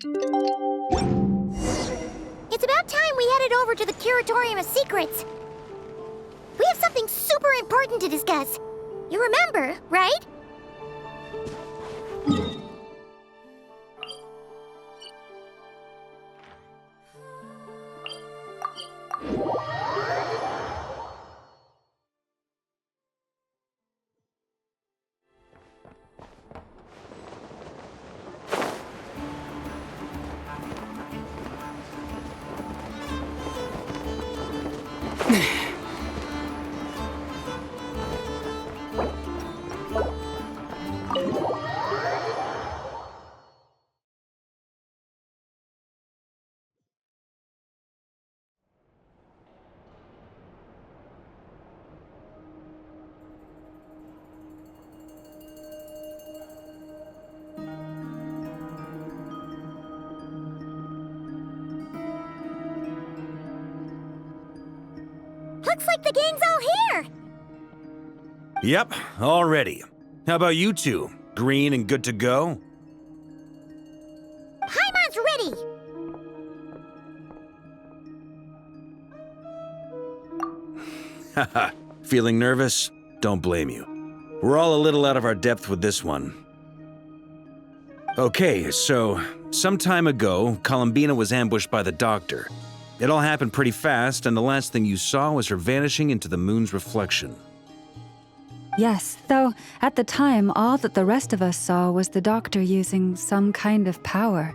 It's about time we headed over to the Curatorium of Secrets. We have something super important to discuss. You remember, right? Looks like the gang's all here! Yep, all ready. How about you two? Green and good to go? Paimon's ready! Haha, feeling nervous? Don't blame you. We're all a little out of our depth with this one. Okay, so, some time ago, Columbina was ambushed by the Doctor. It all happened pretty fast, and the last thing you saw was her vanishing into the moon's reflection. Yes, though at the time, all that the rest of us saw was the Doctor using some kind of power.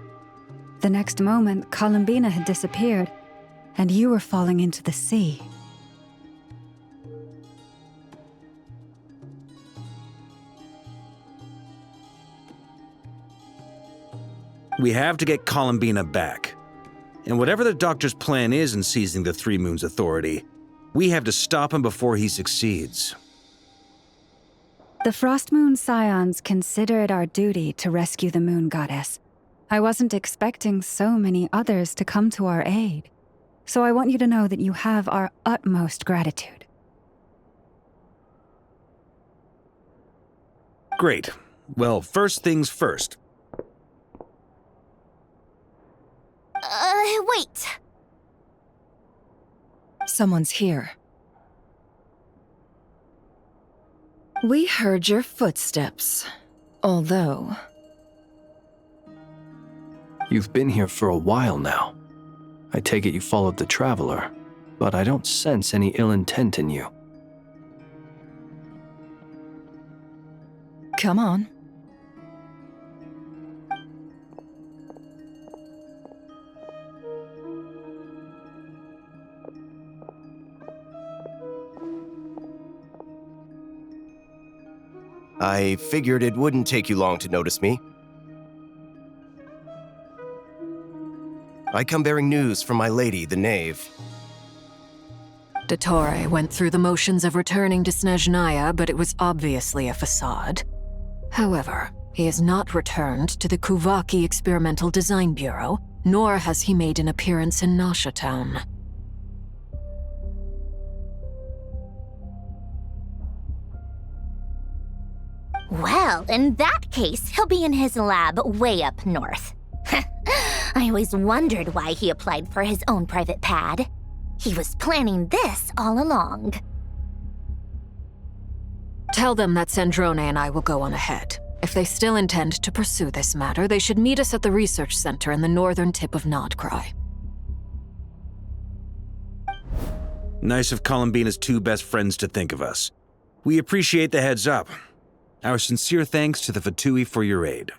The next moment, Columbina had disappeared, and you were falling into the sea. We have to get Columbina back. And whatever the Doctor's plan is in seizing the Three Moons Authority, we have to stop him before he succeeds. The Frost Moon Scions consider it our duty to rescue the Moon Goddess. I wasn't expecting so many others to come to our aid, so I want you to know that you have our utmost gratitude. Great. Well, first things first. Wait. Someone's here. We heard your footsteps, although... You've been here for a while now. I take it you followed the Traveler, but I don't sense any ill intent in you. Come on. I figured it wouldn't take you long to notice me. I come bearing news from my lady, the Knave. Dottore went through the motions of returning to Snezhnaya, but it was obviously a facade. However, he has not returned to the Kuvaki Experimental Design Bureau, nor has he made an appearance in Nasha Town. Well, in that case, he'll be in his lab way up north. I always wondered why he applied for his own private pad. He was planning this all along. Tell them that Sandrone and I will go on ahead. If they still intend to pursue this matter, they should meet us at the research center in the northern tip of Nodcry. Nice of Columbina's two best friends to think of us. We appreciate the heads up. Our sincere thanks to the Fatui for your aid.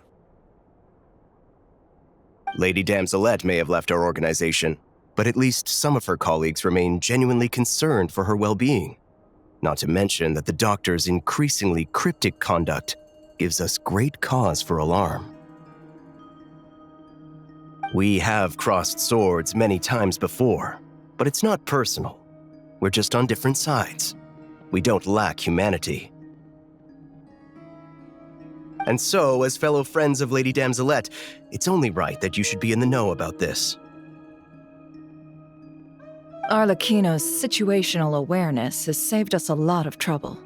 Lady Damselette may have left our organization, but at least some of her colleagues remain genuinely concerned for her well-being. Not to mention that the Doctor's increasingly cryptic conduct gives us great cause for alarm. We have crossed swords many times before, but it's not personal. We're just on different sides. We don't lack humanity. And so, as fellow friends of Lady Damselette, it's only right that you should be in the know about this. Arlecchino's situational awareness has saved us a lot of trouble.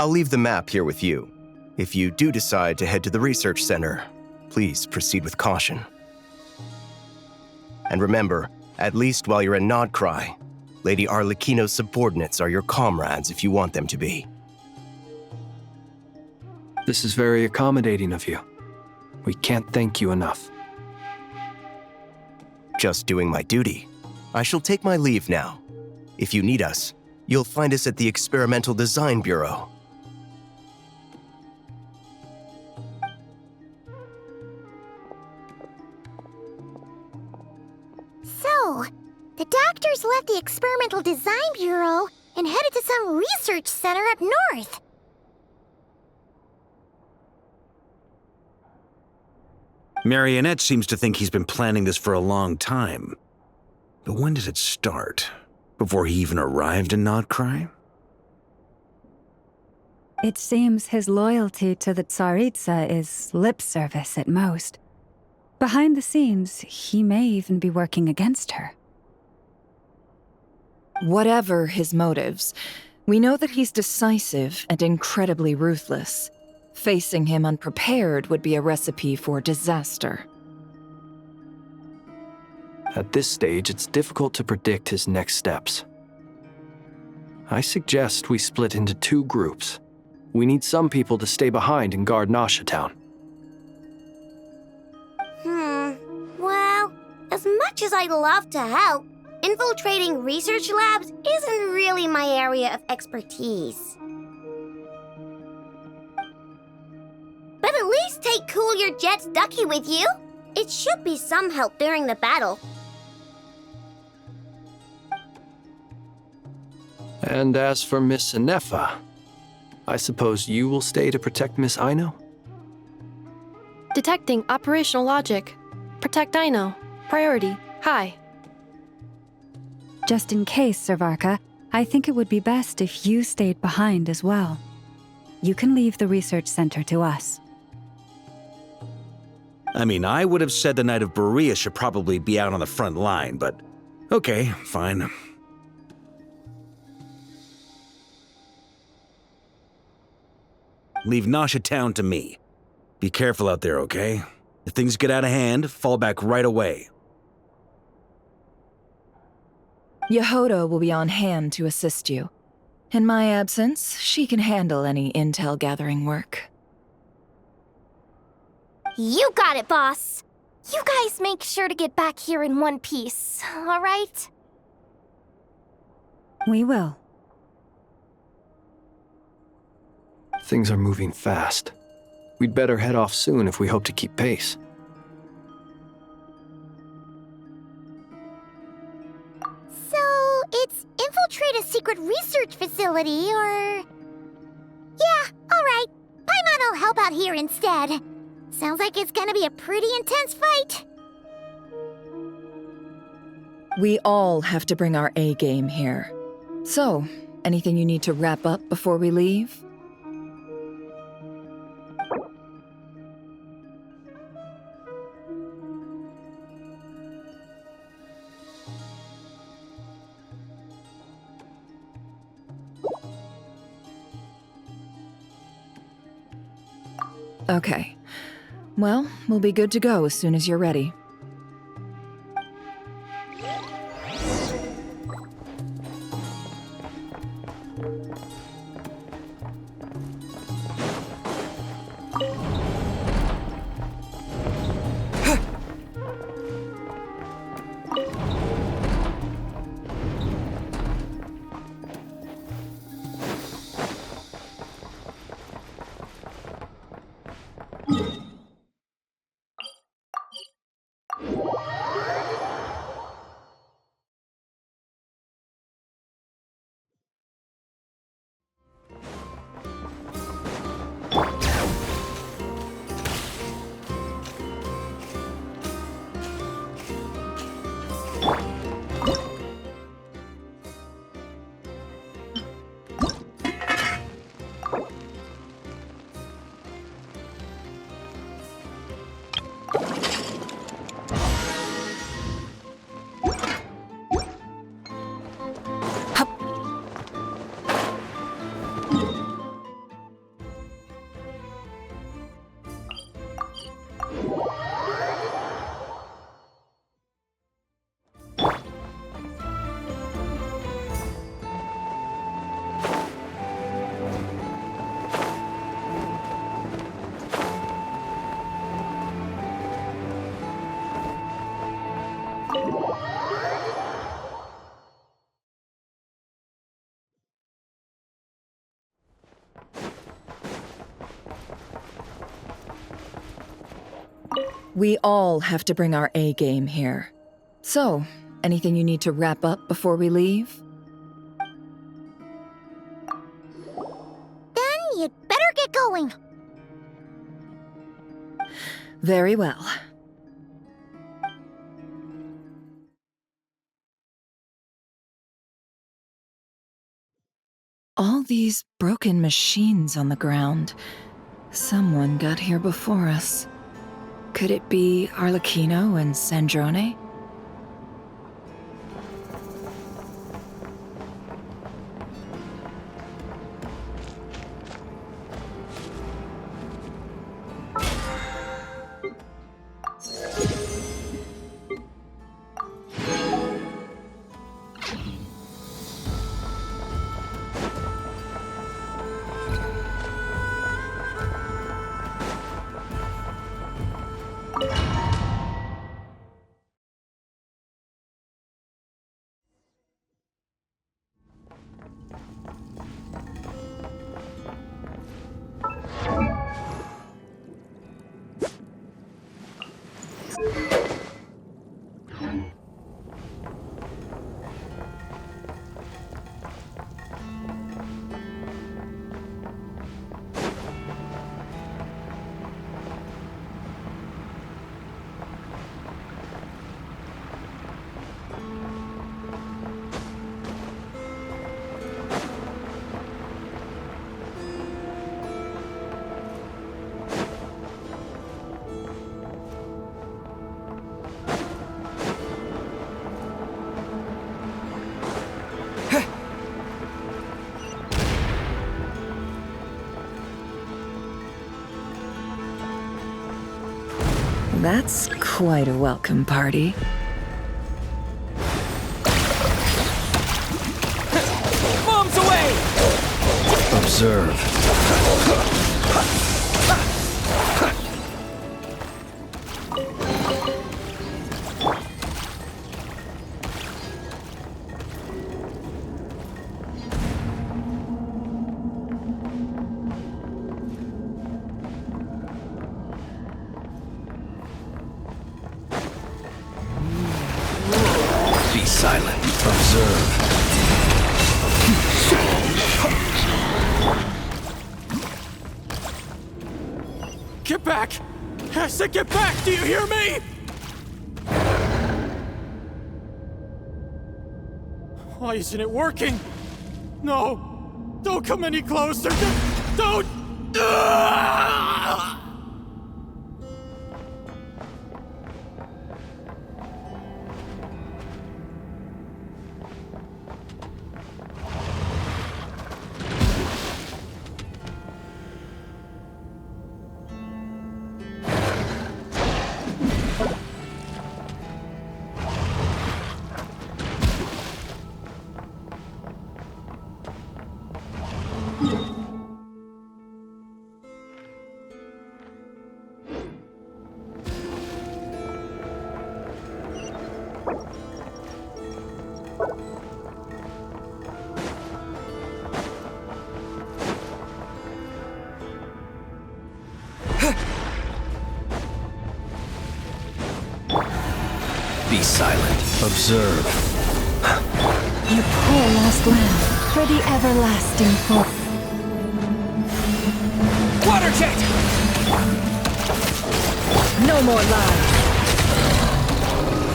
I'll leave the map here with you. If you do decide to head to the research center, Please proceed with caution. And remember, at least while you're in Nodcry, Lady Arlecchino's subordinates are your comrades if you want them to be. This is very accommodating of you. We can't thank you enough. Just doing my duty. I shall take my leave now. If you need us, you'll find us at the Experimental Design Bureau. So, the doctors left the Experimental Design Bureau and headed to some research center up north. Marionette seems to think he's been planning this for a long time. But when did it start? Before he even arrived in Nodcry? It seems his loyalty to the Tsaritsa is lip service at most. Behind the scenes, he may even be working against her. Whatever his motives, we know that he's decisive and incredibly ruthless. Facing him unprepared would be a recipe for disaster. At this stage, it's difficult to predict his next steps. I suggest we split into 2 groups. We need some people to stay behind and guard Nasha Town. Well, as much as I'd love to help, infiltrating research labs isn't really my area of expertise. But at least take Cool Your Jet's Ducky with you. It should be some help during the battle. And as for Miss Inefa, I suppose you will stay to protect Miss Aino? Detecting operational logic. Protect Aino. Priority. High. Just in case, Servarka, I think it would be best if you stayed behind as well. You can leave the research center to us. I mean, I would have said the Knight of Berea should probably be out on the front line, but okay, fine. Leave Nasha Town to me. Be careful out there, okay? If things get out of hand, fall back right away. Yehoda will be on hand to assist you. In my absence, she can handle any intel gathering work. You got it, boss. You guys make sure to get back here in one piece, all right? We will. Things are moving fast. We'd better head off soon if we hope to keep pace. So, it's infiltrate a secret research facility, or... Yeah, all right. Paimon will help out here instead. Sounds like it's gonna be a pretty intense fight. We all have to bring our A game here. So, anything you need to wrap up before we leave? Okay. Well, we'll be good to go as soon as you're ready. We all have to bring our A game here. So, anything you need to wrap up before we leave? Then you'd better get going. Very well. All these broken machines on the ground. Someone got here before us. Could it be Arlecchino and Sandrone? That's quite a welcome party. Bombs away! Observe. Be silent. Observe. Get back! I said get back! Do you hear me? Why isn't it working? No! Don't come any closer! Don't! Ah! Be silent. Observe. You poor lost lamb, for the everlasting hope. Water jet! No more lies.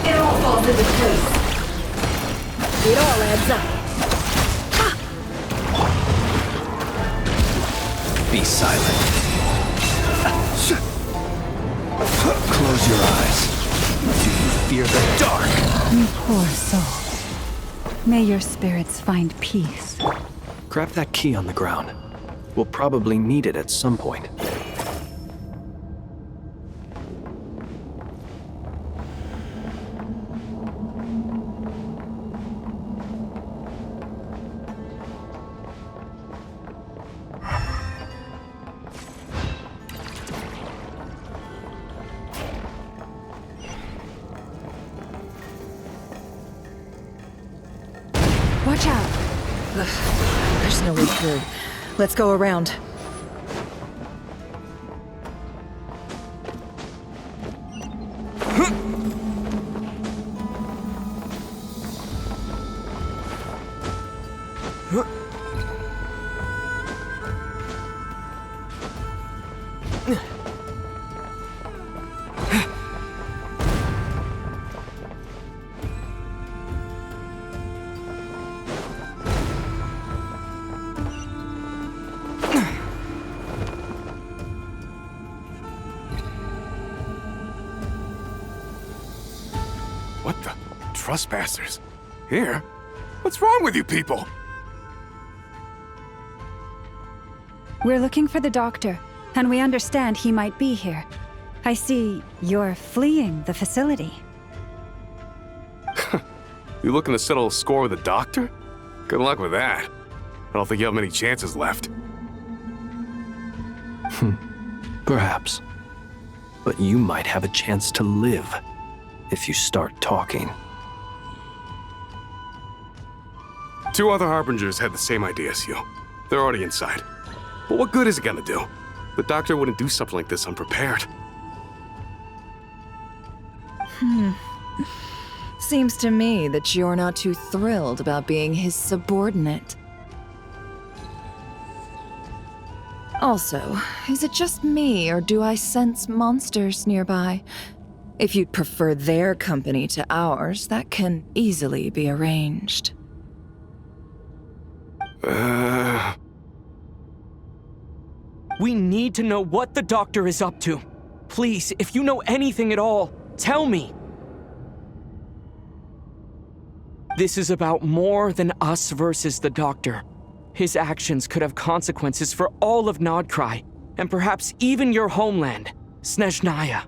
It all falls into place. It all adds up. Be silent. Close your eyes. Do you fear the dark? You poor soul. May your spirits find peace. Grab that key on the ground. We'll probably need it at some point. Watch out. There's no way through. Let's go around. What the? Trespassers? Here? What's wrong with you people? We're looking for the doctor, and we understand he might be here. I see you're fleeing the facility. You looking to settle a score with the doctor? Good luck with that. I don't think you have many chances left. Perhaps. But you might have a chance to live if you start talking. 2 other Harbingers had the same idea as you. They're already inside. But what good is it gonna do? The doctor wouldn't do something like this unprepared. Seems to me that you're not too thrilled about being his subordinate. Also, is it just me, or do I sense monsters nearby? If you'd prefer their company to ours, that can easily be arranged. We need to know what the doctor is up to. Please, if you know anything at all, tell me. This is about more than us versus the doctor. His actions could have consequences for all of Nodcry, and perhaps even your homeland, Snezhnaya.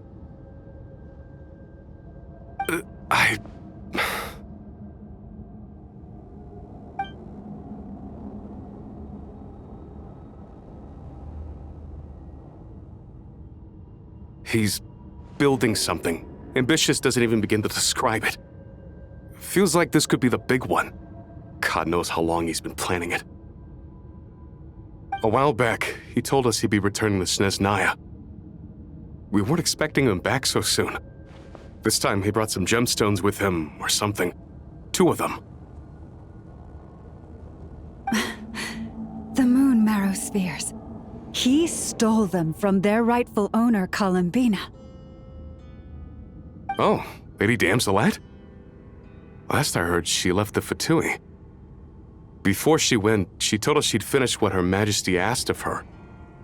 He's building something. Ambitious doesn't even begin to describe it. Feels like this could be the big one. God knows how long he's been planning it. A while back, he told us he'd be returning to Snezhnaya. We weren't expecting him back so soon. This time he brought some gemstones with him, or something. 2 of them. The moon marrow spheres. He stole them from their rightful owner, Columbina. Oh, Lady Damselette? Last I heard, she left the Fatui. Before she went, she told us she'd finished what Her Majesty asked of her,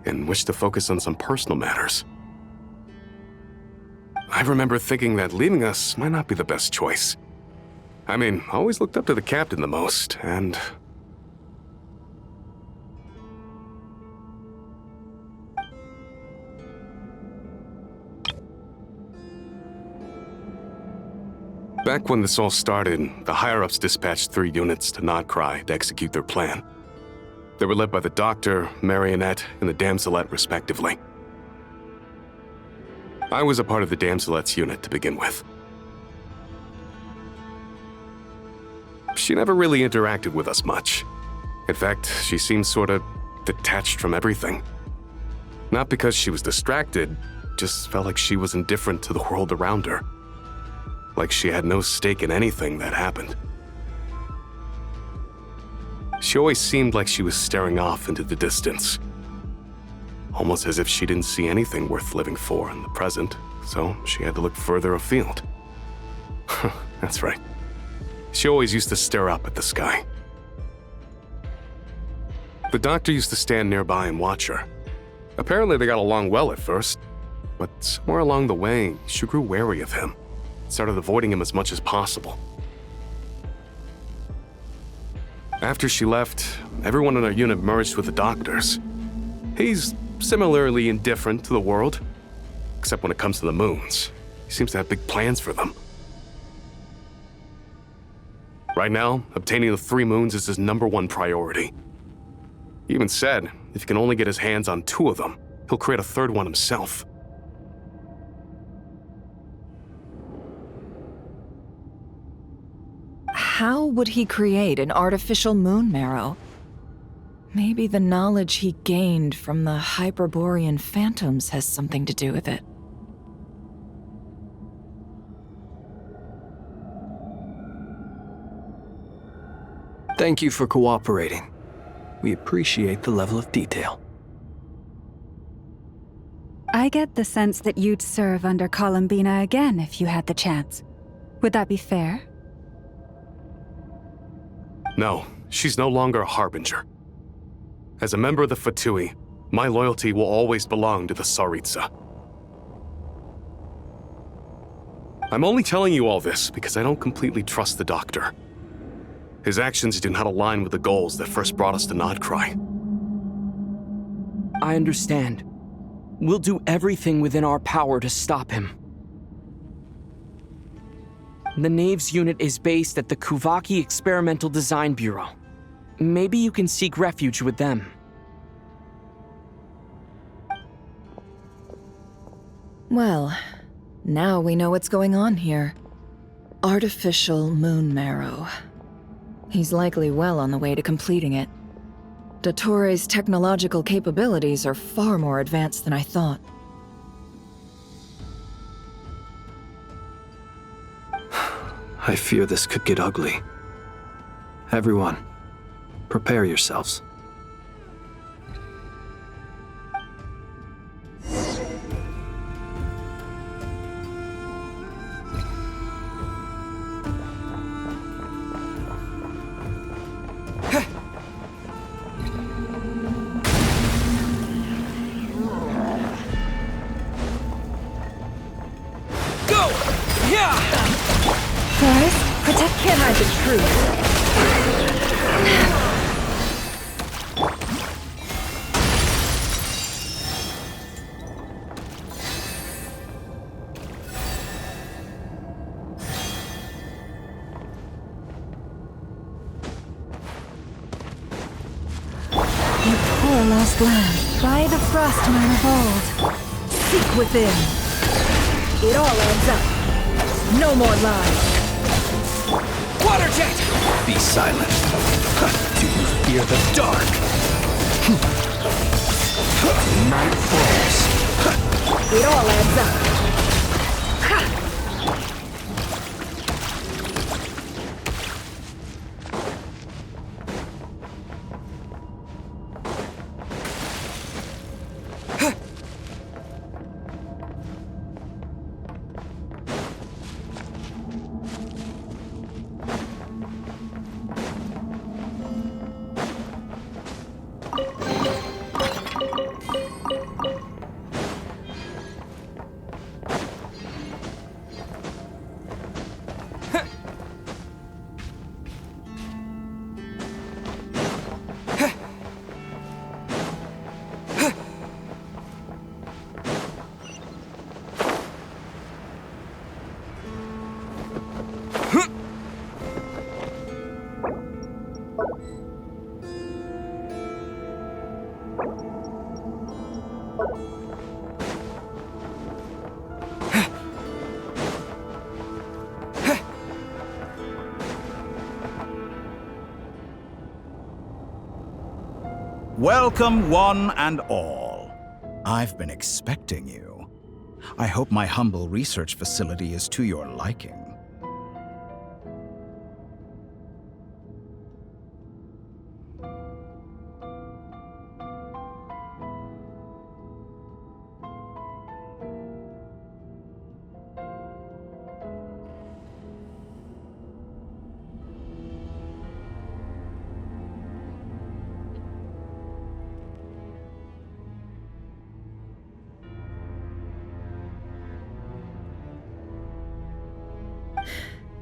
and wished to focus on some personal matters. I remember thinking that leaving us might not be the best choice. I mean, I always looked up to the captain the most, and... Back when this all started, the higher-ups dispatched 3 units to Nodcry to execute their plan. They were led by the Doctor, Marionette, and the Damselette, respectively. I was a part of the Damselette's unit to begin with. She never really interacted with us much. In fact, she seemed sort of detached from everything. Not because she was distracted, just felt like she was indifferent to the world around her. Like she had no stake in anything that happened. She always seemed like she was staring off into the distance. Almost as if she didn't see anything worth living for in the present, so she had to look further afield. That's right. She always used to stare up at the sky. The Doctor used to stand nearby and watch her. Apparently they got along well at first, but somewhere along the way, she grew wary of him. Started avoiding him as much as possible. After she left, everyone in our unit merged with the Doctor's. He's similarly indifferent to the world, except when it comes to the moons. He seems to have big plans for them. Right now, obtaining the 3 moons is his #1 priority. He even said if he can only get his hands on 2 of them, he'll create a 3rd one himself. How would he create an artificial moon marrow? Maybe the knowledge he gained from the Hyperborean phantoms has something to do with it. Thank you for cooperating. We appreciate the level of detail. I get the sense that you'd serve under Columbina again if you had the chance. Would that be fair? No, she's no longer a harbinger. As a member of the Fatui, my loyalty will always belong to the Tsaritsa. I'm only telling you all this because I don't completely trust the Doctor. His actions do not align with the goals that first brought us to Nodcry. I understand. We'll do everything within our power to stop him. The Knaves unit is based at the Kuvaki Experimental Design Bureau. Maybe you can seek refuge with them. Well, now we know what's going on here. Artificial moon marrow. He's likely well on the way to completing it. Dottore's technological capabilities are far more advanced than I thought. I fear this could get ugly. Everyone, prepare yourselves. Forrest, protect him. Hide the truth. You poor lost lamb. By the frost moon of old. Seek within. It all adds up. No more lies. Water jet! Be silent. Do you fear the dark? Night falls. It all adds up. Welcome, one and all. I've been expecting you. I hope my humble research facility is to your liking.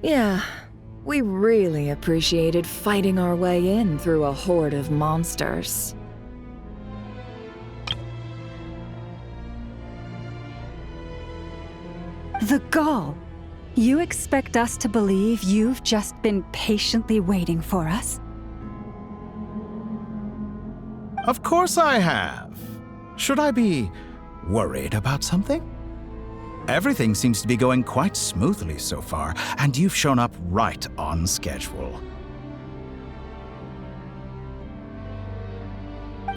Yeah, we really appreciated fighting our way in through a horde of monsters. The gall. You expect us to believe you've just been patiently waiting for us? Of course I have. Should I be worried about something? Everything seems to be going quite smoothly so far, and you've shown up right on schedule.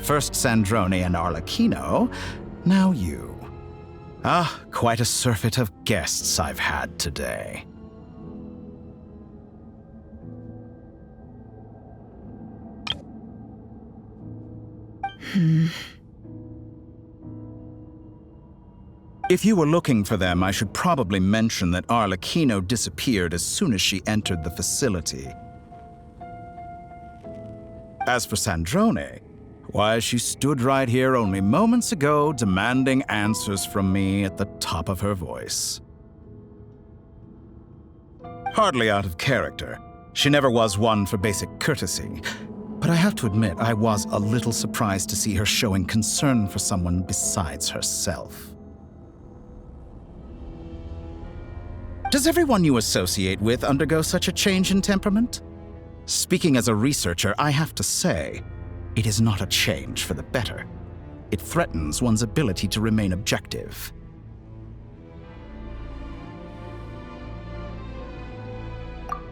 First Sandrone and Arlecchino, now you. Ah, quite a surfeit of guests I've had today. If you were looking for them, I should probably mention that Arlecchino disappeared as soon as she entered the facility. As for Sandrone, why, she stood right here only moments ago demanding answers from me at the top of her voice. Hardly out of character. She never was one for basic courtesy. But I have to admit, I was a little surprised to see her showing concern for someone besides herself. Does everyone you associate with undergo such a change in temperament? Speaking as a researcher, I have to say, it is not a change for the better. It threatens one's ability to remain objective.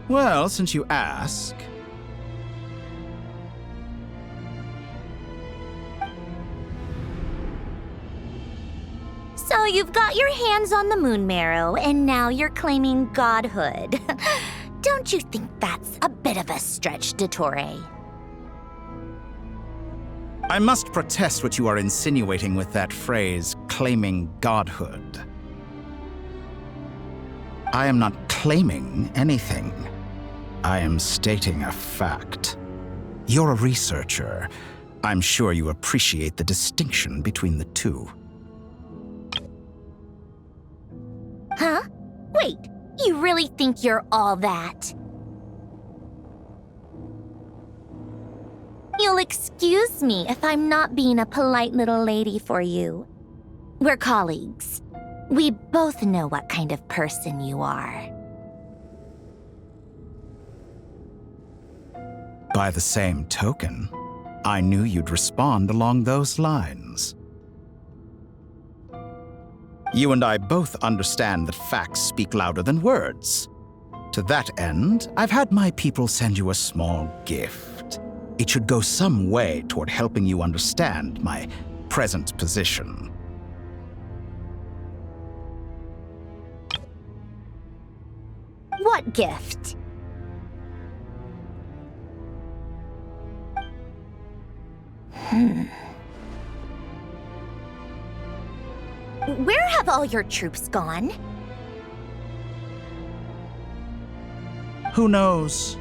Well, since you ask... So you've got your hands on the moon marrow, and now you're claiming godhood. Don't you think that's a bit of a stretch, Dottore? I must protest what you are insinuating with that phrase, claiming godhood. I am not claiming anything. I am stating a fact. You're a researcher. I'm sure you appreciate the distinction between the two. Huh? Wait, you really think you're all that? You'll excuse me if I'm not being a polite little lady for you. We're colleagues. We both know what kind of person you are. By the same token, I knew you'd respond along those lines. You and I both understand that facts speak louder than words. To that end, I've had my people send you a small gift. It should go some way toward helping you understand my present position. What gift? Where have all your troops gone? Who knows?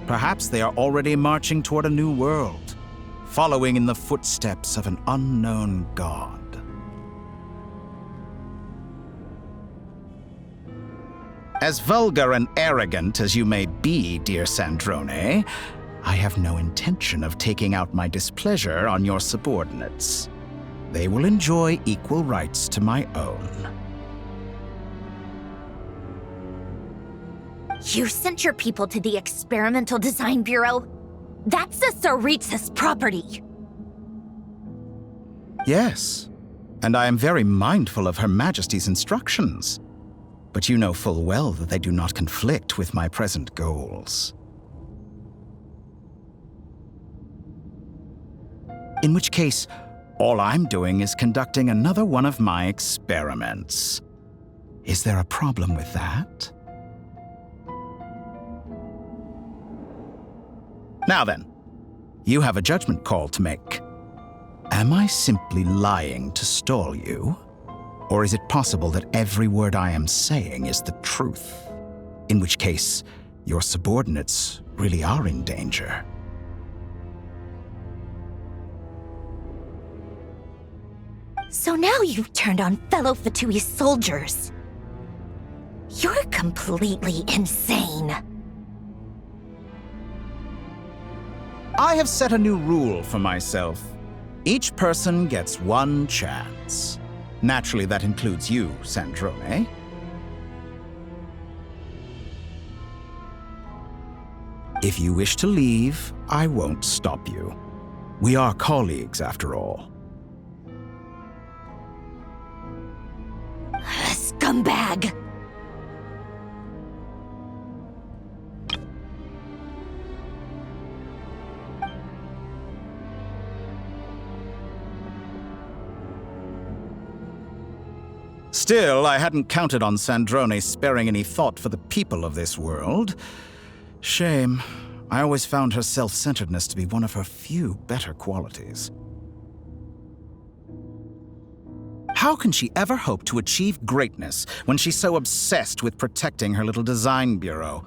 Perhaps they are already marching toward a new world, following in the footsteps of an unknown god. As vulgar and arrogant as you may be, dear Sandrone, I have no intention of taking out my displeasure on your subordinates. They will enjoy equal rights to my own. You sent your people to the Experimental Design Bureau? That's the Tsaritsa's property. Yes, and I am very mindful of Her Majesty's instructions. But you know full well that they do not conflict with my present goals. In which case, all I'm doing is conducting another one of my experiments. Is there a problem with that? Now then, you have a judgment call to make. Am I simply lying to stall you? Or is it possible that every word I am saying is the truth? In which case, your subordinates really are in danger. So now you've turned on fellow Fatui soldiers. You're completely insane. I have set a new rule for myself. Each person gets one chance. Naturally, that includes you, Sandrone. If you wish to leave, I won't stop you. We are colleagues, after all. Scumbag! Still, I hadn't counted on Sandrone sparing any thought for the people of this world. Shame. I always found her self-centeredness to be one of her few better qualities. How can she ever hope to achieve greatness when she's so obsessed with protecting her little design bureau?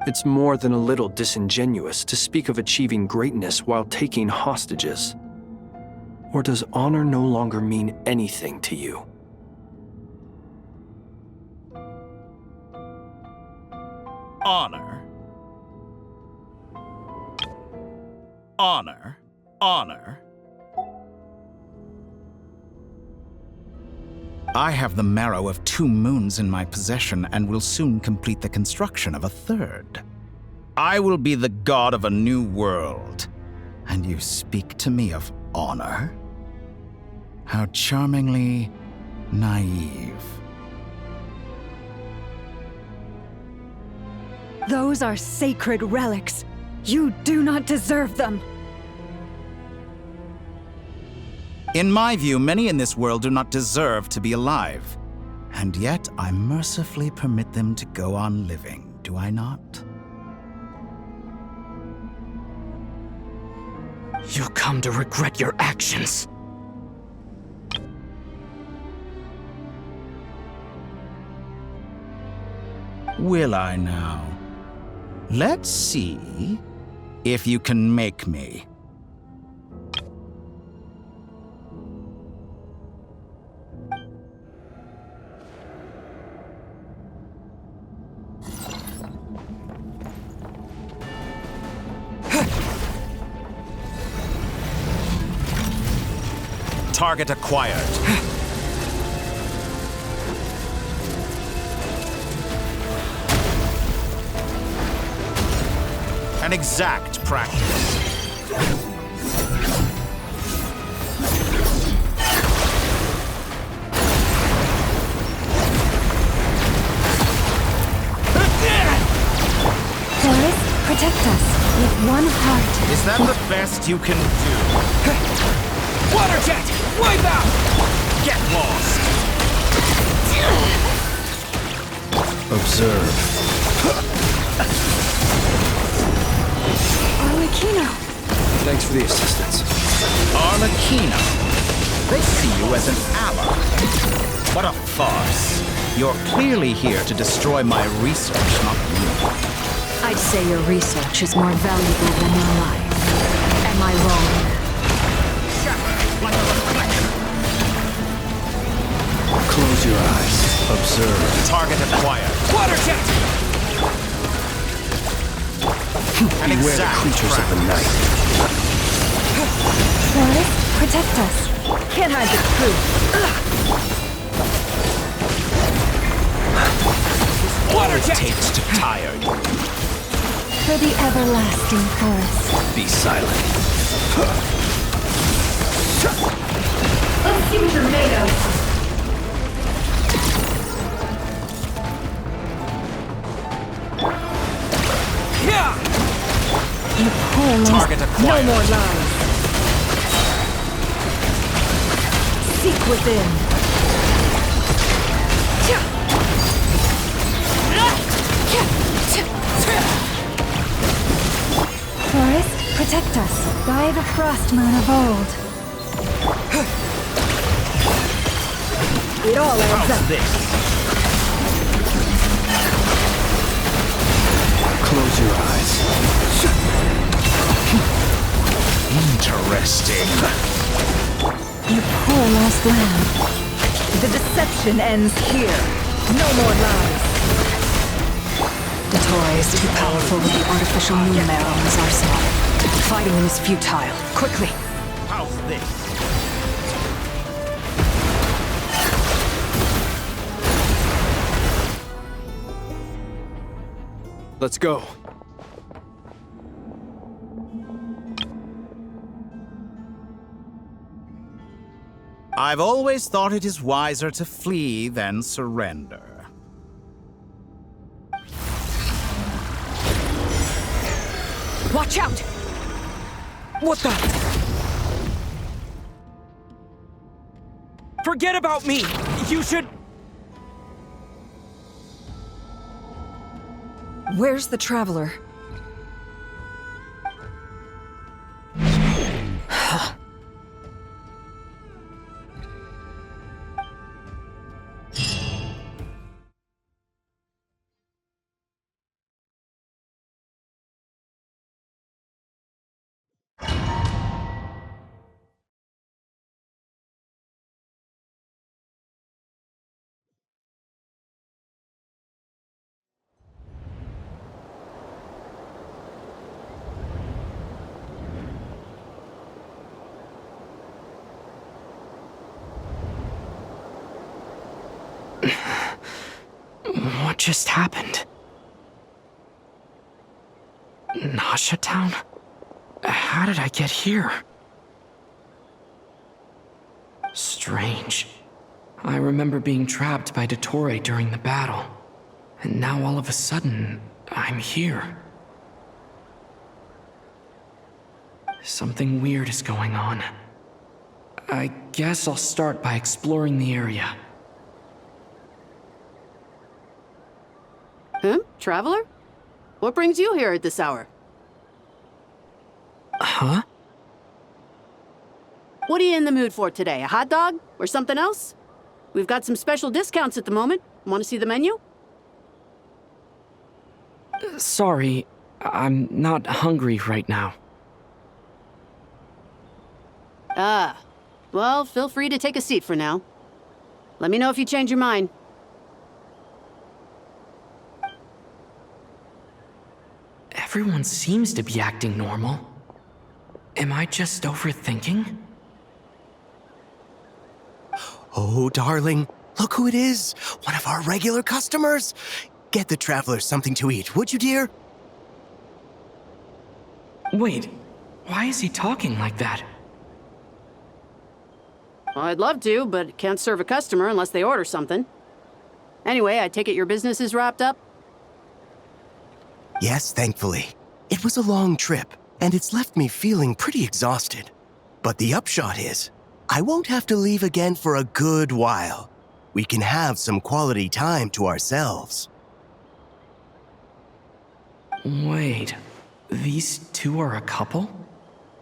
It's more than a little disingenuous to speak of achieving greatness while taking hostages. Or does honor no longer mean anything to you? Honor. Honor. Honor. I have the marrow of 2 moons in my possession and will soon complete the construction of a 3rd. I will be the god of a new world. And you speak to me of honor? How charmingly naive. Those are sacred relics. You do not deserve them. In my view, many in this world do not deserve to be alive. And yet, I mercifully permit them to go on living, do I not? You'll come to regret your actions. Will I now? Let's see if you can make me. Target acquired. An exact practice. Forest, protect us with one heart. Is that the best you can do? Water jet! Wipe out! Get lost! Observe. Arlecchino! Thanks for the assistance. Arlecchino. They see you as an ally. What a farce. You're clearly here to destroy my research, not me. I'd say your research is more valuable than your life. Am I wrong? Close your eyes. Observe. Target acquired. Water jet! An Beware the exact creatures of the night. Forest, protect us. Can't hide the truth. Water It jet! takes to tire you. For the everlasting forest. Be silent. Let's see what you're made of. You poor Target acquired. No more lies. Seek within. Forest, protect us by the frost moon of old. It all adds up. Close your eyes. Interesting. You poor lost lamb. The deception ends here. No more lies. The toy is too powerful with the artificial moon marrow in his arsenal. Fighting him is futile. Quickly! How's this? Let's go. I've always thought it is wiser to flee than surrender. Watch out! What the? Forget about me! You should... Where's the Traveler? What just happened? Nasha Town? How did I get here? Strange. I remember being trapped by Dottore during the battle. And now all of a sudden, I'm here. Something weird is going on. I guess I'll start by exploring the area. Traveler? What brings you here at this hour? Huh? What are you in the mood for today? A hot dog? Or something else? We've got some special discounts at the moment. Want to see the menu? Sorry, I'm not hungry right now. Well, feel free to take a seat for now. Let me know if you change your mind. Everyone seems to be acting normal. Am I just overthinking? Oh, darling, look who it is. One of our regular customers. Get the traveler something to eat, would you, dear? Wait, why is he talking like that? Well, I'd love to, but can't serve a customer unless they order something. Anyway, I take it your business is wrapped up? Yes, thankfully. It was a long trip, and it's left me feeling pretty exhausted. But the upshot is, I won't have to leave again for a good while. We can have some quality time to ourselves. Wait, these two are a couple?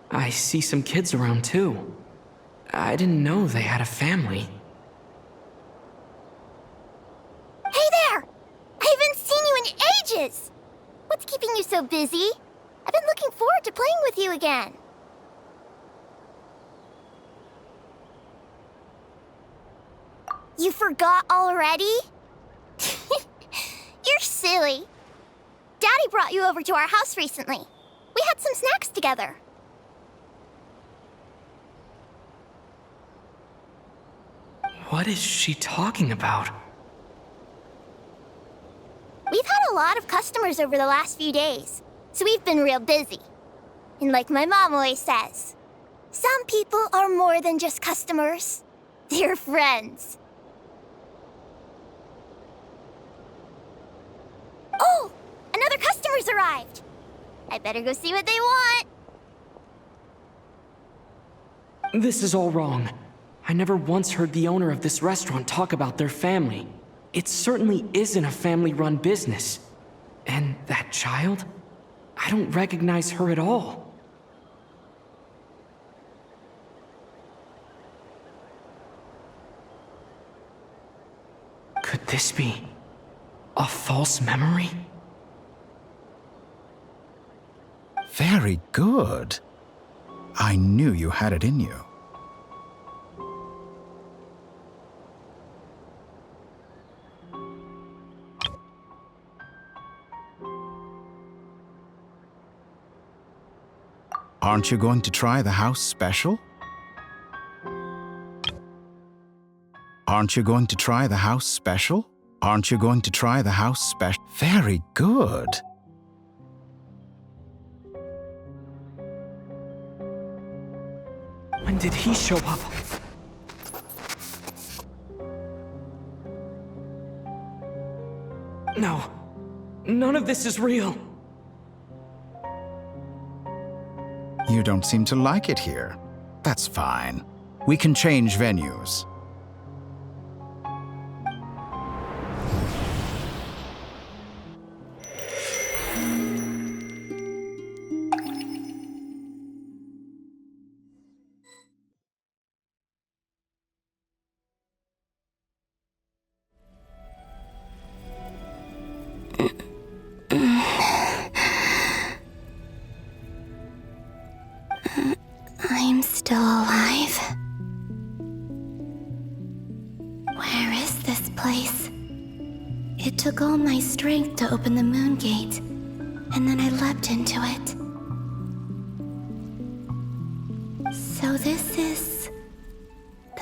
I see some kids around too. I didn't know they had a family. Hey there! I haven't seen you in ages! What's keeping you so busy? I've been looking forward to playing with you again. You forgot already? You're silly. Daddy brought you over to our house recently. We had some snacks together. What is she talking about? We've had a lot of customers over the last few days, so we've been real busy. And like my mom always says, some people are more than just customers. They're friends. Oh! Another customer's arrived! I better go see what they want. This is all wrong. I never once heard the owner of this restaurant talk about their family. It certainly isn't a family-run business. And that child? I don't recognize her at all. Could this be a false memory? Very good. I knew you had it in you. Aren't you going to try the house special? Aren't you going to try the house special? Aren't you going to try the house special? Very good. When did he show up? No. None of this is real. You don't seem to like it here. That's fine. We can change venues. I'm still alive. Where is this place? It took all my strength to open the moon gate, and then I leapt into it. So this is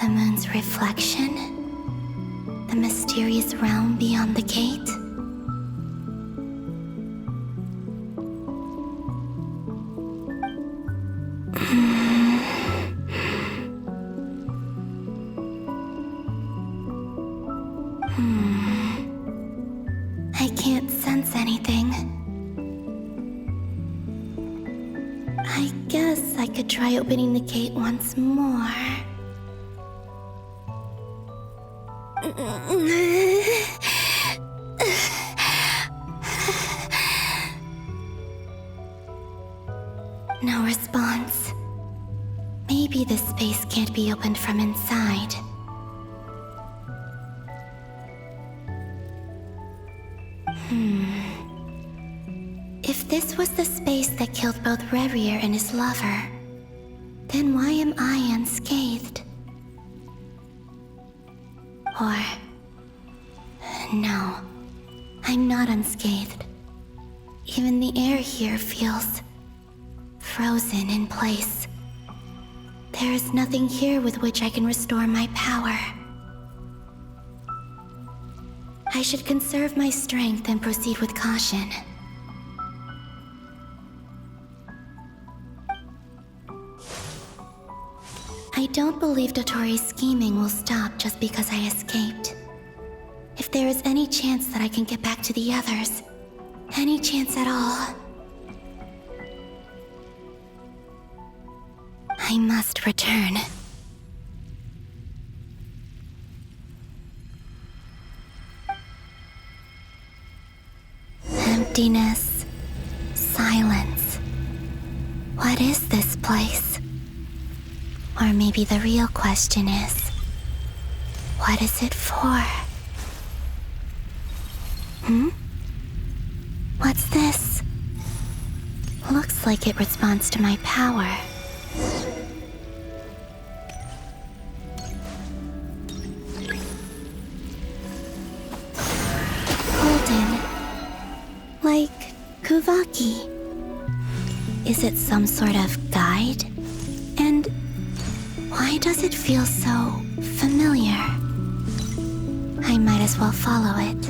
the moon's reflection? The mysterious realm beyond the gate? can't sense anything. I guess I could try opening the gate once more. No response. Maybe this space can't be opened from inside. If this was the space that killed both Revier and his lover, then why am I unscathed? Or... no, I'm not unscathed. Even the air here feels... frozen in place. There is nothing here with which I can restore my power. I should conserve my strength and proceed with caution. I don't believe Dotori's scheming will stop just because I escaped. If there is any chance that I can get back to the others, any chance at all, I must return. Emptiness, silence. What is this place? Or maybe the real question is, what is it for? What's this? Looks like it responds to my power. Golden. Like Kuvaki. Is it some sort of guide? And why does it feel so familiar? I might as well follow it.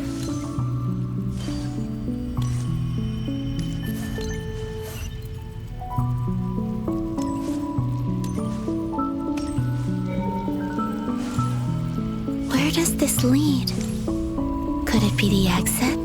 Where does this lead? Could it be the exit?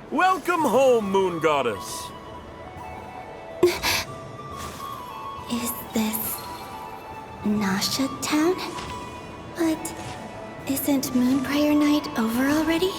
Welcome home, Moon Goddess. Is this Nasha Town? But isn't Moonbriar Night over already?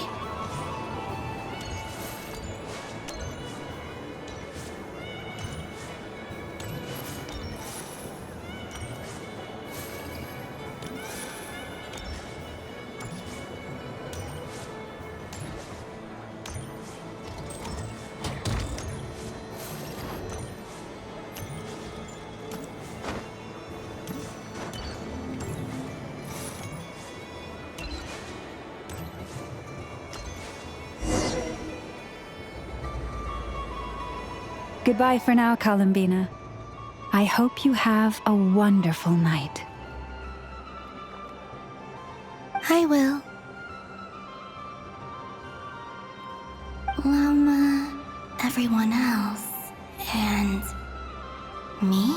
Goodbye for now, Columbina. I hope you have a wonderful night. I will. Lama, everyone else, and me?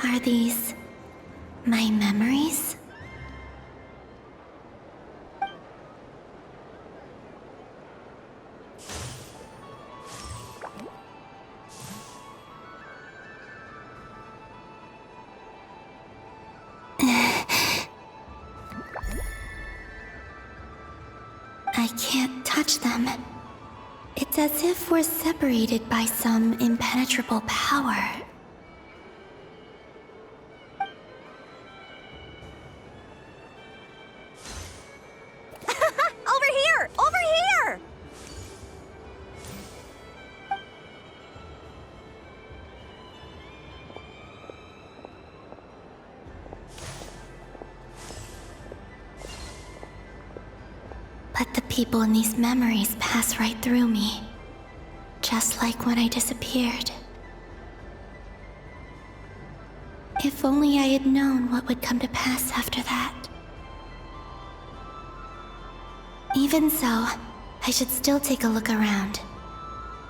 Are these my memories? I can't touch them. It's as if we're separated by some impenetrable power. Over here! Over here! But the people in these memories pass right through me. Just like when I disappeared. If If only I had known what would come to pass after that. Even so, I should still take a look around.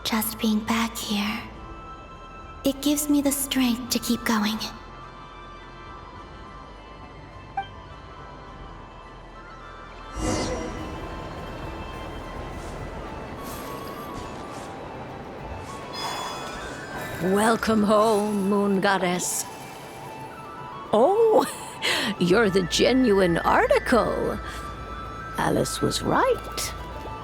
Just being back here, it gives me the strength to keep going. Welcome home, Moon Goddess. Oh, you're the genuine article. Alice was right.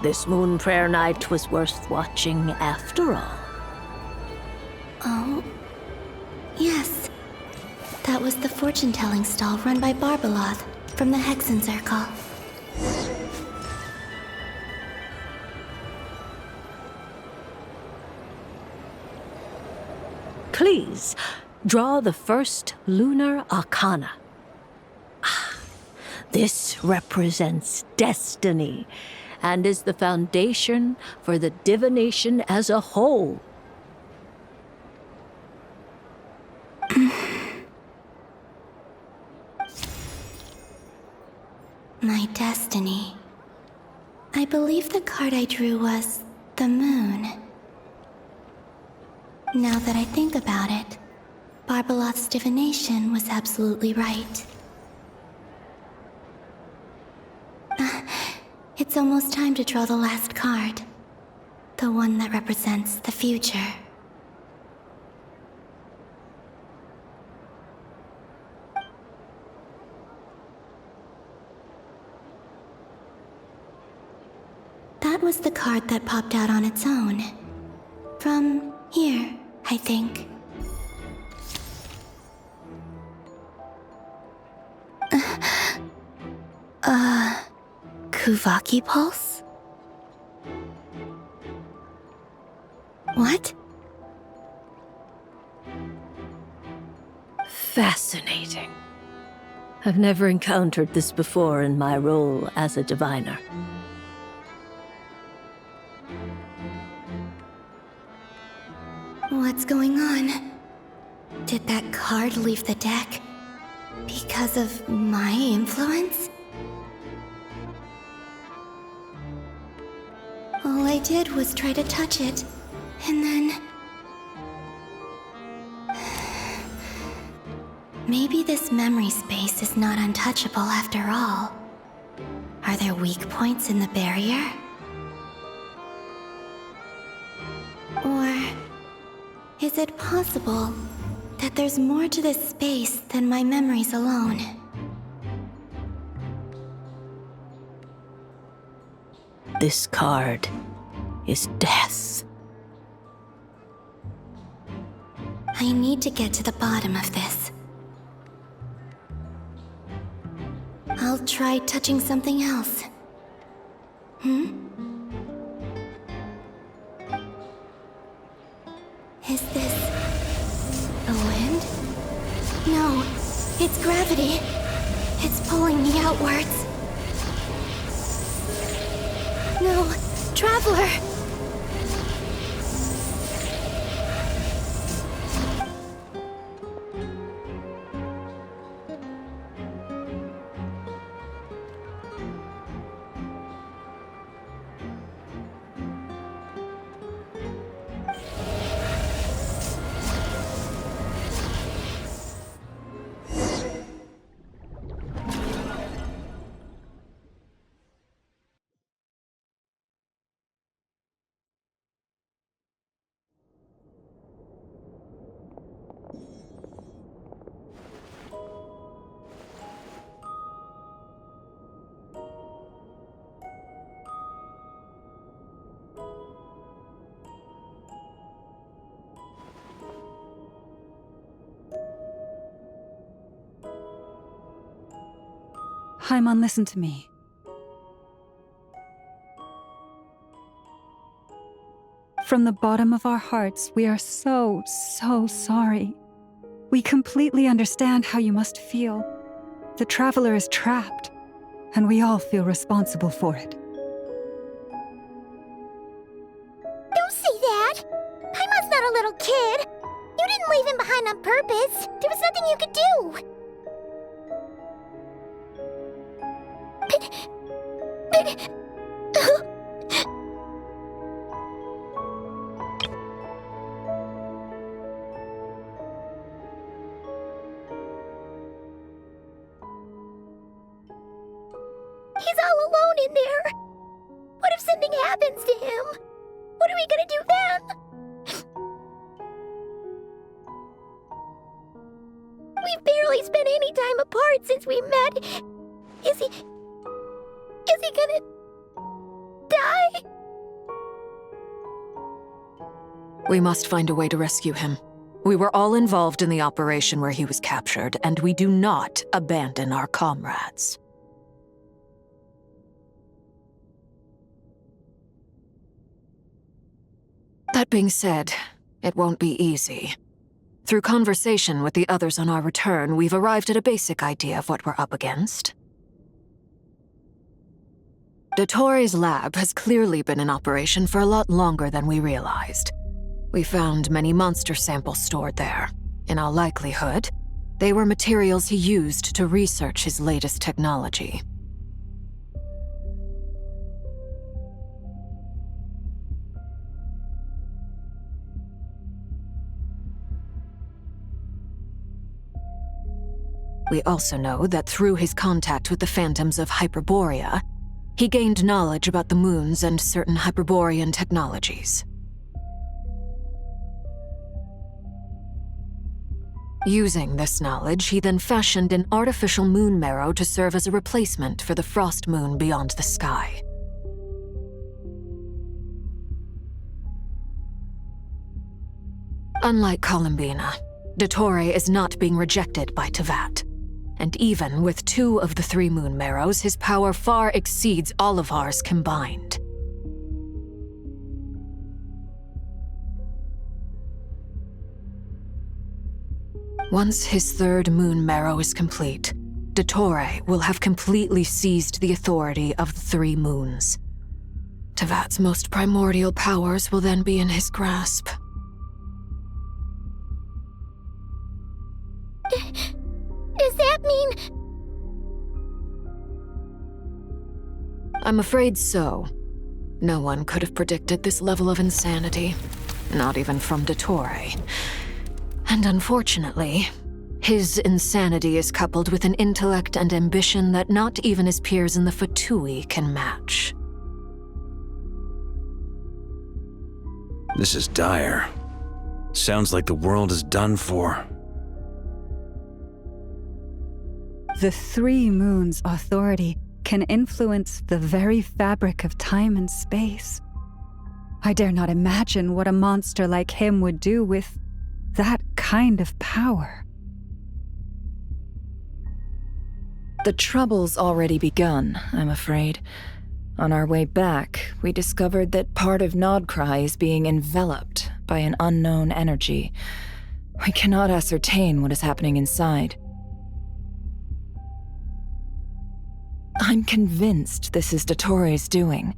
This moon prayer night was worth watching after all. Oh, yes. That was the fortune-telling stall run by Barbeloth from the Hexen Circle. Please, draw the first lunar arcana. This represents destiny and is the foundation for the divination as a whole. My destiny. I believe the card I drew was the moon. Now that I think about it, Barbeloth's divination was absolutely right. It's almost time to draw the last card. The one that represents the future. That was the card that popped out on its own. From here, I think. Kuvaki Pulse? What? Fascinating. I've never encountered this before in my role as a diviner. What's going on? Did that card leave the deck because of my influence? All I did was try to touch it, and then... Maybe this memory space is not untouchable after all. Are there weak points in the barrier? Or... is it possible that there's more to this space than my memories alone? This card is death. I need to get to the bottom of this. I'll try touching something else. Is this... the wind? No, it's gravity. It's pulling me outwards. No, Traveler! Haimon, listen to me. From the bottom of our hearts, we are so sorry. We completely understand how you must feel. The Traveler is trapped, and we all feel responsible for it. Don't say that! Paimon's not a little kid! You didn't leave him behind on purpose! There was nothing you could do! He's all alone in there. What if something happens to him? What are we gonna do then? We've barely spent any time apart since we met. Is he gonna die? We must find a way to rescue him. We were all involved in the operation where he was captured, and we do not abandon our comrades. That being said, it won't be easy. Through conversation with the others on our return, we've arrived at a basic idea of what we're up against. Dottore's lab has clearly been in operation for a lot longer than we realized. We found many monster samples stored there. In all likelihood, they were materials he used to research his latest technology. We also know that through his contact with the phantoms of Hyperborea, he gained knowledge about the moons and certain Hyperborean technologies. Using this knowledge, he then fashioned an artificial moon marrow to serve as a replacement for the frost moon beyond the sky. Unlike Columbina, Dottore is not being rejected by Teyvat. And even with 2 of the 3 moon marrows, his power far exceeds all of ours combined. Once his 3rd moon marrow is complete, Dottore will have completely seized the authority of the 3 moons. Teyvat's most primordial powers will then be in his grasp. Does that mean... I'm afraid so. No one could have predicted this level of insanity. Not even from Dottore. And unfortunately, his insanity is coupled with an intellect and ambition that not even his peers in the Fatui can match. This is dire. Sounds like the world is done for. The 3 moons' authority can influence the very fabric of time and space. I dare not imagine what a monster like him would do with that kind of power. The trouble's already begun, I'm afraid. On our way back, we discovered that part of Nodcry is being enveloped by an unknown energy. We cannot ascertain what is happening inside. I'm convinced this is Dottore's doing.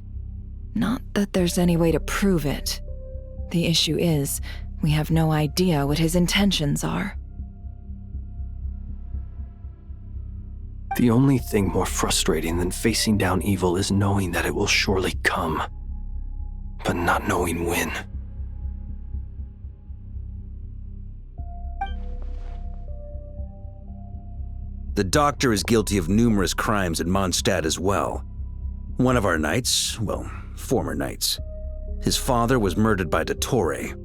Not that there's any way to prove it. The issue is, we have no idea what his intentions are. The only thing more frustrating than facing down evil is knowing that it will surely come, but not knowing when. The doctor is guilty of numerous crimes in Mondstadt as well. One of our knights, well, former knights, his father was murdered by Dottore.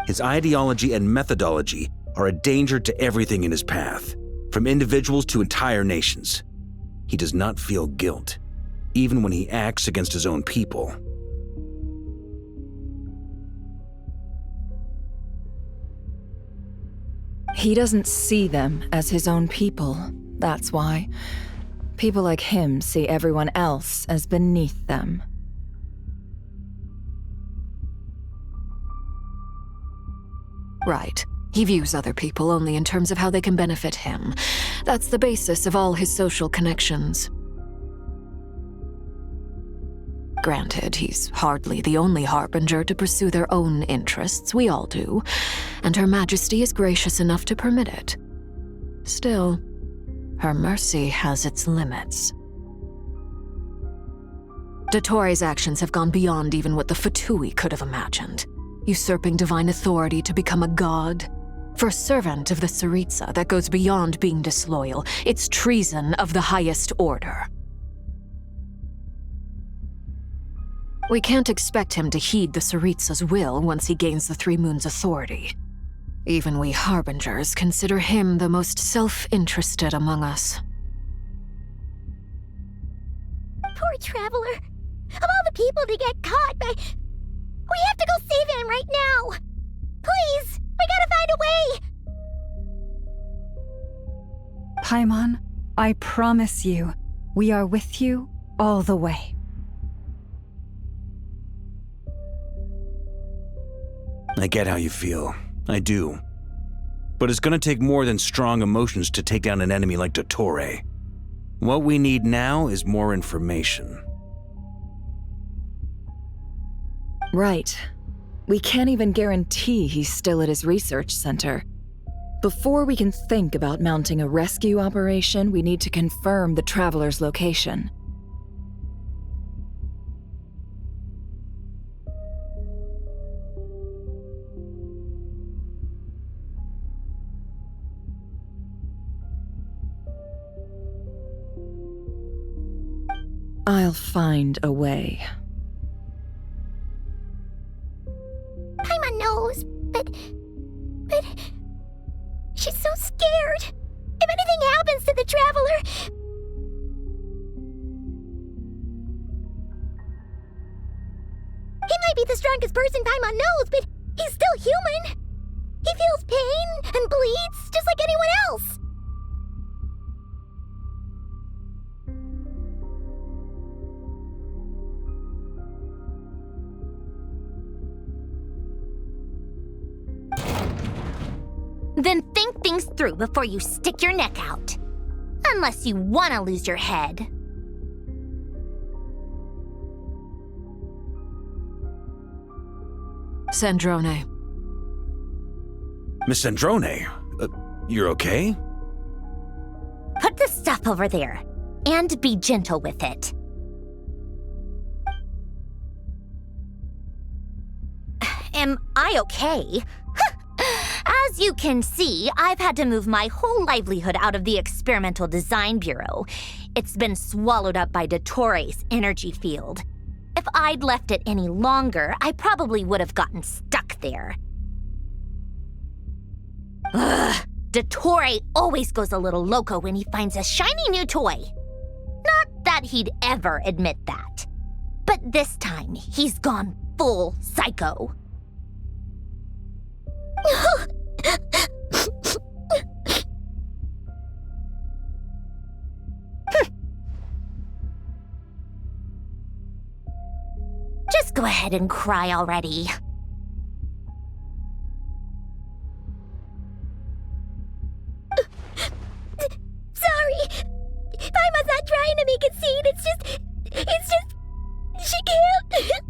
His ideology and methodology are a danger to everything in his path, from individuals to entire nations. He does not feel guilt, even when he acts against his own people. He doesn't see them as his own people, that's why. People like him see everyone else as beneath them. Right. He views other people only in terms of how they can benefit him. That's the basis of all his social connections. Granted, he's hardly the only harbinger to pursue their own interests. We all do. And Her Majesty is gracious enough to permit it. Still, Her mercy has its limits. Dottore actions have gone beyond even what the Fatui could have imagined. Usurping divine authority to become a god. For a servant of the Tsaritsa, that goes beyond being disloyal. It's treason of the highest order. We can't expect him to heed the Tsaritsa's will once he gains the Three Moons' authority. Even we Harbingers consider him the most self-interested among us. Poor Traveler. Of all the people to get caught by... We have to go save him right now! Please! We gotta find a way! Paimon, I promise you, we are with you all the way. I get how you feel. I do. But it's gonna take more than strong emotions to take down an enemy like Dottore. What we need now is more information. Right. We can't even guarantee he's still at his research center. Before we can think about mounting a rescue operation, we need to confirm the Traveler's location. I'll find a way. Paimon knows, but she's so scared. If anything happens to the Traveler... He might be the strongest person Paimon knows, but he's still human. He feels pain and bleeds just like anyone else. Then think things through before you stick your neck out. Unless you want to lose your head. Sandrone. Miss Sandrone, you're okay? Put the stuff over there, and be gentle with it. Am I okay? As you can see, I've had to move my whole livelihood out of the Experimental Design Bureau. It's been swallowed up by Dottore's energy field. If I'd left it any longer, I probably would have gotten stuck there. Ugh, Dottore always goes a little loco when he finds a shiny new toy. Not that he'd ever admit that. But this time, he's gone full psycho. Just go ahead and cry already. Sorry. Paimon's not trying to make it scene. It's just... She can't.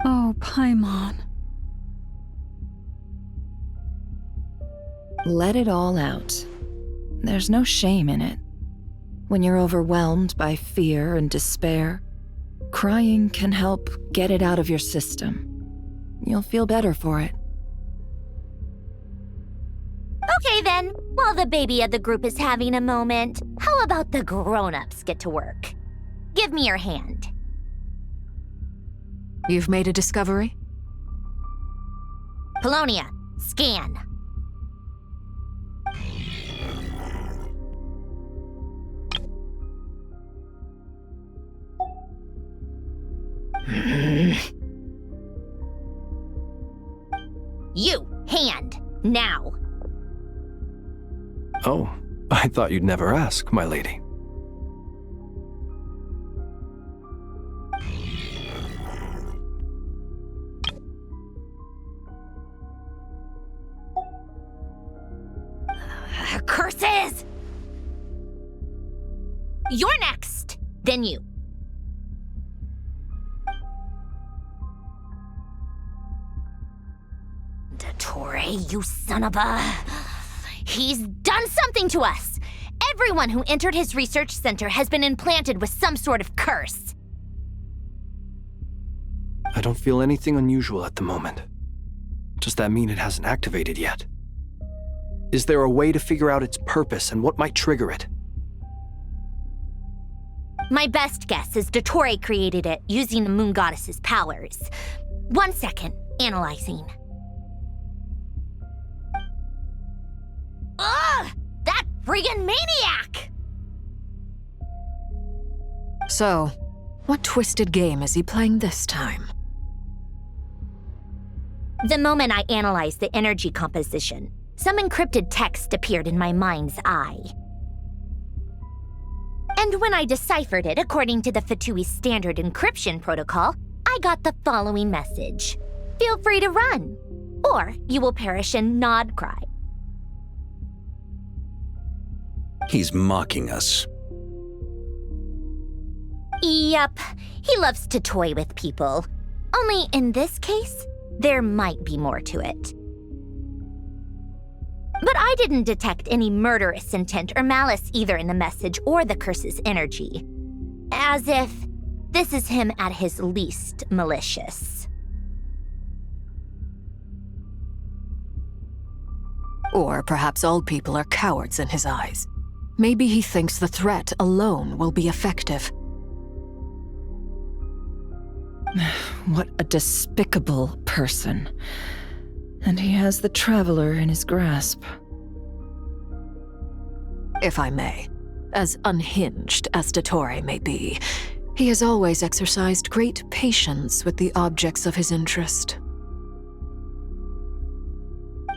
Oh, Paimon. Let it all out. There's no shame in it. When you're overwhelmed by fear and despair, crying can help get it out of your system. You'll feel better for it. Okay then, while the baby of the group is having a moment, how about the grown-ups get to work? Give me your hand. You've made a discovery? Polonia, scan. You, hand, now. Oh, I thought you'd never ask, my lady. Curses! You're next, then you. Dottore, you son of a... He's done something to us! Everyone who entered his research center has been implanted with some sort of curse. I don't feel anything unusual at the moment. Does that mean it hasn't activated yet? Is there a way to figure out its purpose and what might trigger it? My best guess is Dottore created it using the Moon Goddess's powers. 1 second, analyzing. Ugh! That friggin' maniac! So, what twisted game is he playing this time? The moment I analyzed the energy composition, some encrypted text appeared in my mind's eye. And when I deciphered it according to the Fatui standard encryption protocol, I got the following message. Feel free to run, or you will perish in nod cry. He's mocking us. Yep, he loves to toy with people. Only in this case, there might be more to it. But I didn't detect any murderous intent or malice either in the message or the curse's energy. As if this is him at his least malicious. Or perhaps all people are cowards in his eyes. Maybe he thinks the threat alone will be effective. What a despicable person. And he has the Traveler in his grasp. If I may, as unhinged as Dottore may be, he has always exercised great patience with the objects of his interest.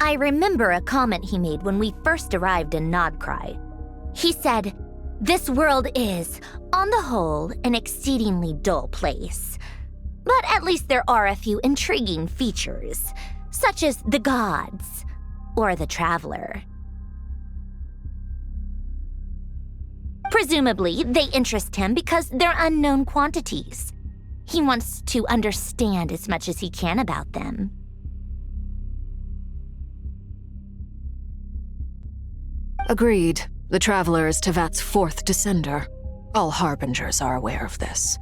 I remember a comment he made when we first arrived in Nodcry. He said, "This world is, on the whole, an exceedingly dull place. But at least there are a few intriguing features, such as the gods or the Traveler." Presumably, they interest him because they're unknown quantities. He wants to understand as much as he can about them. Agreed. The Traveler is Tevat's fourth descender. All Harbingers are aware of this.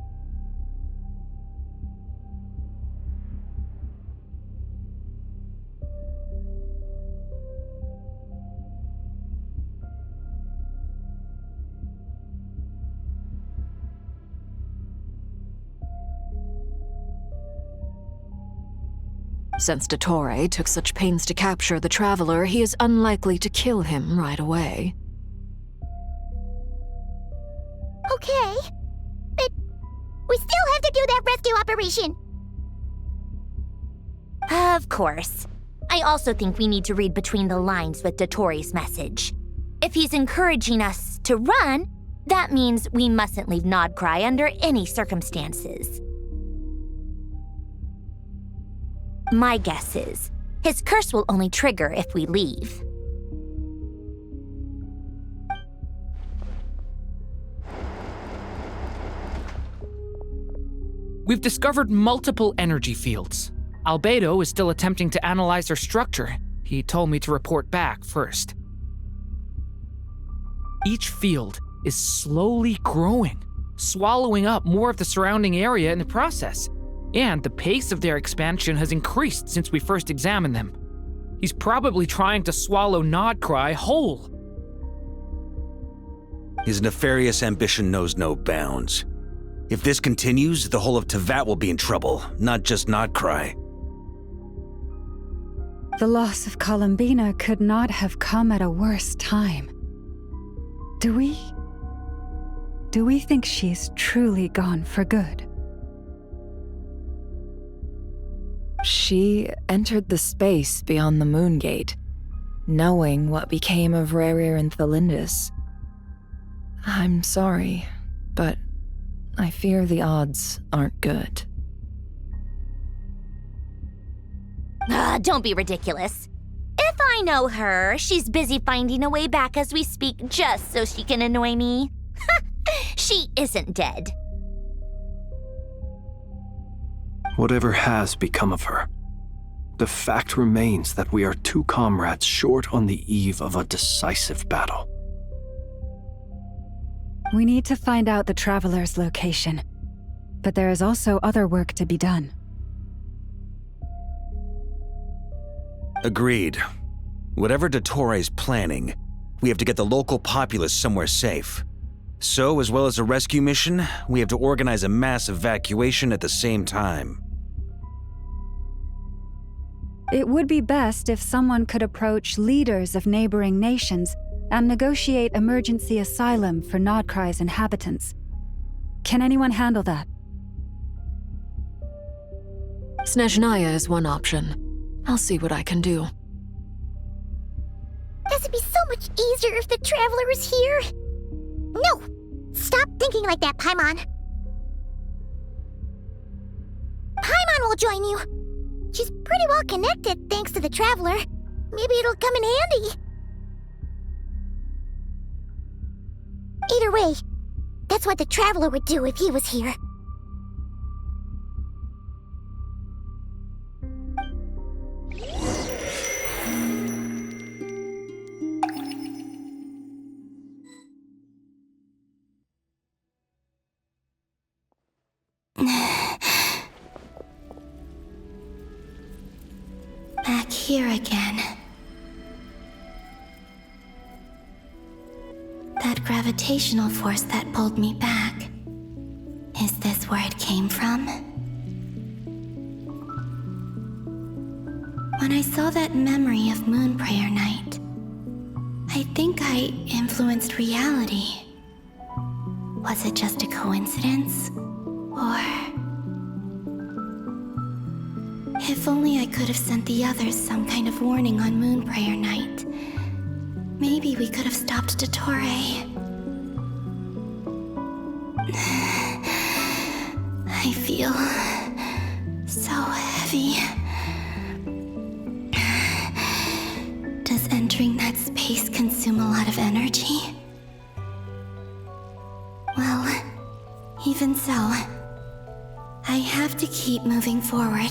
Since Dottore took such pains to capture the Traveler, he is unlikely to kill him right away. Okay, but we still have to do that rescue operation. Of course. I also think we need to read between the lines with Dottore's message. If he's encouraging us to run, that means we mustn't leave Nodcry under any circumstances. My guess is, his curse will only trigger if we leave. We've discovered multiple energy fields. Albedo is still attempting to analyze their structure. He told me to report back first. Each field is slowly growing, swallowing up more of the surrounding area in the process. And the pace of their expansion has increased since we first examined them. He's probably trying to swallow Nodcry whole. His nefarious ambition knows no bounds. If this continues, the whole of Tevat will be in trouble, not just Nodcry. The loss of Columbina could not have come at a worse time. Do we think she's truly gone for good? She entered the space beyond the Moon Gate, knowing what became of Rerir and Thalindus. I'm sorry, but I fear the odds aren't good. Don't be ridiculous. If I know her, she's busy finding a way back as we speak just so she can annoy me. She isn't dead. Whatever has become of her, the fact remains that we are two comrades short on the eve of a decisive battle. We need to find out the Traveler's location. But there is also other work to be done. Agreed. Whatever Dottore planning, we have to get the local populace somewhere safe. So, as well as a rescue mission, we have to organize a mass evacuation at the same time. It would be best if someone could approach leaders of neighboring nations and negotiate emergency asylum for Nodkrai's inhabitants. Can anyone handle that? Snezhnaya is one option. I'll see what I can do. This would be so much easier if the Traveler was here. No! Stop thinking like that, Paimon. Paimon will join you. She's pretty well connected thanks to the Traveler. Maybe it'll come in handy. Either way, that's what the Traveler would do if he was here. Back here again. That gravitational force that pulled me back. Is this where it came from? When I saw that memory of Moon Prayer Night, I think I influenced reality. Was it just a coincidence? Or... if only I could have sent the others some kind of warning on Moon Prayer Night. Maybe we could have stopped Dottore. I feel so heavy. Does entering that space consume a lot of energy? Well, even so, I have to keep moving forward.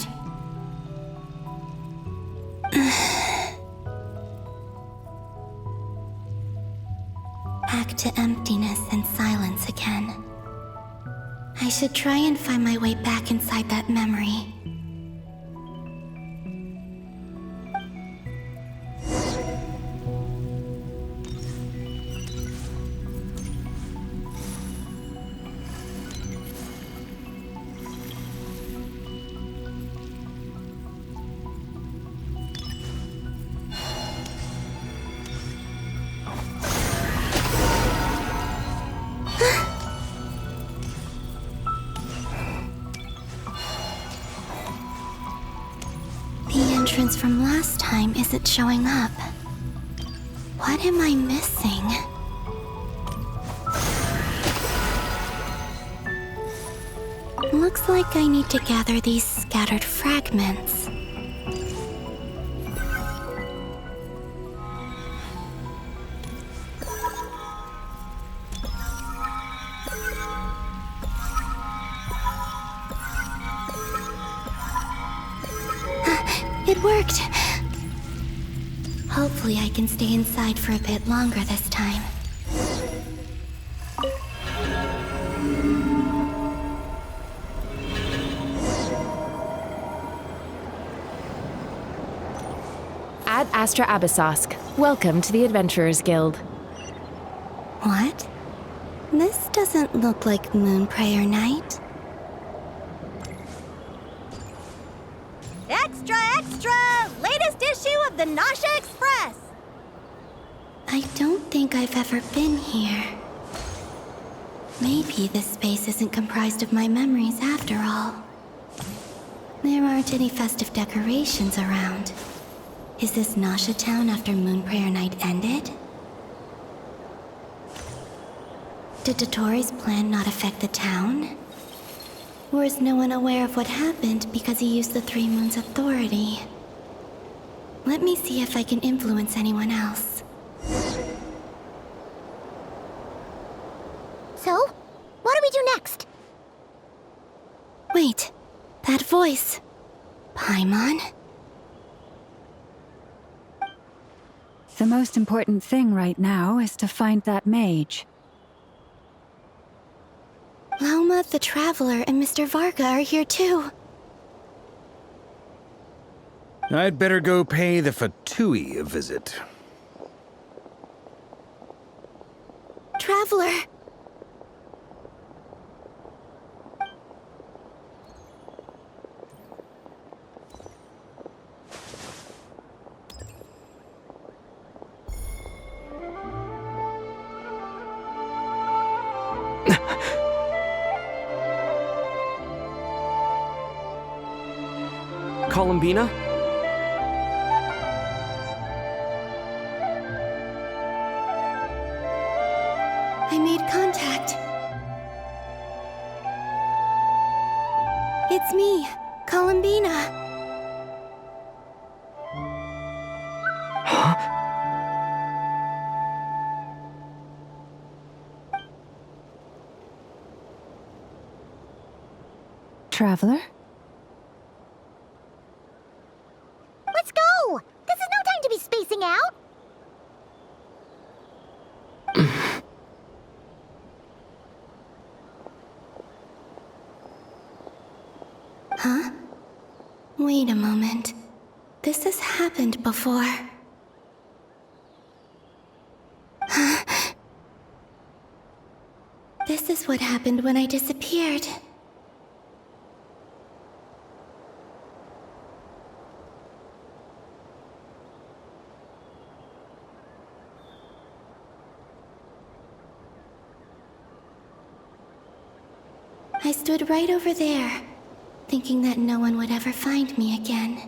Back to emptiness and silence again. I should try and find my way back inside that memory. From last time isn't showing up. What am I missing? Looks like I need to gather these scattered fragments. It worked! Hopefully I can stay inside for a bit longer this time. Ad Astra Abyssosque. Welcome to the Adventurers Guild. What? This doesn't look like Moon Prayer Night. Extra, extra! Latest issue of the Nasha Express! I don't think I've ever been here. Maybe this space isn't comprised of my memories after all. There aren't any festive decorations around. Is this Nasha town after Moon Prayer Night ended? Did Dottore's plan not affect the town? Or is no one aware of what happened because he used the Three Moons' authority? Let me see if I can influence anyone else. So, what do we do next? Wait, that voice. Paimon? The most important thing right now is to find that mage. Lauma the Traveler and Mr. Varga are here too. I'd better go pay the Fatui a visit. Traveler! Columbina? I made contact. It's me, Columbina. Traveler? Let's go! This is no time to be spacing out! Huh? Wait a moment. This has happened before. Huh? This is what happened when I disappeared. I stood right over there, thinking that no one would ever find me again.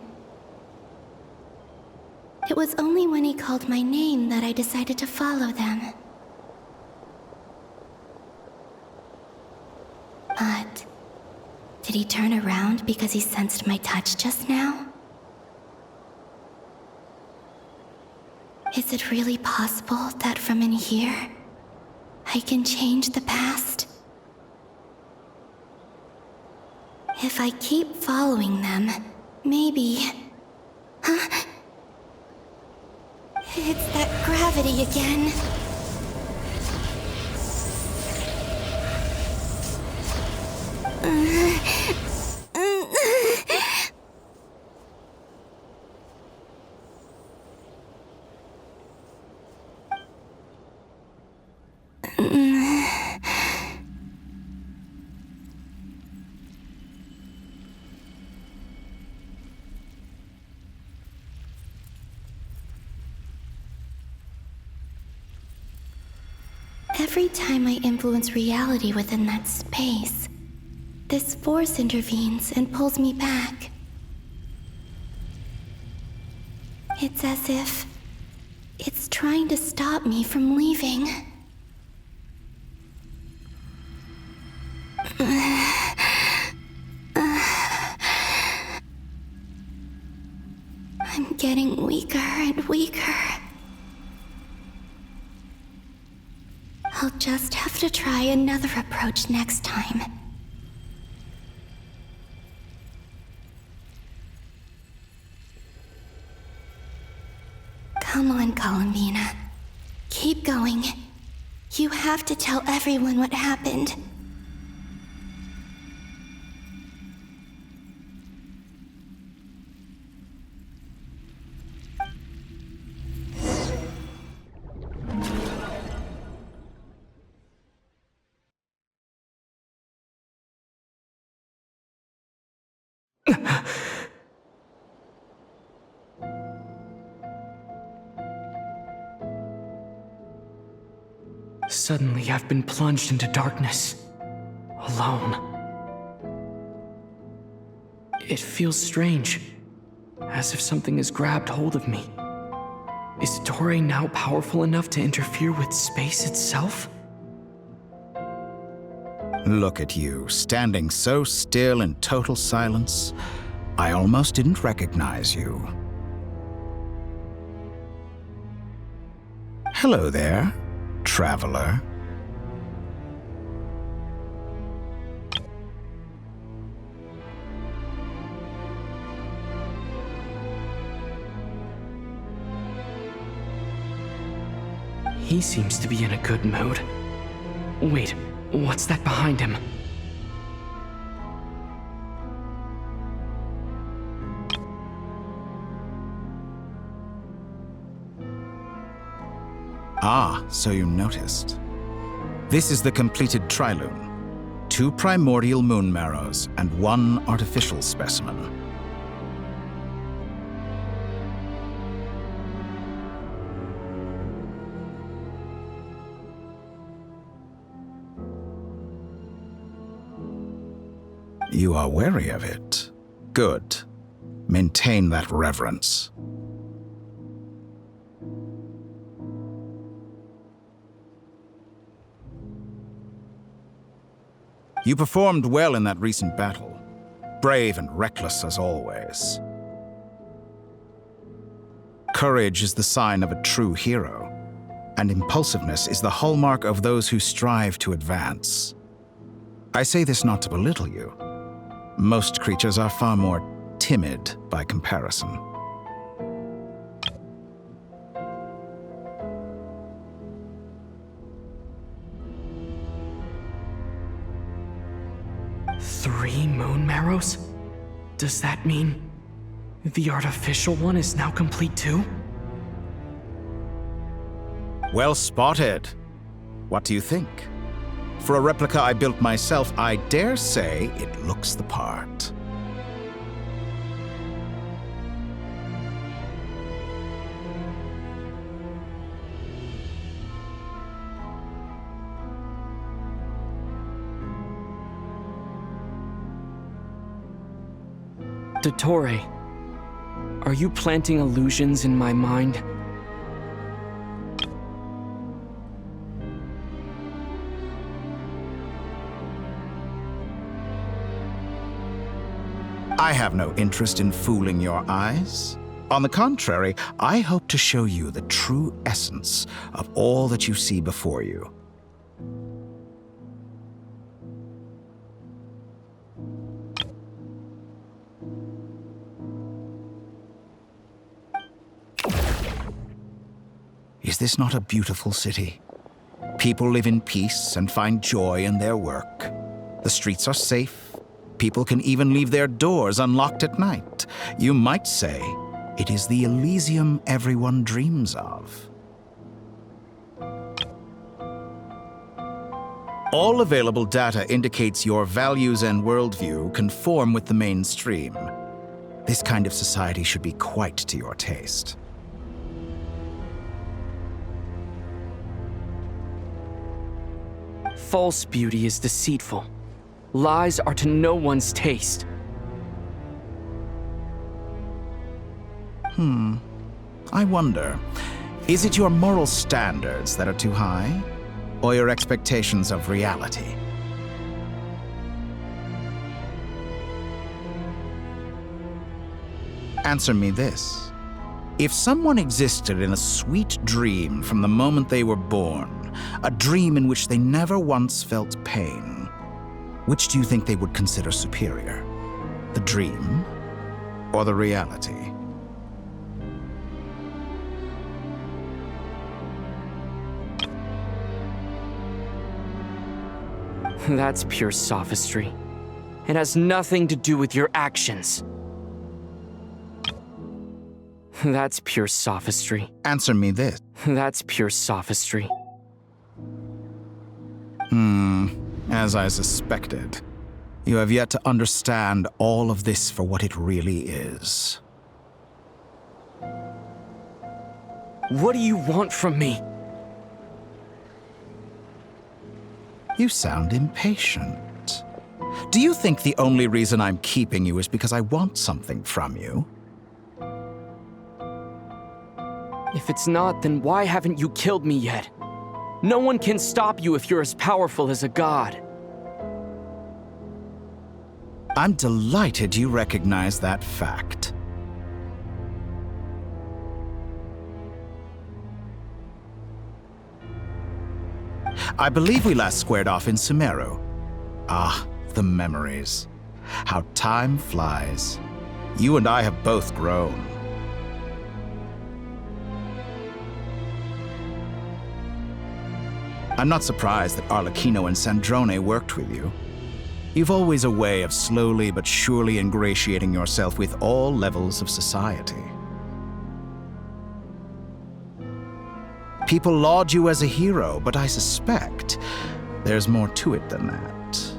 It was only when he called my name that I decided to follow them. But did he turn around because he sensed my touch just now? Is it really possible that from in here, I can change the past? If I keep following them, maybe... Huh? It's that gravity again. Every time I influence reality within that space, this force intervenes and pulls me back. It's as if it's trying to stop me from leaving. I'm getting weaker and weaker. I'll just have to try another approach next time. Come on, Columbina. Keep going. You have to tell everyone what happened. Suddenly, I've been plunged into darkness. Alone. It feels strange. As if something has grabbed hold of me. Is Dore now powerful enough to interfere with space itself? Look at you, standing so still in total silence. I almost didn't recognize you. Hello there, traveler. He seems to be in a good mood. Wait, what's that behind him? Ah, so you noticed. This is the completed trilune. 2 primordial moon marrows and 1 artificial specimen. You are wary of it. Good. Maintain that reverence. You performed well in that recent battle. Brave and reckless as always. Courage is the sign of a true hero, and impulsiveness is the hallmark of those who strive to advance. I say this not to belittle you. Most creatures are far more timid by comparison. Three moon marrows? Does that mean the artificial one is now complete too? Well spotted. What do you think? For a replica I built myself, I dare say it looks the part. Dottore, are you planting illusions in my mind? I have no interest in fooling your eyes. On the contrary, I hope to show you the true essence of all that you see before you. Is this not a beautiful city? People live in peace and find joy in their work. The streets are safe. People can even leave their doors unlocked at night. You might say it is the Elysium everyone dreams of. All available data indicates your values and worldview conform with the mainstream. This kind of society should be quite to your taste. False beauty is deceitful. Lies are to no one's taste. I wonder, is it your moral standards that are too high, or your expectations of reality? Answer me this. If someone existed in a sweet dream from the moment they were born, a dream in which they never once felt pain, which do you think they would consider superior? The dream or the reality? That's pure sophistry. It has nothing to do with your actions. That's pure sophistry. Answer me this. That's pure sophistry. As I suspected. You have yet to understand all of this for what it really is. What do you want from me? You sound impatient. Do you think the only reason I'm keeping you is because I want something from you? If it's not, then why haven't you killed me yet? No one can stop you if you're as powerful as a god. I'm delighted you recognize that fact. I believe we last squared off in Sumeru. Ah, the memories. How time flies. You and I have both grown. I'm not surprised that Arlecchino and Sandrone worked with you. You've always a way of slowly but surely ingratiating yourself with all levels of society. People laud you as a hero, but I suspect there's more to it than that.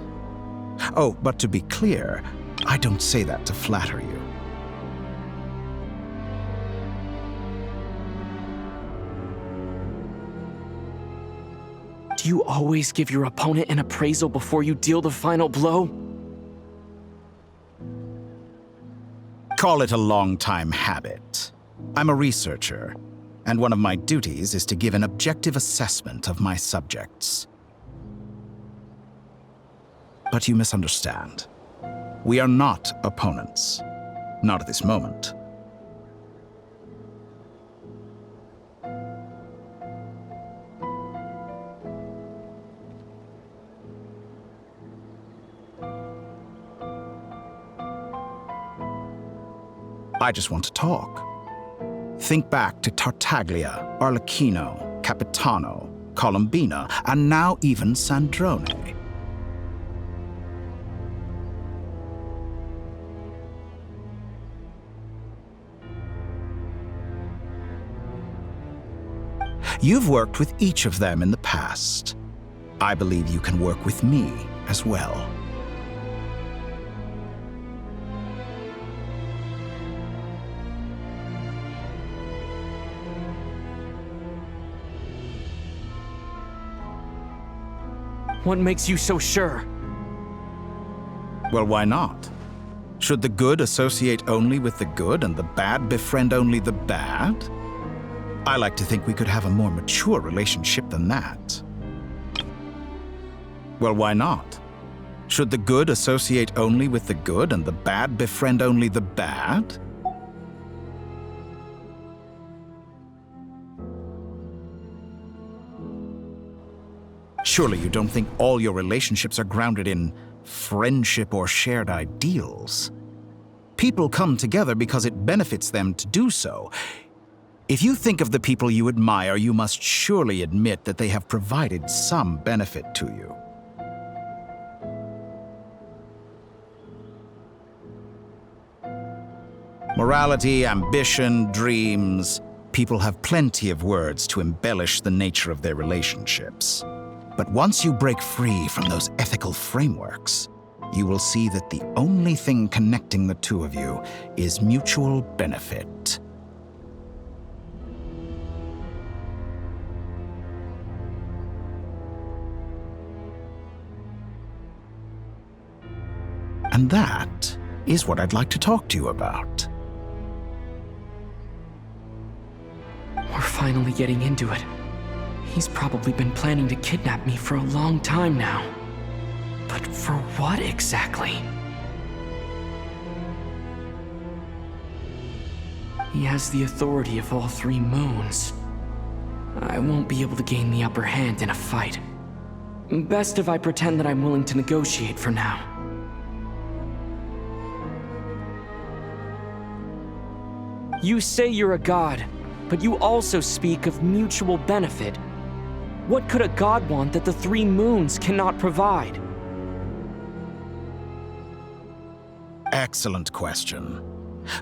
Oh, but to be clear, I don't say that to flatter you. Do you always give your opponent an appraisal before you deal the final blow? Call it a long-time habit. I'm a researcher, and one of my duties is to give an objective assessment of my subjects. But you misunderstand. We are not opponents. Not at this moment. I just want to talk. Think back to Tartaglia, Arlecchino, Capitano, Colombina, and now even Sandrone. You've worked with each of them in the past. I believe you can work with me as well. What makes you so sure? Well, why not? Should the good associate only with the good and the bad befriend only the bad? I like to think we could have a more mature relationship than that. Well, why not? Should the good associate only with the good and the bad befriend only the bad? Surely you don't think all your relationships are grounded in friendship or shared ideals. People come together because it benefits them to do so. If you think of the people you admire, you must surely admit that they have provided some benefit to you. Morality, ambition, dreams. People have plenty of words to embellish the nature of their relationships. But once you break free from those ethical frameworks, you will see that the only thing connecting the two of you is mutual benefit. And that is what I'd like to talk to you about. We're finally getting into it. He's probably been planning to kidnap me for a long time now. But for what exactly? He has the authority of all three moons. I won't be able to gain the upper hand in a fight. Best if I pretend that I'm willing to negotiate for now. You say you're a god, but you also speak of mutual benefit. What could a god want that the three moons cannot provide? Excellent question.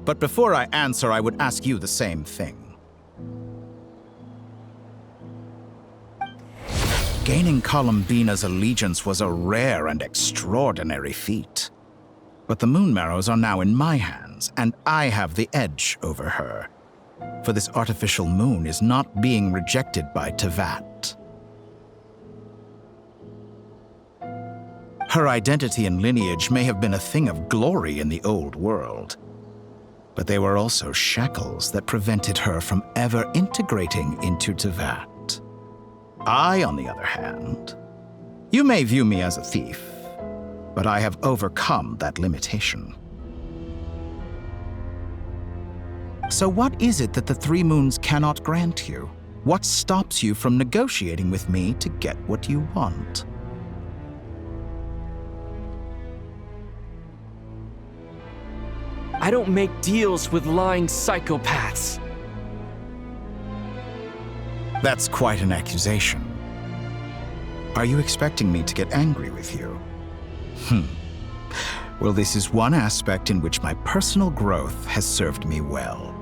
But before I answer, I would ask you the same thing. Gaining Colombina's allegiance was a rare and extraordinary feat. But the Moon Marrows are now in my hands, and I have the edge over her. For this artificial moon is not being rejected by Tevat. Her identity and lineage may have been a thing of glory in the old world, but they were also shackles that prevented her from ever integrating into Tevat. I, on the other hand, you may view me as a thief, but I have overcome that limitation. So what is it that the three moons cannot grant you? What stops you from negotiating with me to get what you want? I don't make deals with lying psychopaths. That's quite an accusation. Are you expecting me to get angry with you? Well, this is one aspect in which my personal growth has served me well.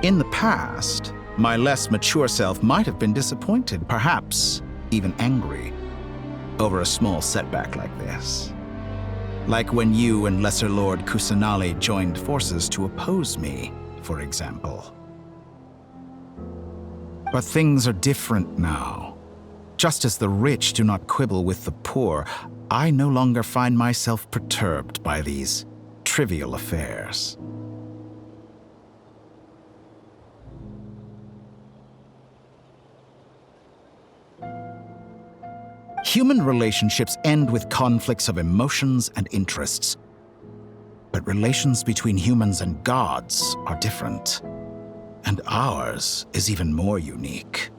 In the past, my less mature self might have been disappointed, perhaps even angry, over a small setback like this. Like when you and Lesser Lord Kusanali joined forces to oppose me, for example. But things are different now. Just as the rich do not quibble with the poor, I no longer find myself perturbed by these trivial affairs. Human relationships end with conflicts of emotions and interests. But relations between humans and gods are different. And ours is even more unique.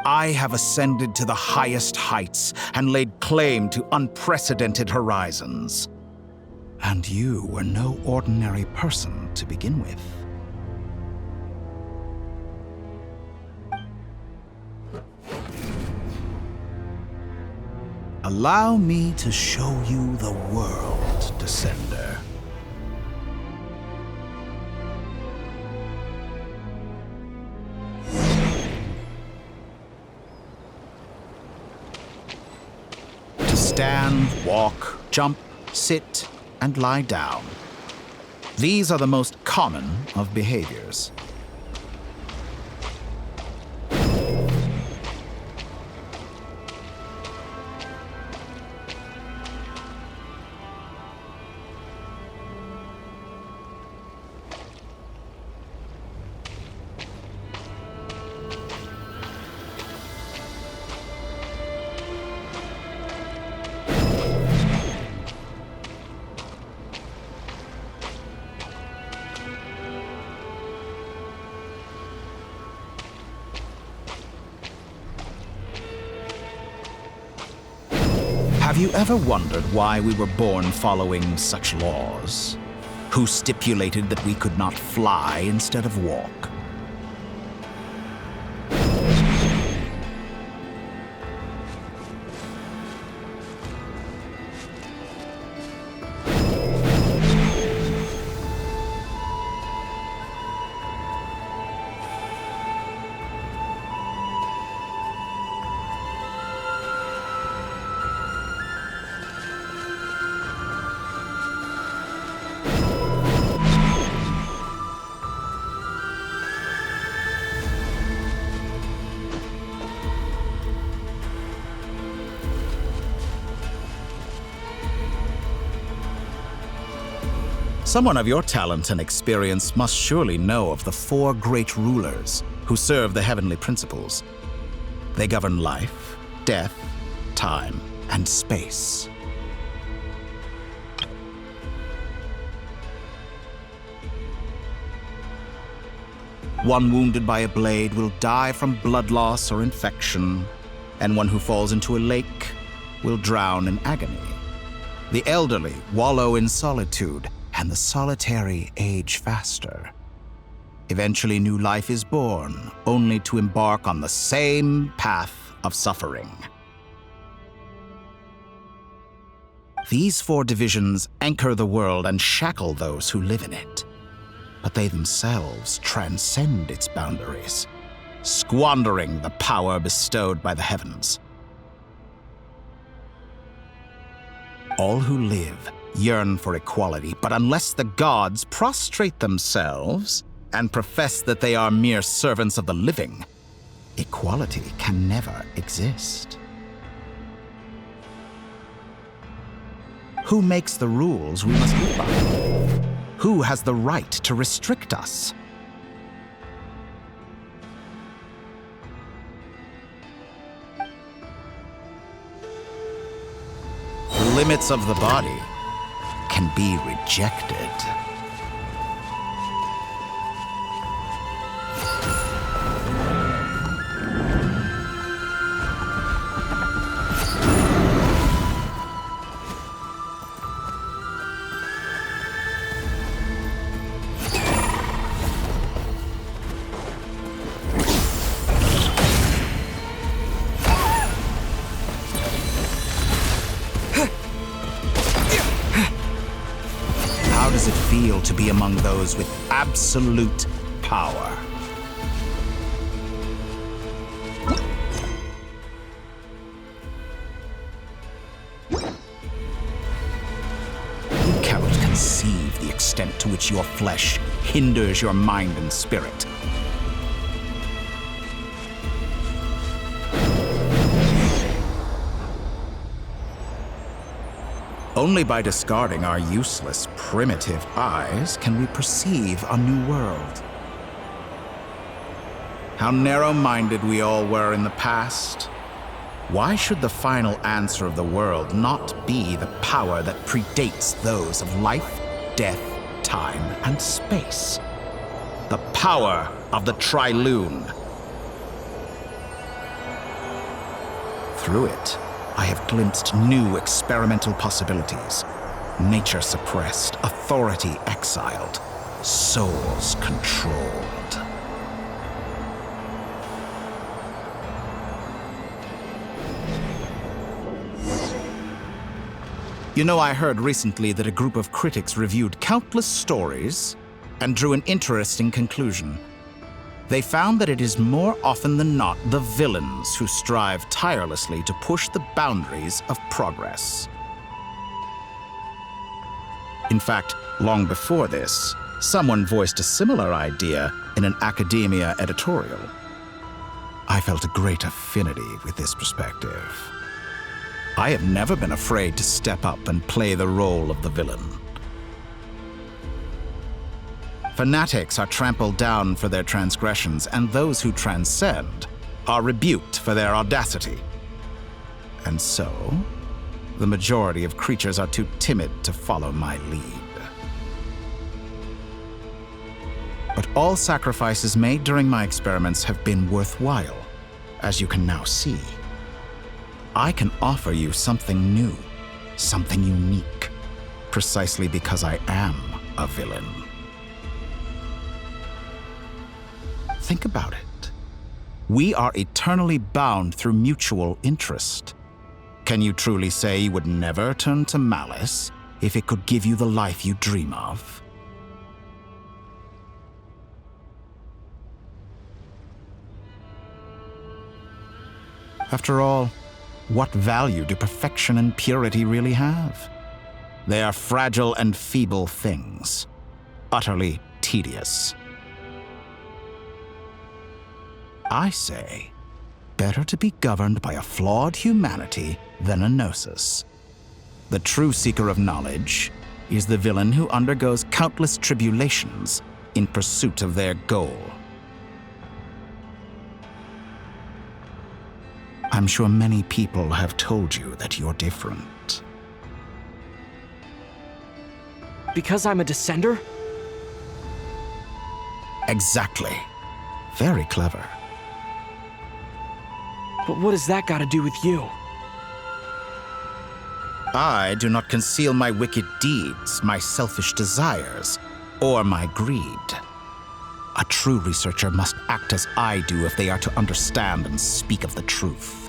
I have ascended to the highest heights and laid claim to unprecedented horizons. And you were no ordinary person to begin with. Allow me to show you the world, Descender. To stand, walk, jump, sit, and lie down. These are the most common of behaviors. Have you ever wondered why we were born following such laws? Who stipulated that we could not fly instead of walk? Someone of your talent and experience must surely know of the 4 great rulers who serve the heavenly principles. They govern life, death, time, and space. One wounded by a blade will die from blood loss or infection, and one who falls into a lake will drown in agony. The elderly wallow in solitude, and the solitary age faster. Eventually, new life is born, only to embark on the same path of suffering. These 4 divisions anchor the world and shackle those who live in it. But they themselves transcend its boundaries, squandering the power bestowed by the heavens. All who live yearn for equality, but unless the gods prostrate themselves and profess that they are mere servants of the living, equality can never exist. Who makes the rules we must live by? Who has the right to restrict us? The limits of the body can be rejected. to be among those with absolute power. You cannot conceive the extent to which your flesh hinders your mind and spirit. Only by discarding our useless, primitive eyes can we perceive a new world. How narrow-minded we all were in the past. Why should the final answer of the world not be the power that predates those of life, death, time, and space? The power of the Trilune. Through it, I have glimpsed new experimental possibilities. Nature suppressed, authority exiled, souls controlled. You know, I heard recently that a group of critics reviewed countless stories and drew an interesting conclusion. They found that it is more often than not the villains who strive tirelessly to push the boundaries of progress. In fact, long before this, someone voiced a similar idea in an academia editorial. I felt a great affinity with this perspective. I have never been afraid to step up and play the role of the villain. Fanatics are trampled down for their transgressions, and those who transcend are rebuked for their audacity. And so, the majority of creatures are too timid to follow my lead. But all sacrifices made during my experiments have been worthwhile, as you can now see. I can offer you something new, something unique, precisely because I am a villain. Think about it. We are eternally bound through mutual interest. Can you truly say you would never turn to malice if it could give you the life you dream of? After all, what value do perfection and purity really have? They are fragile and feeble things, utterly tedious. I say, better to be governed by a flawed humanity than a gnosis. The true seeker of knowledge is the villain who undergoes countless tribulations in pursuit of their goal. I'm sure many people have told you that you're different. Because I'm a descender? Exactly. Very clever. But what has that got to do with you? I do not conceal my wicked deeds, my selfish desires, or my greed. A true researcher must act as I do if they are to understand and speak of the truth.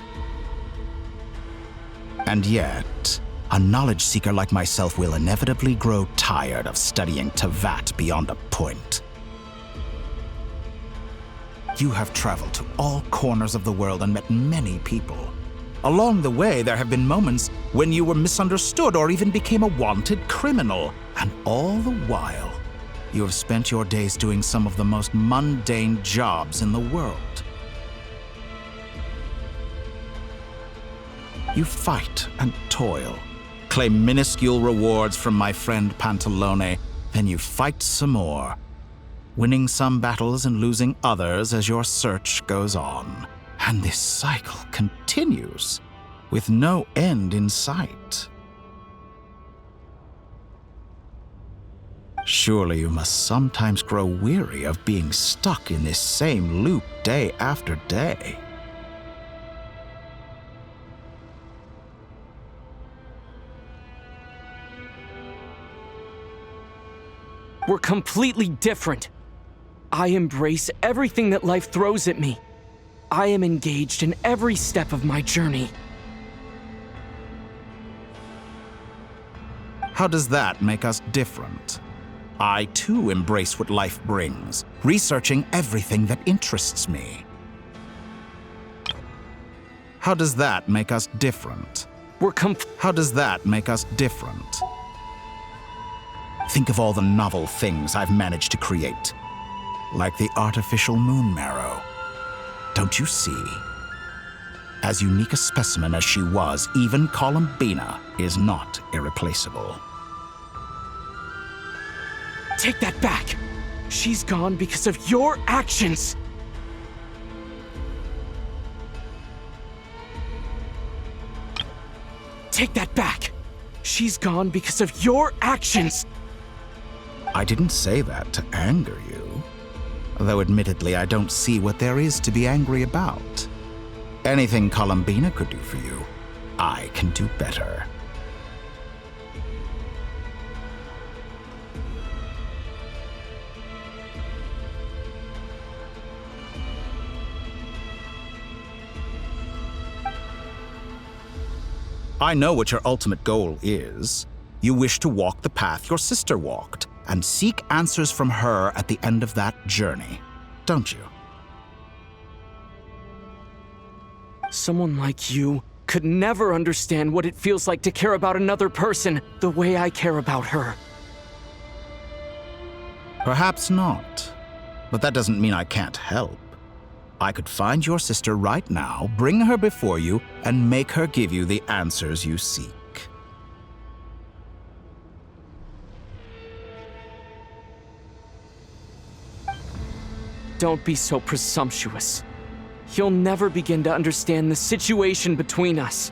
And yet, a knowledge seeker like myself will inevitably grow tired of studying Tevat beyond a point. You have traveled to all corners of the world and met many people. Along the way, there have been moments when you were misunderstood or even became a wanted criminal. And all the while, you have spent your days doing some of the most mundane jobs in the world. You fight and toil, claim minuscule rewards from my friend Pantalone, then you fight some more, winning some battles and losing others as your search goes on. And this cycle continues, with no end in sight. Surely you must sometimes grow weary of being stuck in this same loop day after day. We're completely different. I embrace everything that life throws at me. I am engaged in every step of my journey. How does that make us different? I too embrace what life brings, researching everything that interests me. How does that make us different? How does that make us different? Think of all the novel things I've managed to create, like the artificial moon marrow. Don't you see? As unique a specimen as she was, even Columbina is not irreplaceable. Take that back! She's gone because of your actions! Take that back! She's gone because of your actions! I didn't say that to anger you. Though admittedly, I don't see what there is to be angry about. Anything Columbina could do for you, I can do better. I know what your ultimate goal is. You wish to walk the path your sister walked, and seek answers from her at the end of that journey, don't you? Someone like you could never understand what it feels like to care about another person the way I care about her. Perhaps not, but that doesn't mean I can't help. I could find your sister right now, bring her before you, and make her give you the answers you seek. Don't be so presumptuous. You'll never begin to understand the situation between us.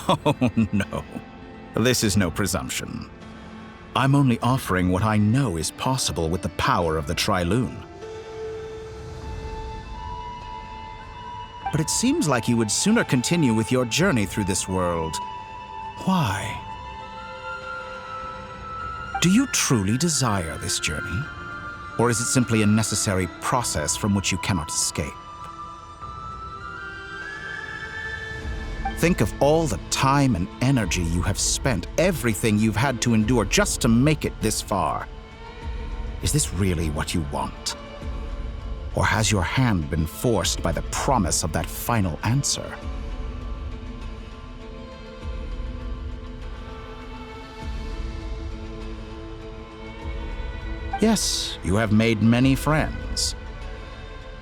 Oh, no. This is no presumption. I'm only offering what I know is possible with the power of the Trilune. But it seems like you would sooner continue with your journey through this world. Why? Do you truly desire this journey? Or is it simply a necessary process from which you cannot escape? Think of all the time and energy you have spent, everything you've had to endure just to make it this far. Is this really what you want? Or has your hand been forced by the promise of that final answer? Yes, you have made many friends.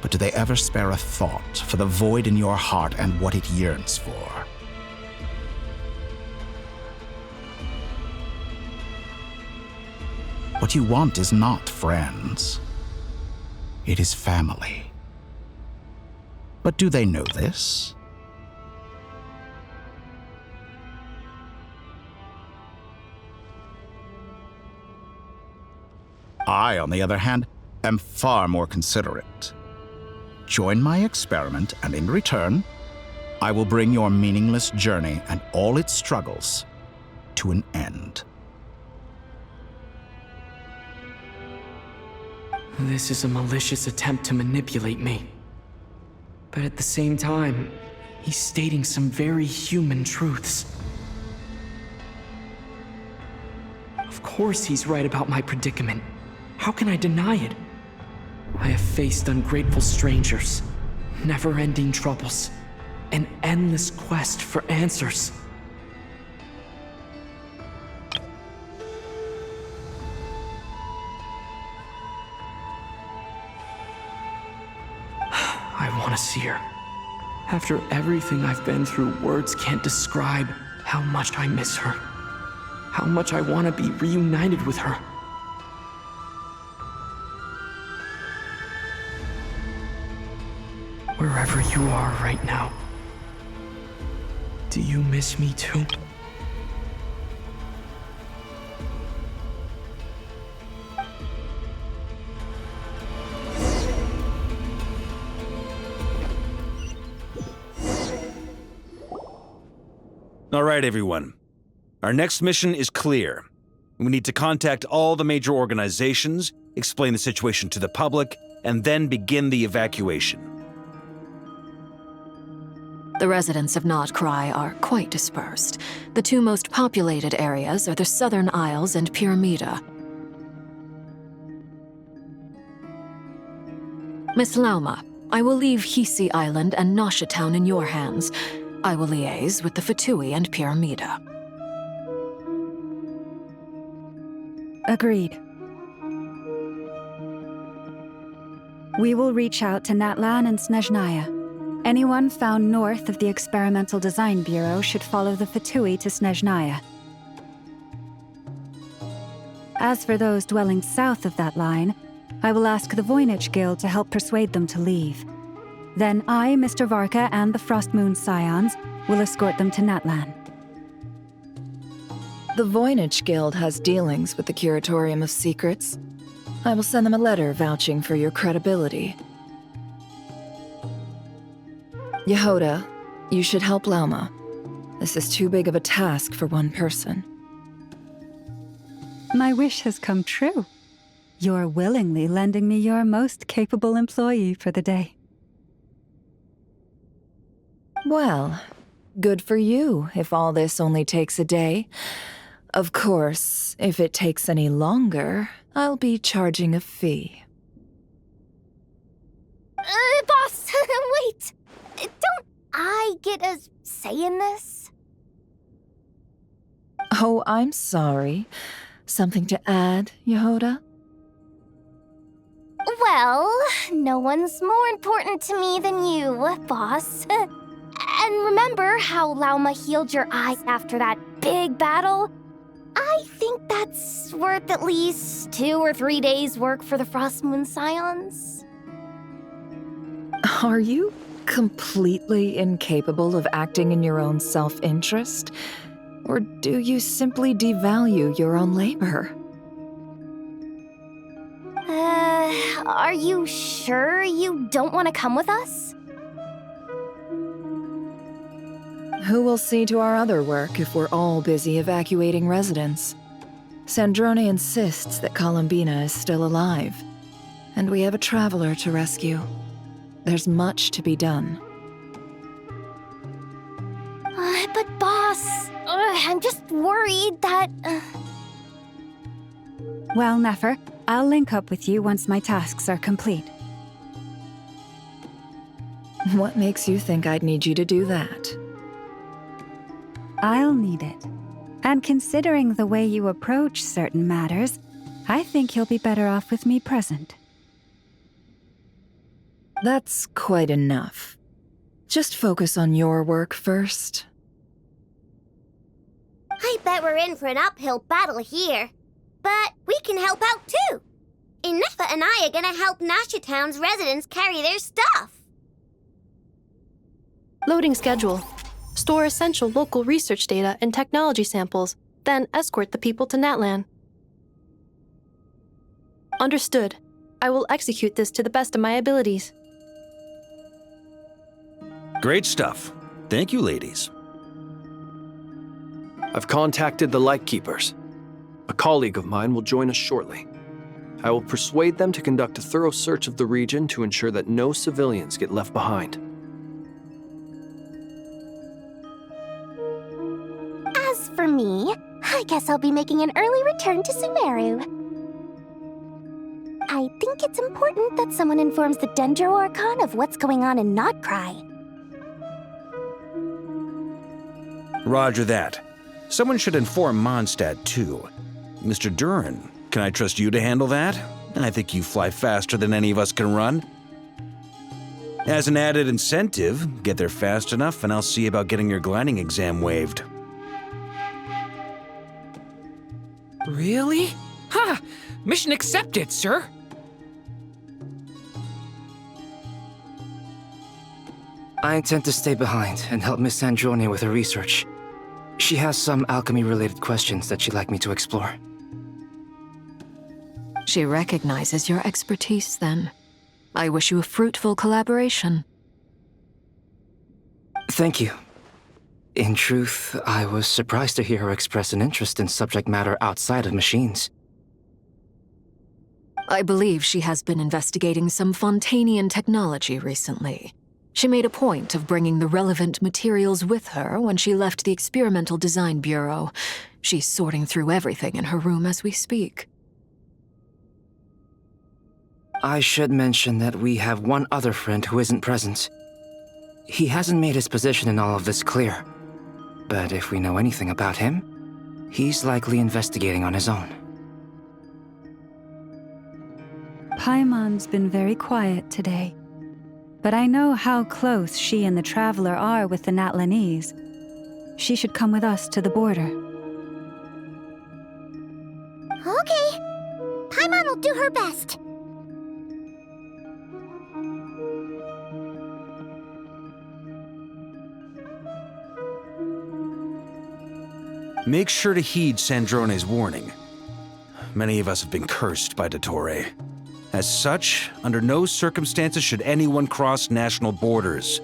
But do they ever spare a thought for the void in your heart and what it yearns for? What you want is not friends. It is family. But do they know this? I, on the other hand, am far more considerate. Join my experiment, and in return, I will bring your meaningless journey and all its struggles to an end. This is a malicious attempt to manipulate me. But at the same time, he's stating some very human truths. Of course he's right about my predicament. How can I deny it? I have faced ungrateful strangers, never-ending troubles, an endless quest for answers. I want to see her. After everything I've been through, words can't describe how much I miss her. How much I want to be reunited with her. Wherever you are right now, do you miss me too? All right, everyone. Our next mission is clear. We need to contact all the major organizations, explain the situation to the public, and then begin the evacuation. The residents of Notcry are quite dispersed. The two most populated areas are the Southern Isles and Pyramida. Miss Lauma, I will leave Hisi Island and Nasha Town in your hands. I will liaise with the Fatui and Pyramida. Agreed. We will reach out to Natlan and Snezhnaya. Anyone found north of the Experimental Design Bureau should follow the Fatui to Snezhnaya. As for those dwelling south of that line, I will ask the Voynich Guild to help persuade them to leave. Then I, Mr. Varka, and the Frostmoon Scions will escort them to Natlan. The Voynich Guild has dealings with the Curatorium of Secrets. I will send them a letter vouching for your credibility. Yehoda, you should help Lauma. This is too big of a task for one person. My wish has come true. You're willingly lending me your most capable employee for the day. Well, good for you if all this only takes a day. Of course, if it takes any longer, I'll be charging a fee. Boss, wait! Don't I get a say in this? Oh, I'm sorry. Something to add, Yehoda? Well, no one's more important to me than you, boss. And remember how Lauma healed your eyes after that big battle? I think that's worth at least 2 or 3 days' work for the Frostmoon Scions. Are you completely incapable of acting in your own self-interest? Or do you simply devalue your own labor? Are you sure you don't want to come with us? Who will see to our other work if we're all busy evacuating residents? Sandrone insists that Columbina is still alive, and we have a traveler to rescue. There's much to be done. But boss, I'm just worried that... Well, Nefer, I'll link up with you once my tasks are complete. What makes you think I'd need you to do that? I'll need it. And considering the way you approach certain matters, I think you'll be better off with me present. That's quite enough. Just focus on your work first. I bet we're in for an uphill battle here. But we can help out too. Inefa and I are gonna help Nasha Town's residents carry their stuff. Loading schedule. Store essential local research data and technology samples, then escort the people to Natlan. Understood. I will execute this to the best of my abilities. Great stuff. Thank you, ladies. I've contacted the Lightkeepers. A colleague of mine will join us shortly. I will persuade them to conduct a thorough search of the region to ensure that no civilians get left behind. As for me, I guess I'll be making an early return to Sumeru. I think it's important that someone informs the Dendro Archon of what's going on in Notcry. Roger that. Someone should inform Mondstadt, too. Mr. Duran, can I trust you to handle that? I think you fly faster than any of us can run. As an added incentive, get there fast enough and I'll see about getting your gliding exam waived. Really? Ha! Mission accepted, sir! I intend to stay behind and help Miss Sandrone with her research. She has some alchemy-related questions that she'd like me to explore. She recognizes your expertise, then. I wish you a fruitful collaboration. Thank you. In truth, I was surprised to hear her express an interest in subject matter outside of machines. I believe she has been investigating some Fontanian technology recently. She made a point of bringing the relevant materials with her when she left the Experimental Design Bureau. She's sorting through everything in her room as we speak. I should mention that we have one other friend who isn't present. He hasn't made his position in all of this clear. But if we know anything about him, he's likely investigating on his own. Paimon's been very quiet today. But I know how close she and the Traveler are with the Natlanese. She should come with us to the border. Okay. Paimon will do her best. Make sure to heed Sandrone's warning. Many of us have been cursed by Dottore. As such, under no circumstances should anyone cross national borders.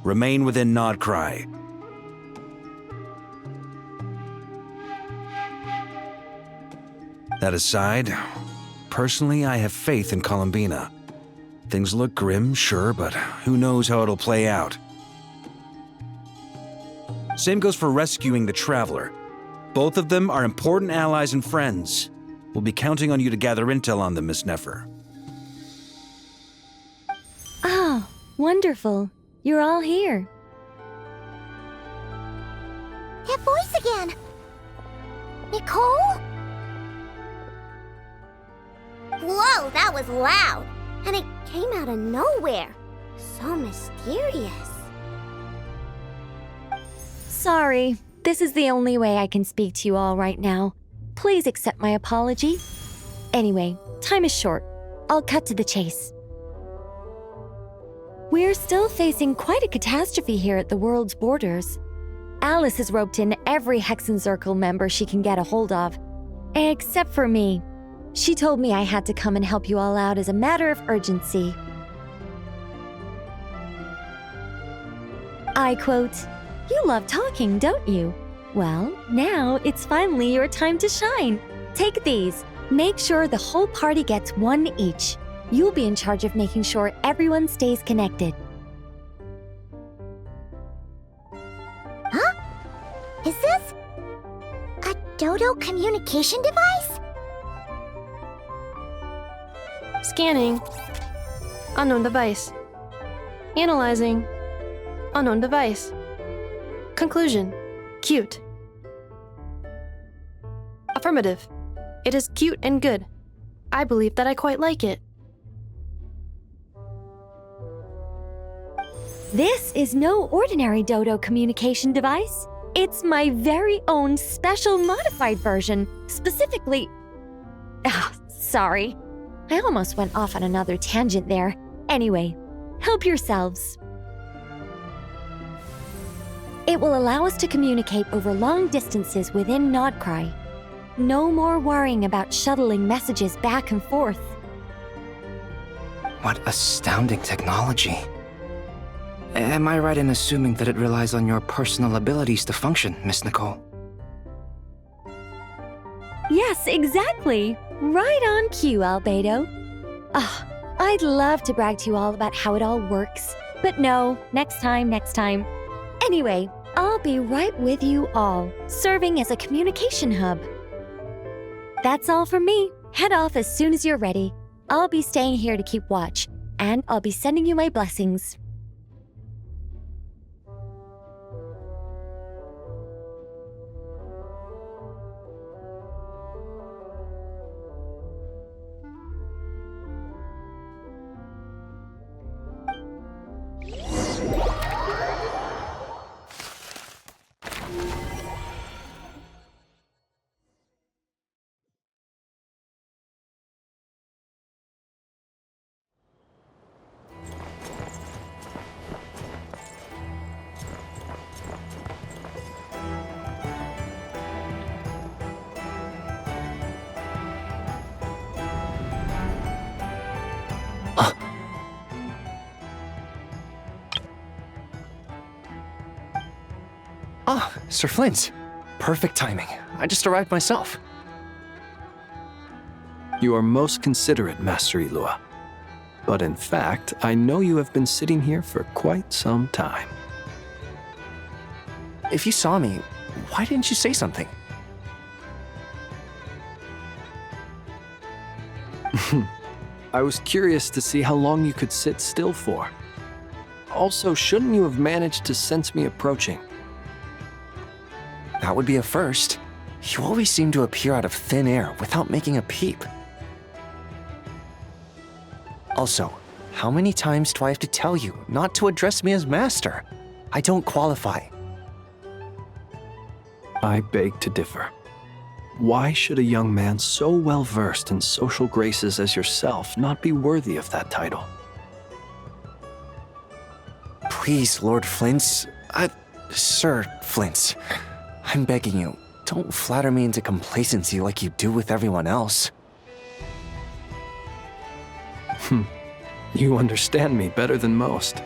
Remain within Nodcry. That aside, personally I have faith in Columbina. Things look grim, sure, but who knows how it'll play out. Same goes for rescuing the Traveler. Both of them are important allies and friends. We'll be counting on you to gather intel on them, Miss Nefer. Oh, wonderful. You're all here. That voice again! Nicole? Whoa, that was loud! And it came out of nowhere. So mysterious. Sorry, this is the only way I can speak to you all right now. Please accept my apology. Anyway, time is short. I'll cut to the chase. We're still facing quite a catastrophe here at the world's borders. Alice has roped in every Hexencircle member she can get a hold of. Except for me. She told me I had to come and help you all out as a matter of urgency. I quote, "You love talking, don't you? Well, now it's finally your time to shine. Take these. Make sure the whole party gets one each. You'll be in charge of making sure everyone stays connected." Huh? Is this a Dodo communication device? Scanning. Unknown device. Analyzing. Unknown device. Conclusion. Cute. Affirmative. It is cute and good. I believe that I quite like it. This is no ordinary Dodo communication device. It's my very own special modified version, specifically... Ah, sorry. I almost went off on another tangent there. Anyway, help yourselves. It will allow us to communicate over long distances within Nodcry. No more worrying about shuttling messages back and forth. What astounding technology. Am I right in assuming that it relies on your personal abilities to function, Miss Nicole? Yes, exactly. Right on cue, Albedo. I'd love to brag to you all about how it all works. But no, next time. Anyway, I'll be right with you all, serving as a communication hub. That's all from me. Head off as soon as you're ready. I'll be staying here to keep watch, and I'll be sending you my blessings. Ah, Sir Flint. Perfect timing. I just arrived myself. You are most considerate, Master Ilua. But in fact, I know you have been sitting here for quite some time. If you saw me, why didn't you say something? I was curious to see how long you could sit still for. Also, shouldn't you have managed to sense me approaching? That would be a first. You always seem to appear out of thin air without making a peep. Also, how many times do I have to tell you not to address me as master? I don't qualify. I beg to differ. Why should a young man so well versed in social graces as yourself not be worthy of that title? Please, Lord Flint's... Sir Flint's. I'm begging you, don't flatter me into complacency like you do with everyone else. You understand me better than most.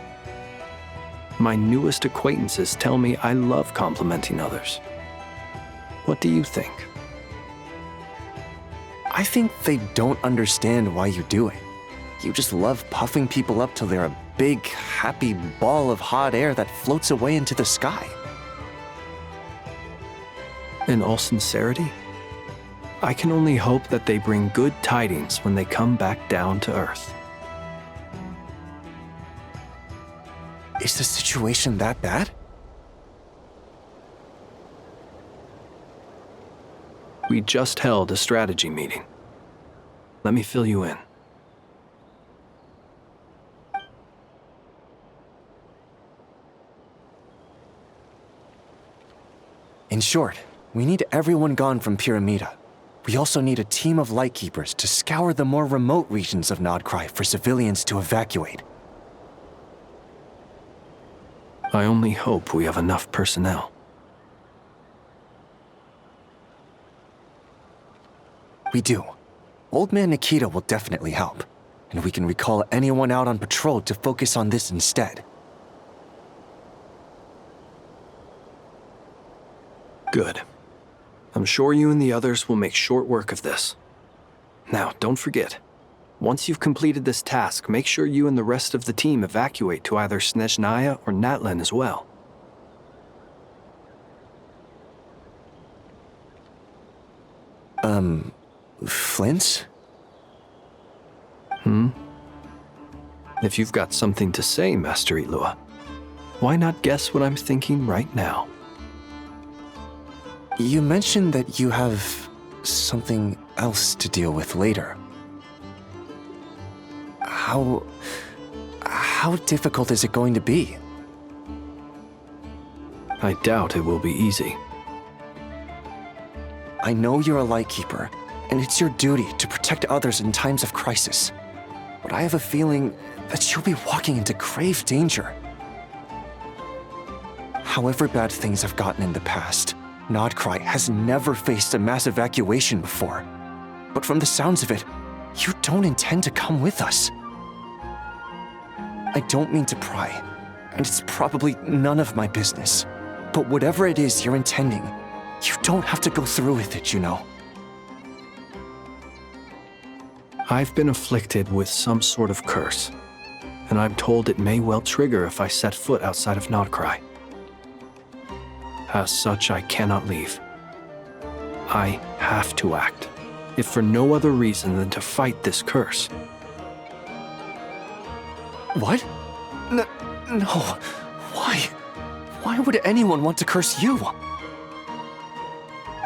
My newest acquaintances tell me I love complimenting others. What do you think? I think they don't understand why you do it. You just love puffing people up till they're a big, happy ball of hot air that floats away into the sky. In all sincerity, I can only hope that they bring good tidings when they come back down to Earth. Is the situation that bad? We just held a strategy meeting. Let me fill you in. In short, we need everyone gone from Pyramida. We also need a team of lightkeepers to scour the more remote regions of Nodcry for civilians to evacuate. I only hope we have enough personnel. We do. Old Man Nikita will definitely help, and we can recall anyone out on patrol to focus on this instead. Good. I'm sure you and the others will make short work of this. Now, don't forget, once you've completed this task, make sure you and the rest of the team evacuate to either Snezhnaya or Natlan as well. Flint's? If you've got something to say, Master Ilua, why not guess what I'm thinking right now? You mentioned that you have something else to deal with later. How difficult is it going to be? I doubt it will be easy. I know you're a lightkeeper, and it's your duty to protect others in times of crisis. But I have a feeling that you'll be walking into grave danger. However bad things have gotten in the past, Nodcry has never faced a mass evacuation before. But from the sounds of it, you don't intend to come with us. I don't mean to pry, and it's probably none of my business. But whatever it is you're intending, you don't have to go through with it, you know. I've been afflicted with some sort of curse, and I'm told it may well trigger if I set foot outside of Nodcry. As such, I cannot leave. I have to act, if for no other reason than to fight this curse. What? No. Why? Why would anyone want to curse you?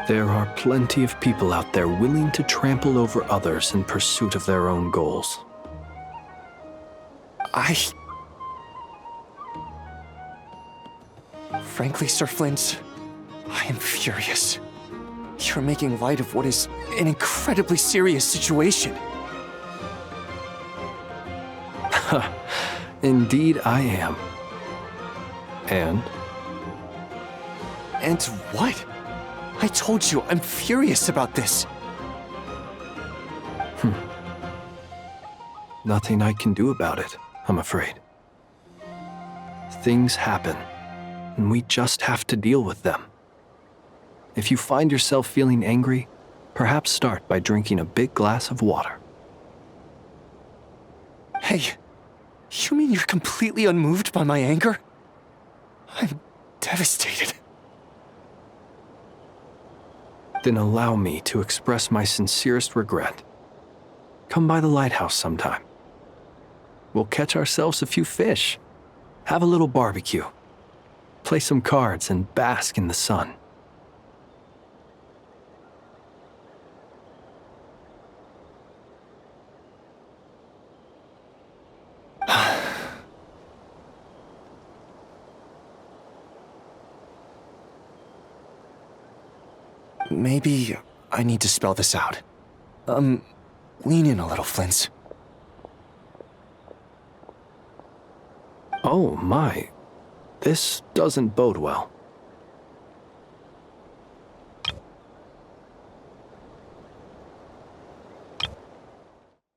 There are plenty of people out there willing to trample over others in pursuit of their own goals. Frankly, Sir Flint, I am furious. You're making light of what is an incredibly serious situation. Indeed I am. And? And what? I told you, I'm furious about this. Nothing I can do about it, I'm afraid. Things happen, and we just have to deal with them. If you find yourself feeling angry, perhaps start by drinking a big glass of water. Hey, you mean you're completely unmoved by my anger? I'm devastated. Then allow me to express my sincerest regret. Come by the lighthouse sometime. We'll catch ourselves a few fish, have a little barbecue, play some cards, and bask in the sun. Maybe I need to spell this out. Lean in a little, Flint's. Oh my, this doesn't bode well.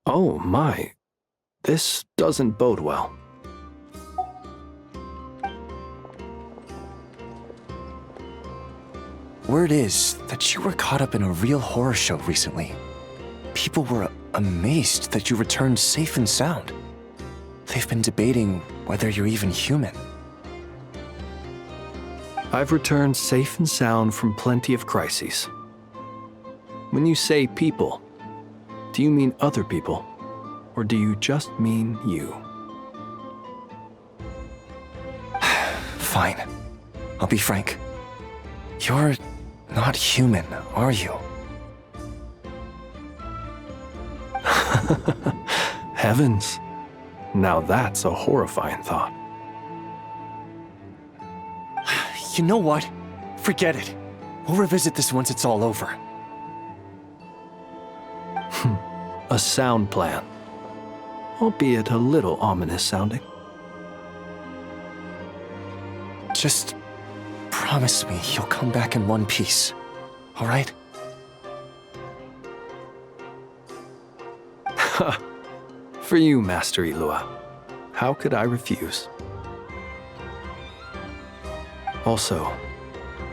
Oh my, this doesn't bode well. Word is that you were caught up in a real horror show recently. People were amazed that you returned safe and sound. They've been debating whether you're even human. I've returned safe and sound from plenty of crises. When you say people, do you mean other people, or do you just mean you? Fine. I'll be frank. You're not human, are you? Heavens. Now that's a horrifying thought. You know what? Forget it. We'll revisit this once it's all over. A sound plan. Albeit a little ominous sounding. Just promise me you'll come back in one piece, all right? For you, Master Ilua, how could I refuse? Also,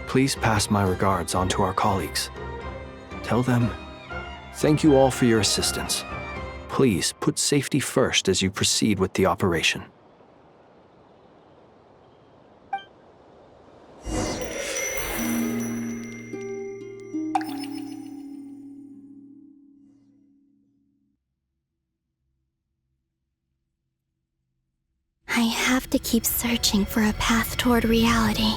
please pass my regards on to our colleagues. Tell them, thank you all for your assistance. Please put safety first as you proceed with the operation. I have to keep searching for a path toward reality.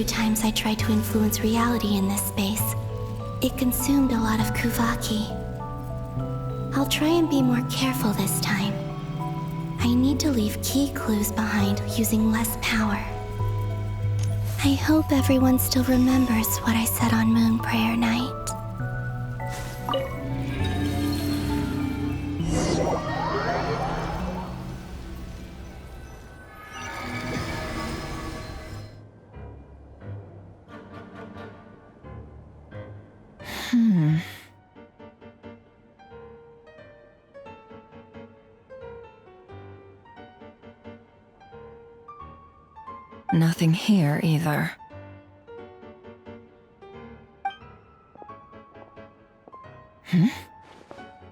Times I tried to influence reality in this space, it consumed a lot of Kuvaki. I'll try and be more careful this time. I need to leave key clues behind using less power. I hope everyone still remembers what I said on Moon Prayer Night. Nothing here either.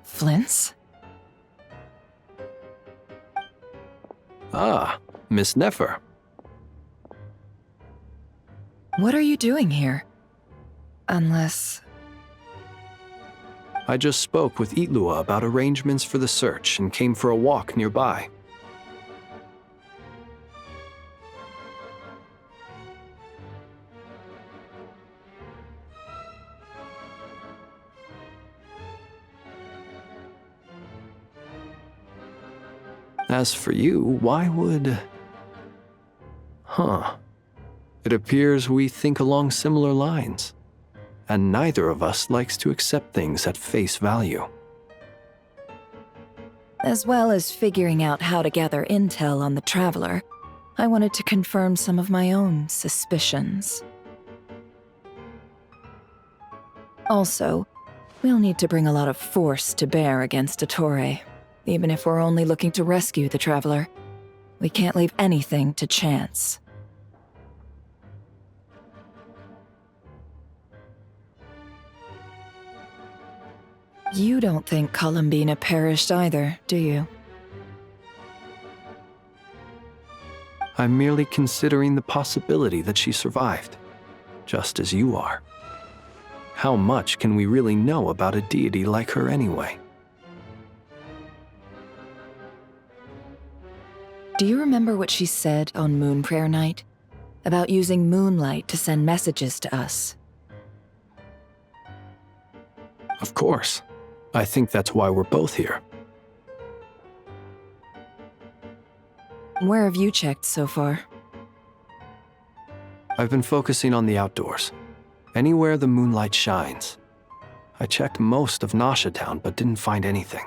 Flint's? Ah, Miss Nefer. What are you doing here? Unless... I just spoke with Itlua about arrangements for the search and came for a walk nearby. As for you, why would... It appears we think along similar lines, and neither of us likes to accept things at face value. As well as figuring out how to gather intel on the Traveler, I wanted to confirm some of my own suspicions. Also, we'll need to bring a lot of force to bear against Ettore, even if we're only looking to rescue the Traveler. We can't leave anything to chance. You don't think Columbina perished either, do you? I'm merely considering the possibility that she survived, just as you are. How much can we really know about a deity like her anyway? Do you remember what she said on Moon Prayer Night? About using moonlight to send messages to us? Of course. I think that's why we're both here. Where have you checked so far? I've been focusing on the outdoors. Anywhere the moonlight shines. I checked most of Nasha Town, but didn't find anything.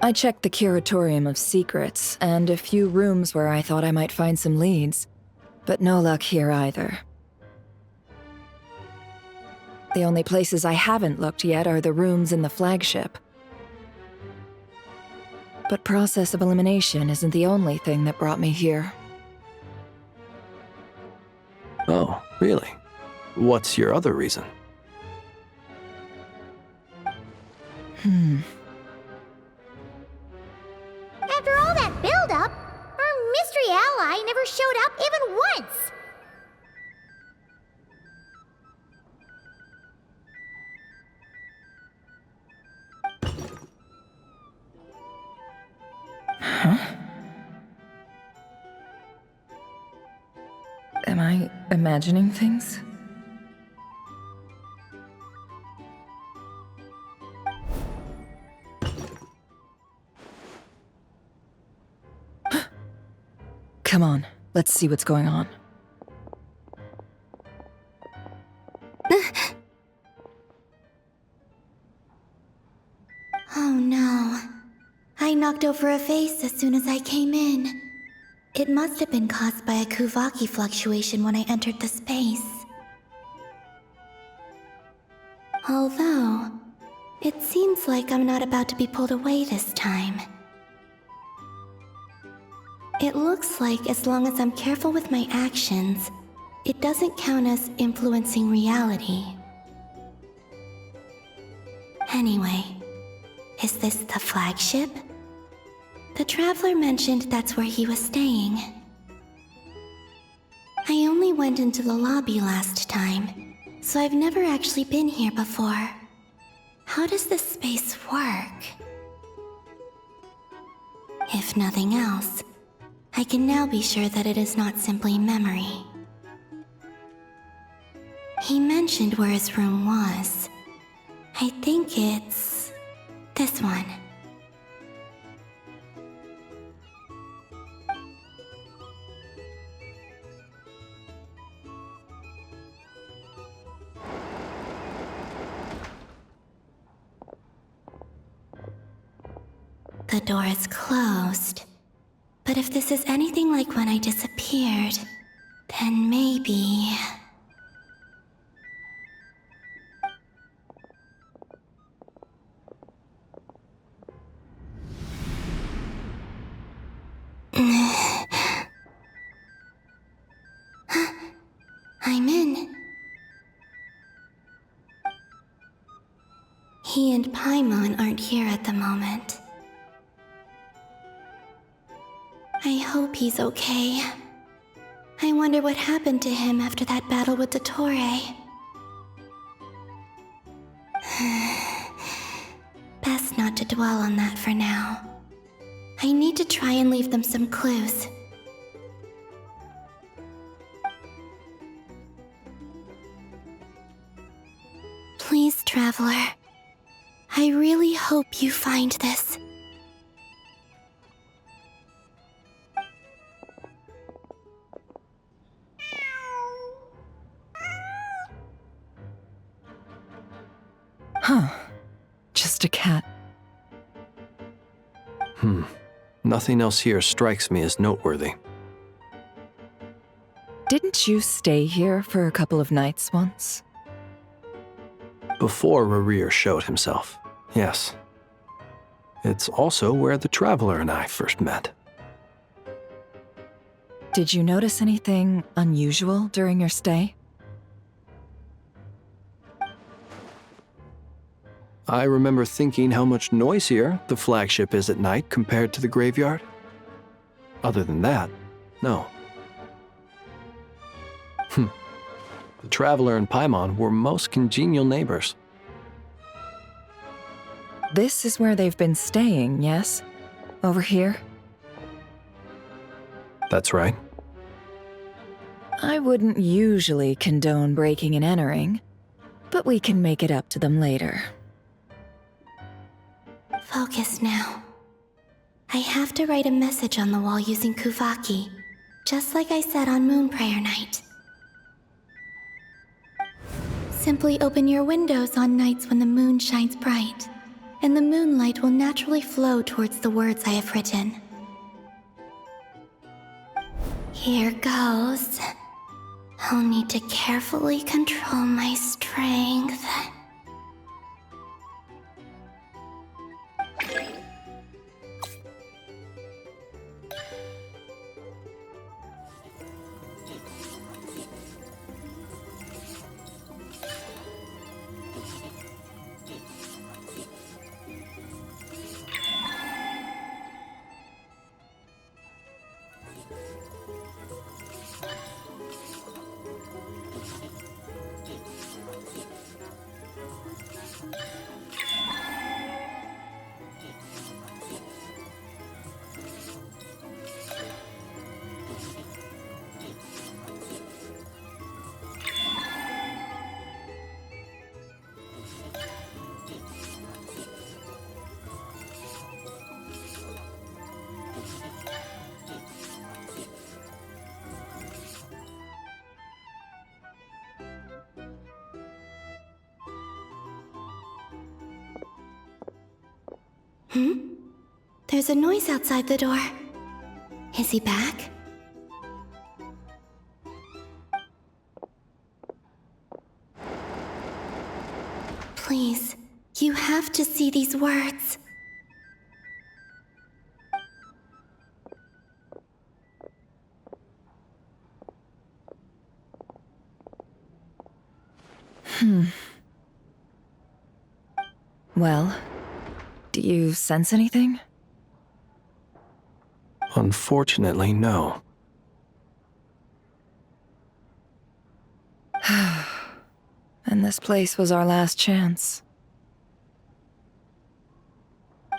I checked the Curatorium of Secrets, and a few rooms where I thought I might find some leads. But no luck here either. The only places I haven't looked yet are the rooms in the flagship. But process of elimination isn't the only thing that brought me here. Oh, really? What's your other reason? After all that build-up, our mystery ally never showed up even once! Am I imagining things? Come on, let's see what's going on. Oh no. I knocked over a vase as soon as I came in. It must have been caused by a Kuvaki fluctuation when I entered the space. Although, it seems like I'm not about to be pulled away this time. It looks like as long as I'm careful with my actions, it doesn't count as influencing reality. Anyway, is this the flagship? The Traveler mentioned that's where he was staying. I only went into the lobby last time, so I've never actually been here before. How does this space work? If nothing else, I can now be sure that it is not simply memory. He mentioned where his room was. I think it's this one. The door is closed. But if this is anything like when I disappeared, then maybe... I'm in. He and Paimon aren't here at the moment. I hope he's okay. I wonder what happened to him after that battle with Ettore. Best not to dwell on that for now. I need to try and leave them some clues. Please, Traveler. I really hope you find this. Huh. Just a cat. Nothing else here strikes me as noteworthy. Didn't you stay here for a couple of nights once? Before Rerir showed himself, yes. It's also where the Traveler and I first met. Did you notice anything unusual during your stay? I remember thinking how much noisier the flagship is at night compared to the graveyard. Other than that, no. The Traveler and Paimon were most congenial neighbors. This is where they've been staying, yes? Over here? That's right. I wouldn't usually condone breaking and entering, but we can make it up to them later. Focus now. I have to write a message on the wall using Kuvaki, just like I said on Moon Prayer Night. Simply open your windows on nights when the moon shines bright, and the moonlight will naturally flow towards the words I have written. Here goes. I'll need to carefully control my strength. There's a noise outside the door. Is he back? Please, you have to see these words. Well, do you sense anything? Unfortunately, no. And this place was our last chance.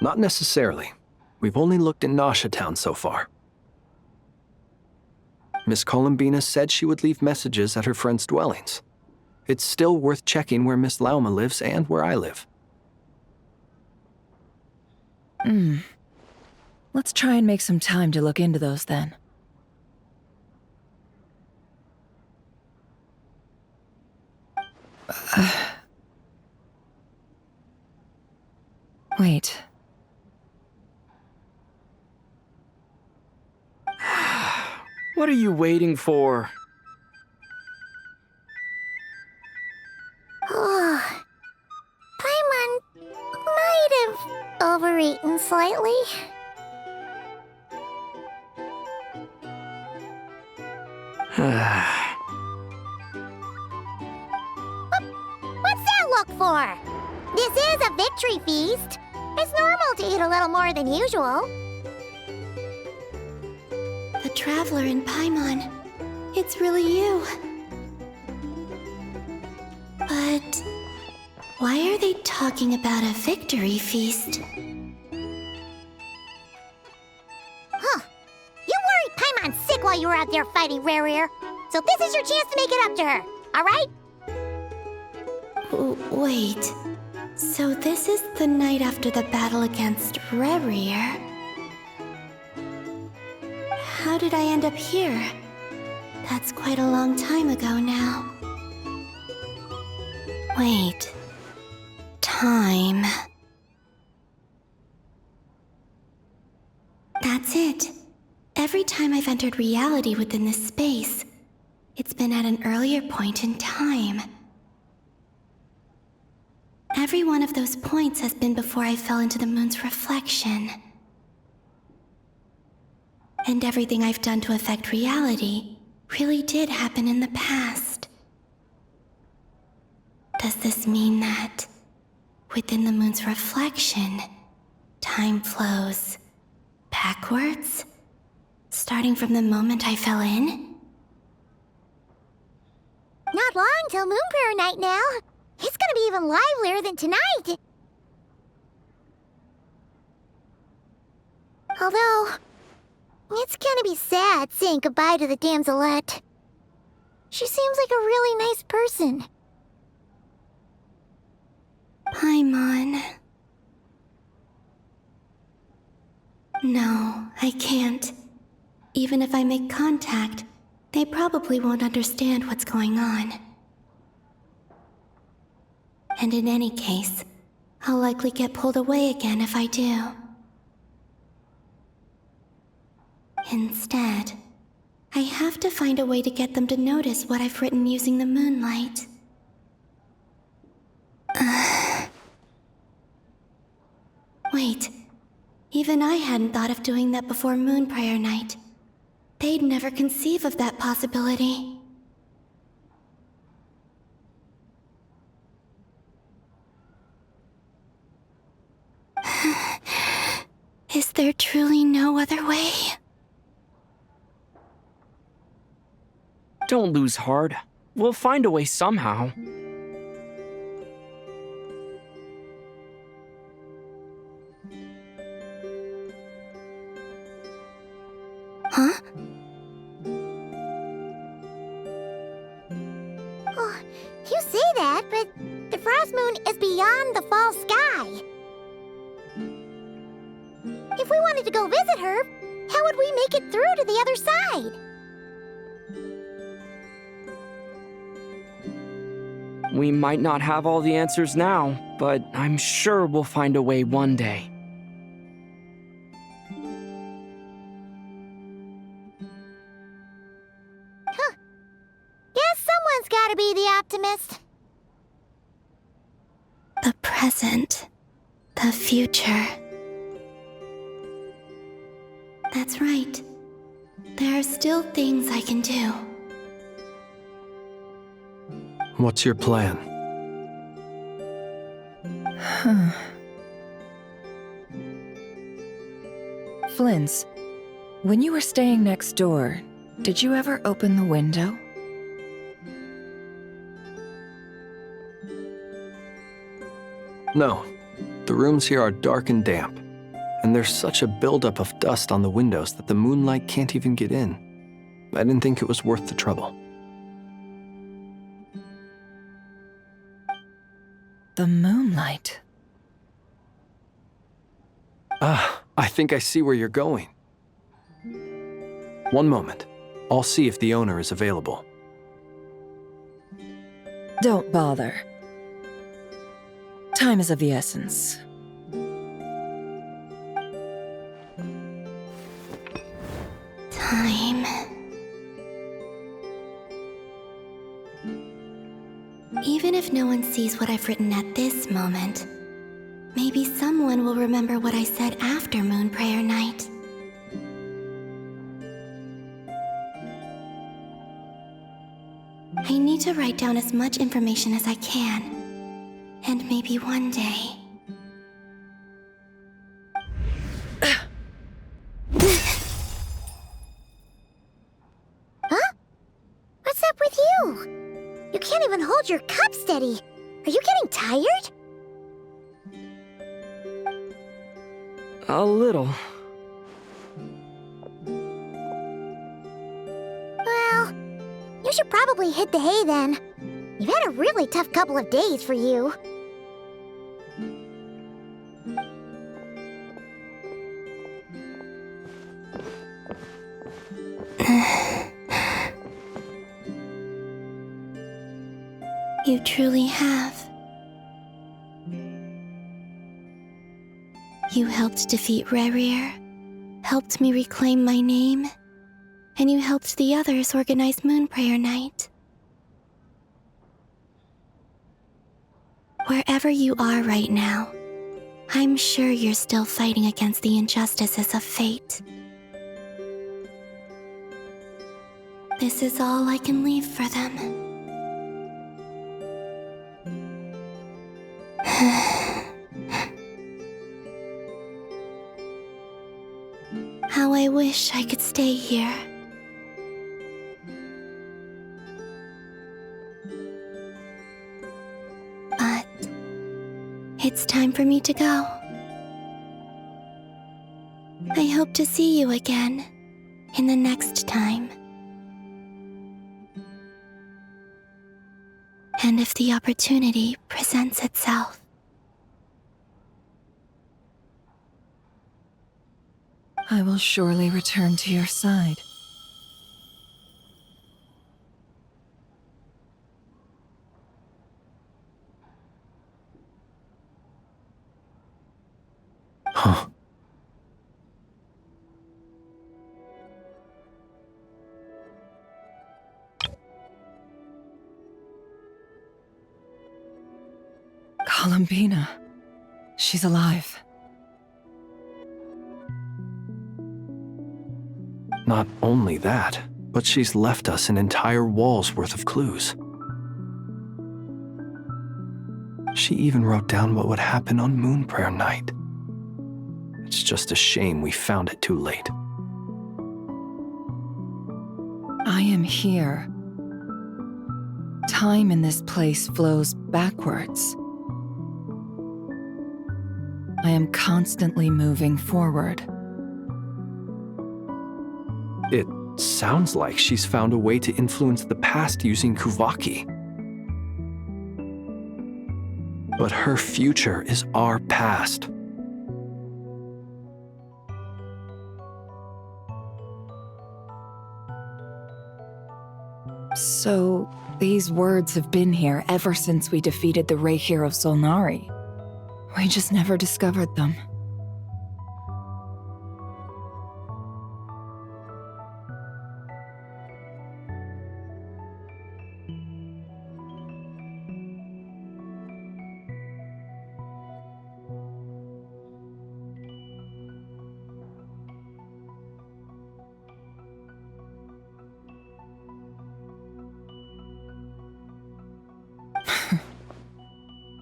Not necessarily. We've only looked in Nasha Town so far. Miss Columbina said she would leave messages at her friends' dwellings. It's still worth checking where Miss Lauma lives and where I live. Let's try and make some time to look into those then. Wait. What are you waiting for? Paimon might have overeaten slightly. What's that look for? This is a victory feast. It's normal to eat a little more than usual. The Traveler in Paimon. It's really you. But why are they talking about a victory feast? Huh. You worried Paimon sick while you were out there fighting Rerir. So this is your chance to make it up to her, alright? Wait. So this is the night after the battle against Rerir? How did I end up here? That's quite a long time ago now. Wait. entered reality within this space, it's been at an earlier point in time. Every one of those points has been before I fell into the moon's reflection. And everything I've done to affect reality really did happen in the past. Does this mean that, within the moon's reflection, time flows backwards? Starting from the moment I fell in? Not long till Moon Prayer Night now. It's gonna be even livelier than tonight. Although, it's gonna be sad saying goodbye to the damselette. She seems like a really nice person. Paimon. No, I can't. Even if I make contact, they probably won't understand what's going on. And in any case, I'll likely get pulled away again if I do. Instead, I have to find a way to get them to notice what I've written using the moonlight. Wait, even I hadn't thought of doing that before Moon Prayer Night. They'd never conceive of that possibility. Is there truly no other way? Don't lose heart. We'll find a way somehow. Huh? Oh, you say that, but the Frost Moon is beyond the fall sky. If we wanted to go visit her, how would we make it through to the other side? We might not have all the answers now, but I'm sure we'll find a way one day. Huh. Guess someone's gotta be the optimist. The present. The future. That's right. There are still things I can do. What's your plan? Flint's, when you were staying next door, did you ever open the window? No. The rooms here are dark and damp, and there's such a buildup of dust on the windows that the moonlight can't even get in. I didn't think it was worth the trouble. The moonlight. I think I see where you're going. One moment. I'll see if the owner is available. Don't bother. Time is of the essence. Time. Even if no one sees what I've written at this moment, maybe someone will remember what I said after Moon Prayer Night. I need to write down as much information as I can. And maybe one day... Huh? What's up with you? You can't even hold your cup steady. Are you getting tired? A little. Well, you should probably hit the hay then. You've had a really tough couple of days for you. You truly have. You helped defeat Rerir, helped me reclaim my name, And you helped the others organize Moon Prayer Night. Wherever you are right now, I'm sure you're still fighting against the injustices of fate. This is all I can leave for them. How I wish I could stay here. But it's time for me to go. I hope to see you again in the next time. And if the opportunity presents itself. I will surely return to your side. Huh. Columbina. She's alive. Not only that, but she's left us an entire wall's worth of clues. She even wrote down what would happen on Moon Prayer Night. It's just a shame we found it too late. I am here. Time in this place flows backwards. I am constantly moving forward. It sounds like she's found a way to influence the past using Kuvaki. But her future is our past. So, these words have been here ever since we defeated the Ray Hero Solnari. We just never discovered them.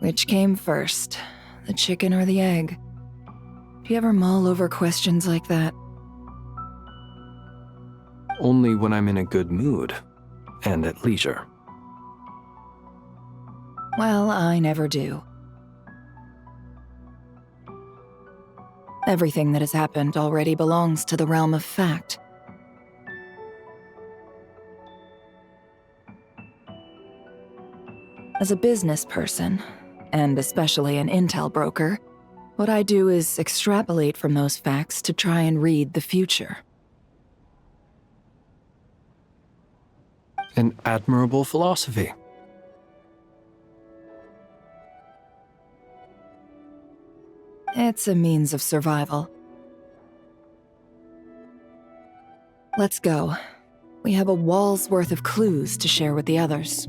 Which came first, the chicken or the egg? Do you ever mull over questions like that? Only when I'm in a good mood and at leisure. Well, I never do. Everything that has happened already belongs to the realm of fact. As a business person, and especially an intel broker, what I do is extrapolate from those facts to try and read the future. An admirable philosophy. It's a means of survival. Let's go. We have a wall's worth of clues to share with the others.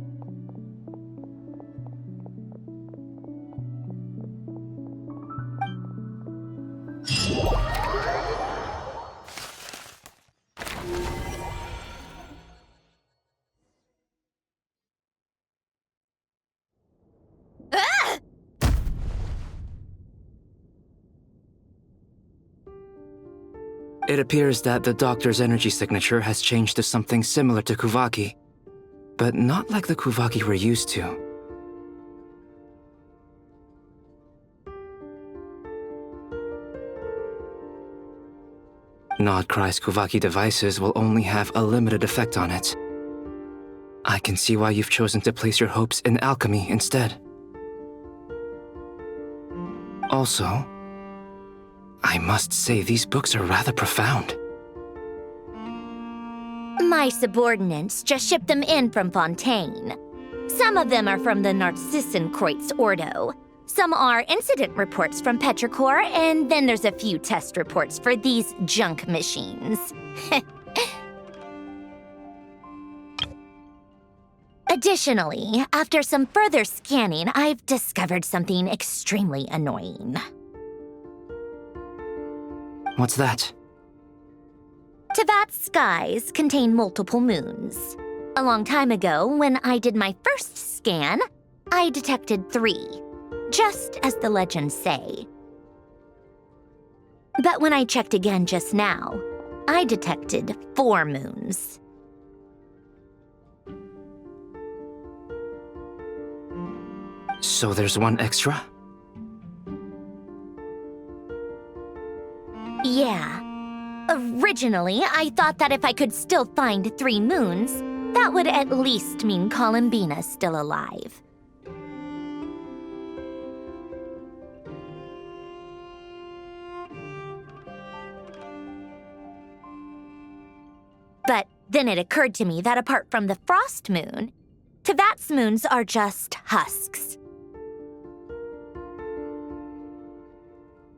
It appears that the doctor's energy signature has changed to something similar to Kuvaki, but not like the Kuvaki we're used to. Nodcry's Kuvaki devices will only have a limited effect on it. I can see why you've chosen to place your hopes in alchemy instead. Also, I must say these books are rather profound. My subordinates just shipped them in from Fontaine. Some of them are from the Narcissenkreuz Ordo. Some are incident reports from Petrichor, and then there's a few test reports for these junk machines. Additionally, after some further scanning, I've discovered something extremely annoying. What's that? Teyvat's skies contain multiple moons. A long time ago, when I did my first scan, I detected 3, just as the legends say. But when I checked again just now, I detected 4 moons. So there's one extra? Yeah. Originally, I thought that if I could still find 3 moons, that would at least mean Columbina's still alive. But then it occurred to me that apart from the frost moon, Teyvat's moons are just husks.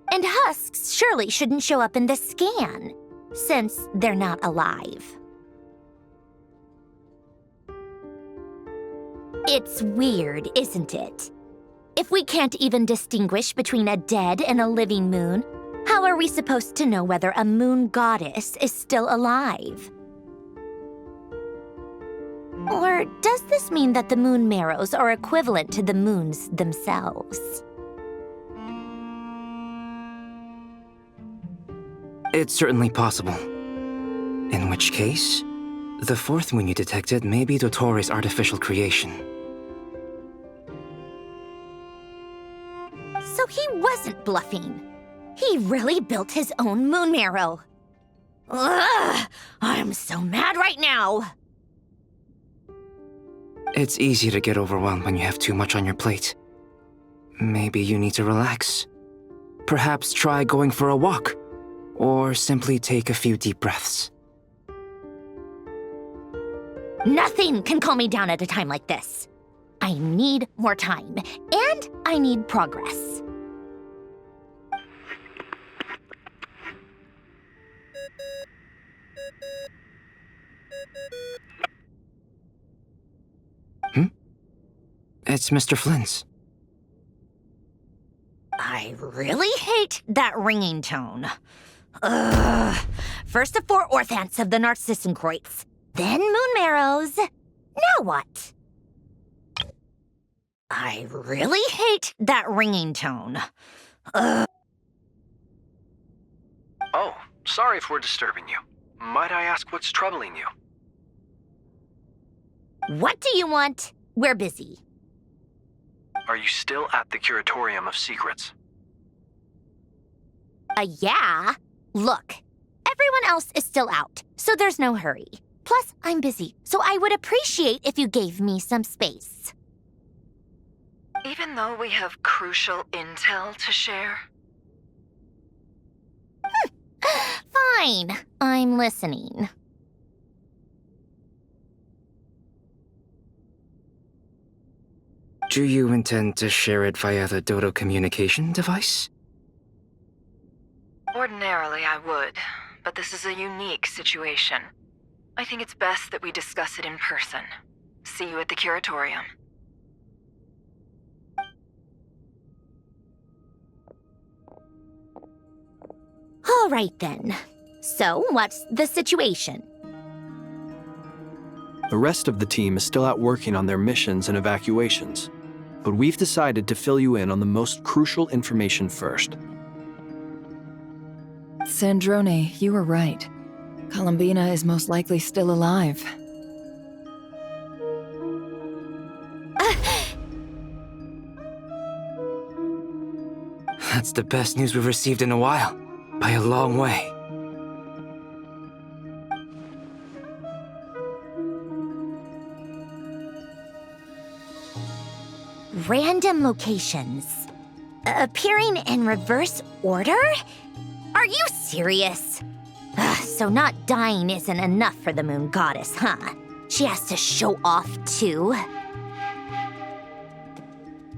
And husks surely shouldn't show up in the scan, since they're not alive. It's weird, isn't it? If we can't even distinguish between a dead and a living moon, how are we supposed to know whether a moon goddess is still alive? Or does this mean that the moon marrows are equivalent to the moons themselves? It's certainly possible. In which case, the 4th moon you detected may be Dotori's artificial creation. So he wasn't bluffing. He really built his own moon marrow. Ugh! I'm so mad right now! It's easy to get overwhelmed when you have too much on your plate. Maybe you need to relax. Perhaps try going for a walk, or simply take a few deep breaths. Nothing can calm me down at a time like this. I need more time, and I need progress. It's Mr. Flynn's. I really hate that ringing tone. Ugh. First the 4 orthants of the Narcissenkreuz, then moon marrows. Now what? I really hate that ringing tone. Ugh. Oh, sorry if we're disturbing you. Might I ask what's troubling you? What do you want? We're busy. Are you still at the Curatorium of Secrets? Yeah. Look, everyone else is still out, so there's no hurry. Plus, I'm busy, so I would appreciate if you gave me some space. Even though we have crucial intel to share? Fine, I'm listening. Do you intend to share it via the Dodo communication device? Ordinarily, I would, but this is a unique situation. I think it's best that we discuss it in person. See you at the Curatorium. All right then. So, what's the situation? The rest of the team is still out working on their missions and evacuations, but we've decided to fill you in on the most crucial information first. Sandrone, you were right. Columbina is most likely still alive. That's the best news we've received in a while, by a long way. Random locations. Appearing in reverse order? Are you serious? So not dying isn't enough for the moon goddess, huh? She has to show off too.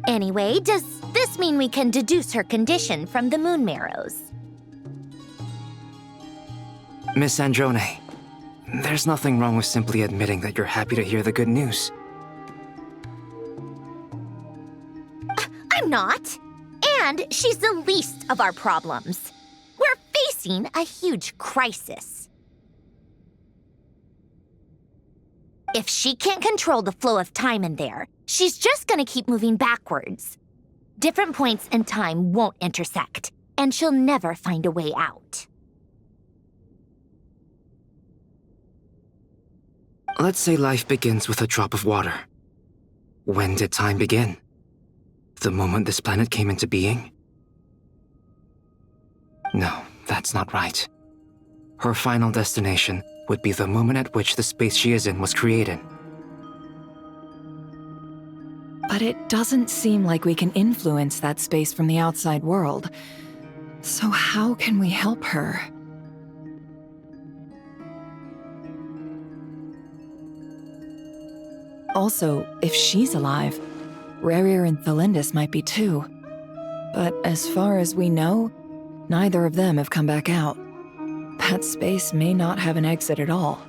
Anyway, does this mean we can deduce her condition from the moon marrows? Miss Sandrone, there's nothing wrong with simply admitting that you're happy to hear the good news. I'm not. And she's the least of our problems. We're facing a huge crisis. If she can't control the flow of time in there, she's just gonna keep moving backwards. Different points in time won't intersect, and she'll never find a way out. Let's say life begins with a drop of water. When did time begin? The moment this planet came into being? No, that's not right. Her final destination would be the moment at which the space she is in was created. But it doesn't seem like we can influence that space from the outside world. So how can we help her? Also, if she's alive, Rerir and Thalindis might be too. But as far as we know, neither of them have come back out. That space may not have an exit at all.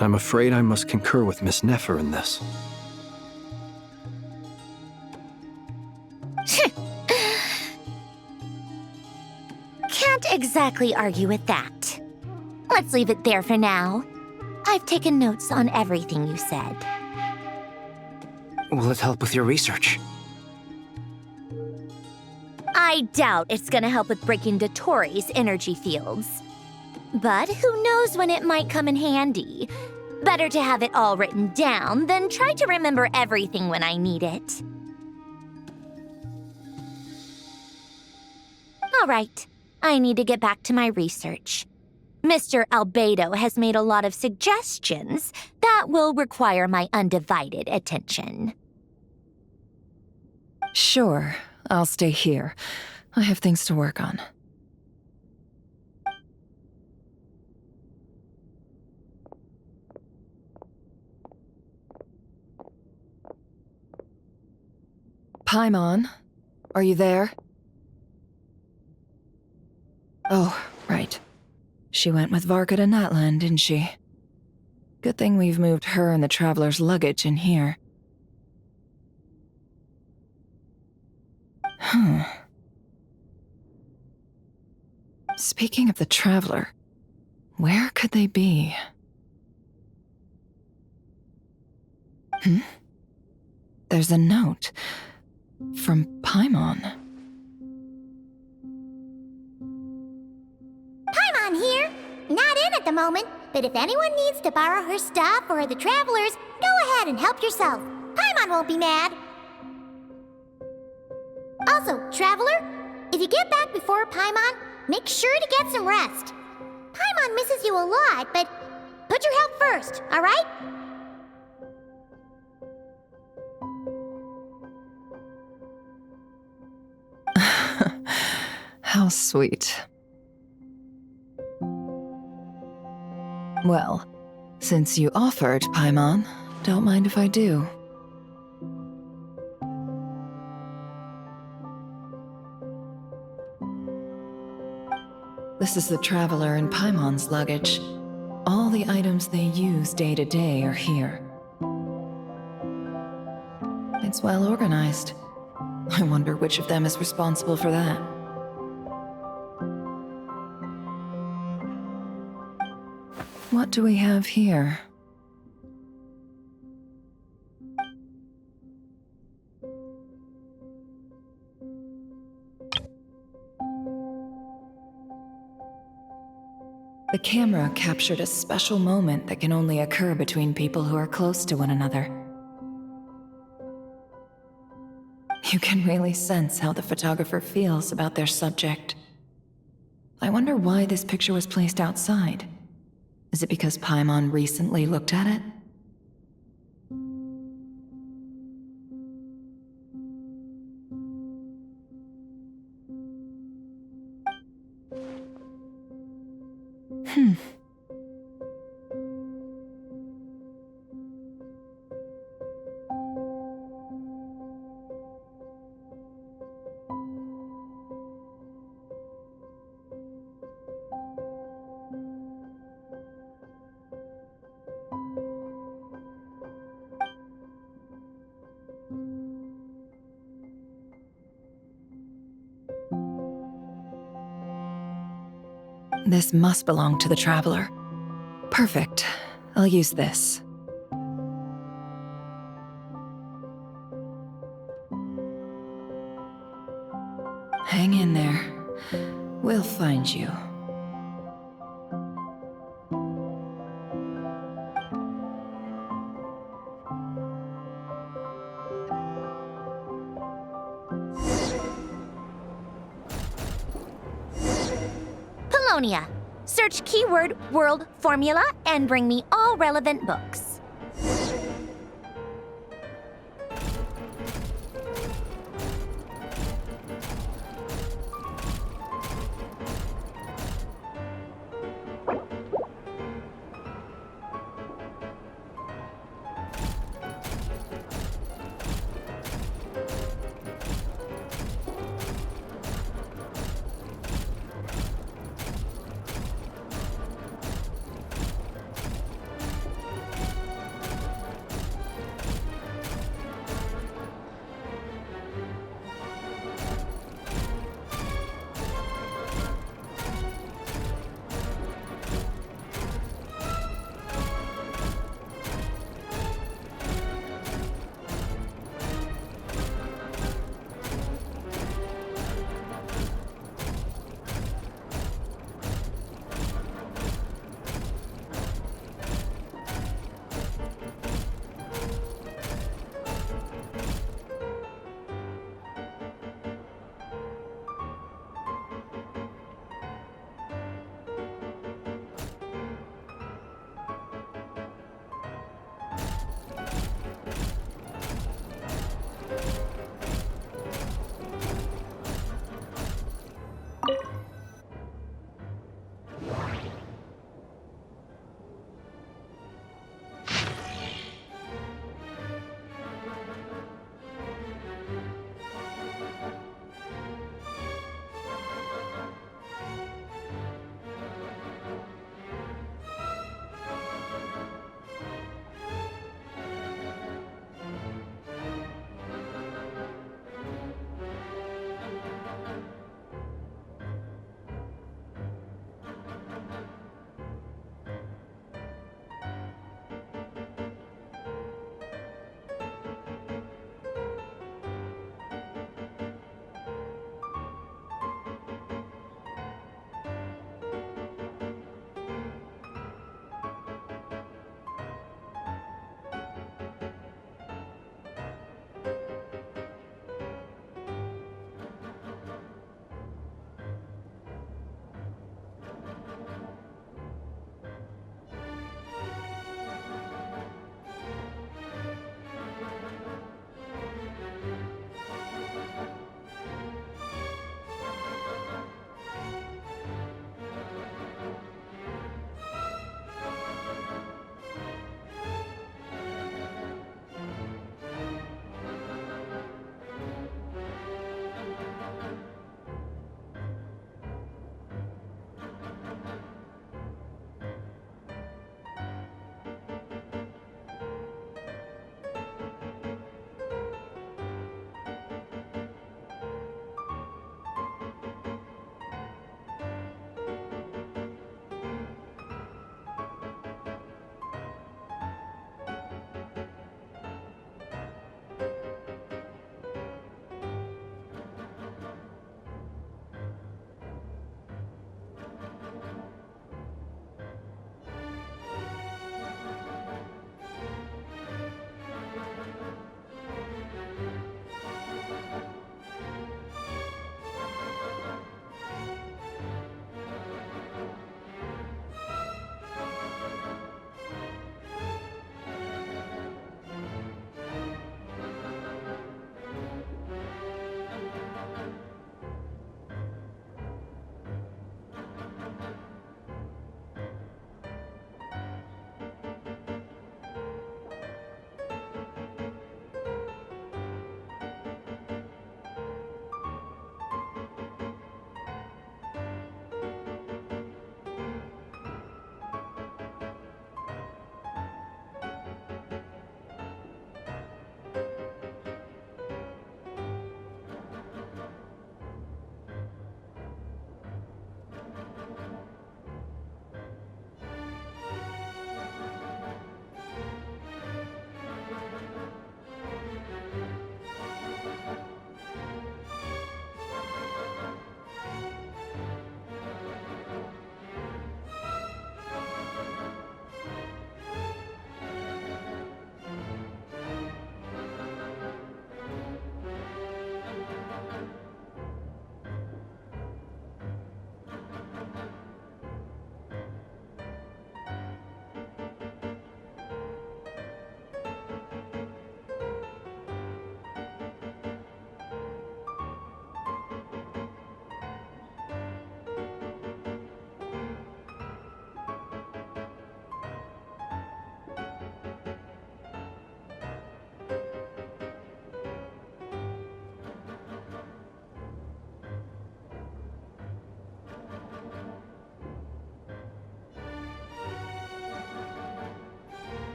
I'm afraid I must concur with Miss Nefer in this. Can't exactly argue with that. Let's leave it there for now. I've taken notes on everything you said. Will it help with your research? I doubt it's gonna help with breaking Dotori's energy fields. But who knows when it might come in handy. Better to have it all written down than try to remember everything when I need it. All right, I need to get back to my research. Mr. Albedo has made a lot of suggestions that will require my undivided attention. Sure, I'll stay here. I have things to work on. Paimon, are you there? Oh, right. She went with Varka to Natlan, didn't she? Good thing we've moved her and the Traveler's luggage in here. Speaking of the Traveler, where could they be? There's a note from Paimon. Paimon here. Not in at the moment, but if anyone needs to borrow her stuff or the Travelers, go ahead and help yourself. Paimon won't be mad. Also, Traveler, if you get back before Paimon, make sure to get some rest. Paimon misses you a lot, but put your health first, all right? How sweet. Well, since you offered, Paimon, don't mind if I do. This is the Traveler and Paimon's luggage. All the items they use day to day are here. It's well organized. I wonder which of them is responsible for that. What do we have here? The camera captured a special moment that can only occur between people who are close to one another. You can really sense how the photographer feels about their subject. I wonder why this picture was placed outside. Is it because Paimon recently looked at it? This must belong to the Traveler. Perfect. I'll use this. Hang in there. We'll find you. Polonia. Search keyword world formula and bring me all relevant books.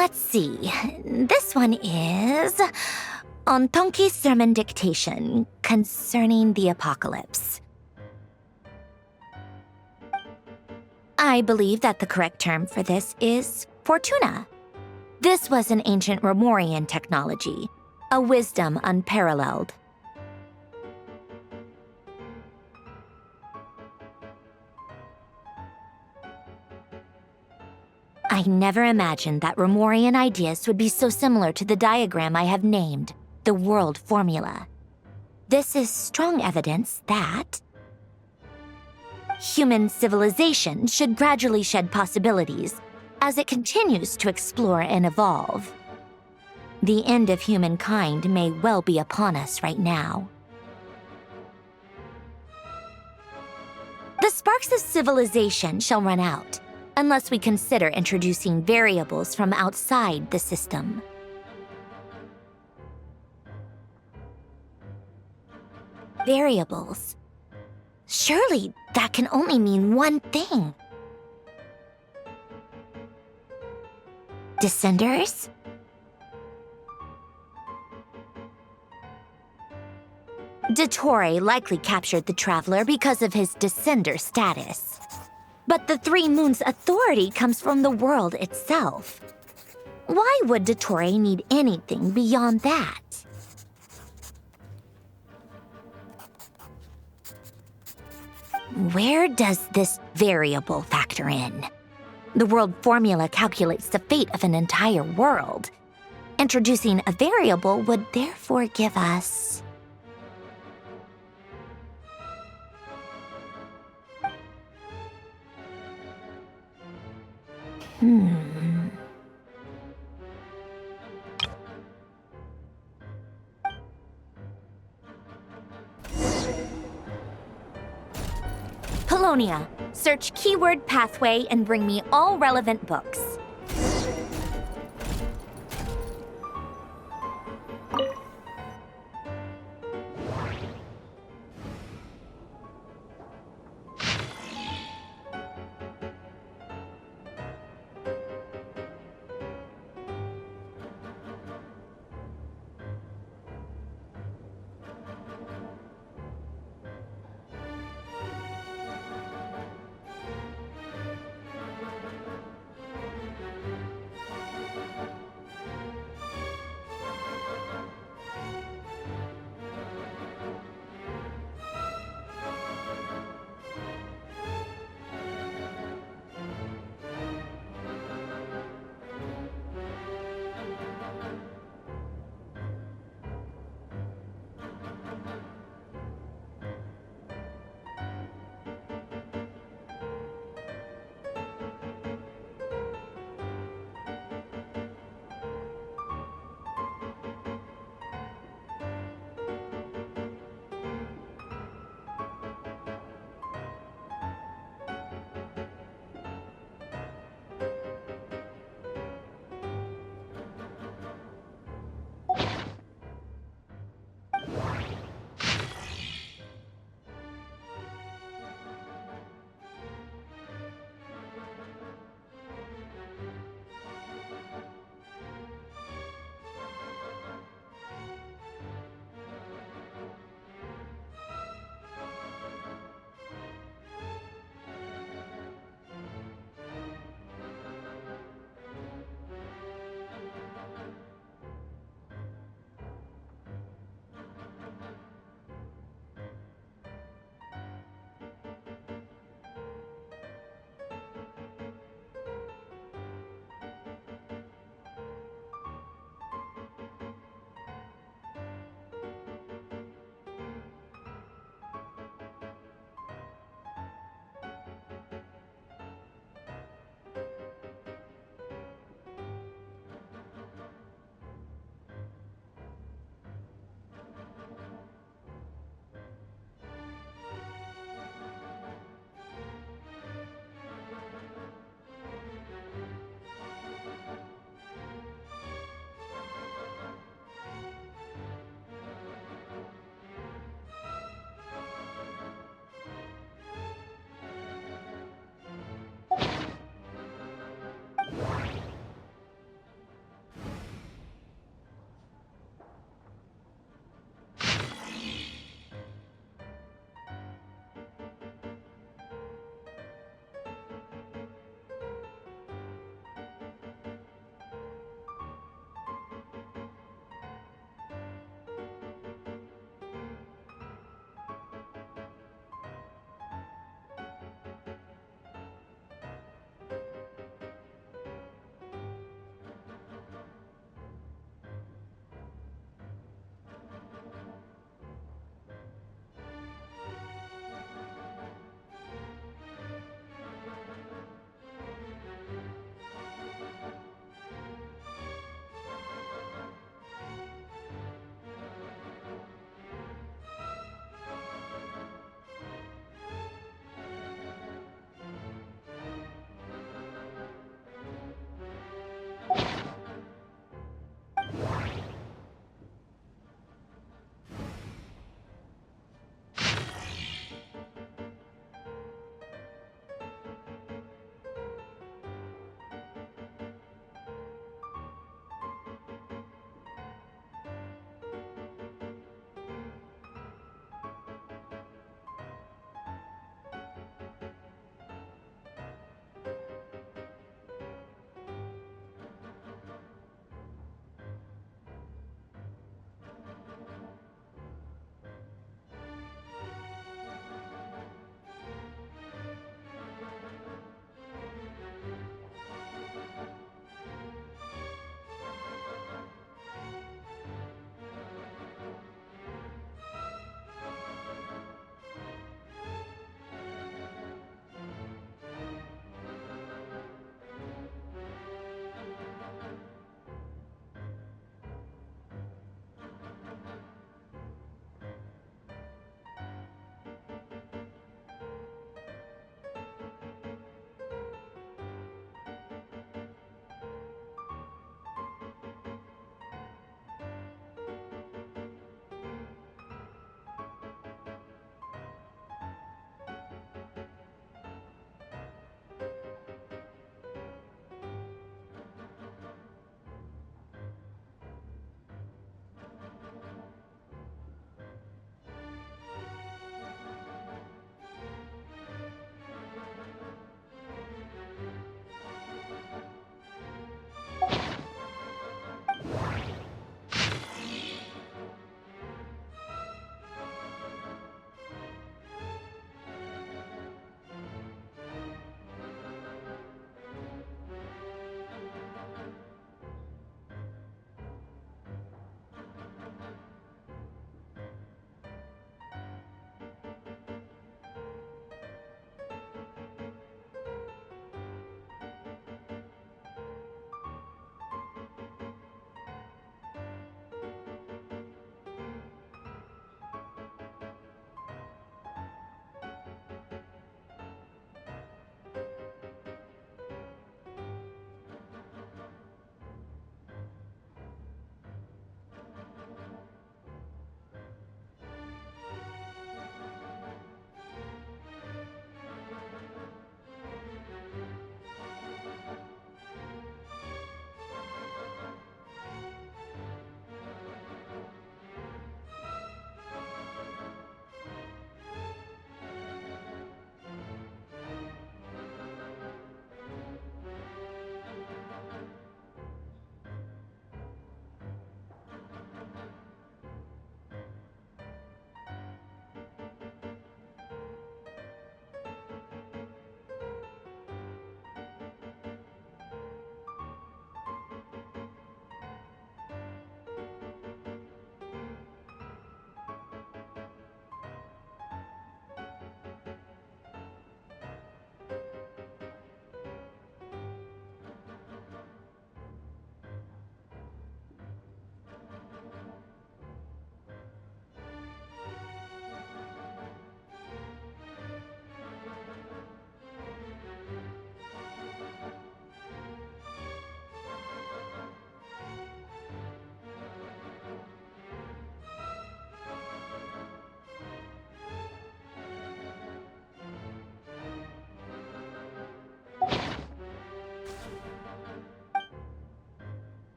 Let's see. This one is on Tonki's sermon dictation concerning the apocalypse. I believe that the correct term for this is Fortuna. This was an ancient Romorian technology, a wisdom unparalleled. I never imagined that Romorian ideas would be so similar to the diagram I have named, the world formula. This is strong evidence that human civilization should gradually shed possibilities as it continues to explore and evolve. The end of humankind may well be upon us right now. The sparks of civilization shall run out, unless we consider introducing variables from outside the system. Variables. Surely that can only mean one thing. Descenders? Dottore likely captured the Traveler because of his descender status. But the Three Moons' authority comes from the world itself. Why would Dottore need anything beyond that? Where does this variable factor in? The world formula calculates the fate of an entire world. Introducing a variable would therefore give us... Polonia, search keyword pathway and bring me all relevant books.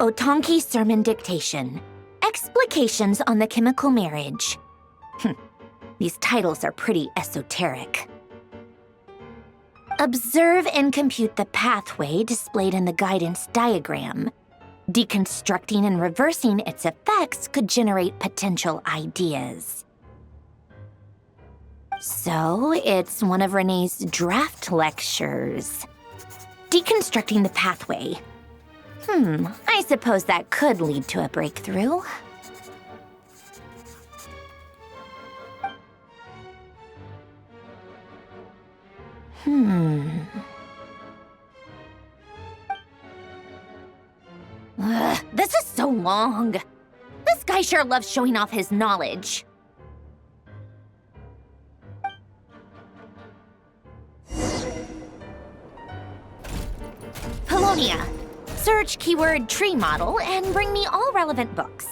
Otonki Sermon Dictation. Explications on the Chemical Marriage. These titles are pretty esoteric. Observe and compute the pathway displayed in the guidance diagram. Deconstructing and reversing its effects could generate potential ideas. So, it's one of Renee's draft lectures. Deconstructing the pathway. I suppose that could lead to a breakthrough. This is so long. This guy sure loves showing off his knowledge. Polonia. Search keyword tree model and bring me all relevant books.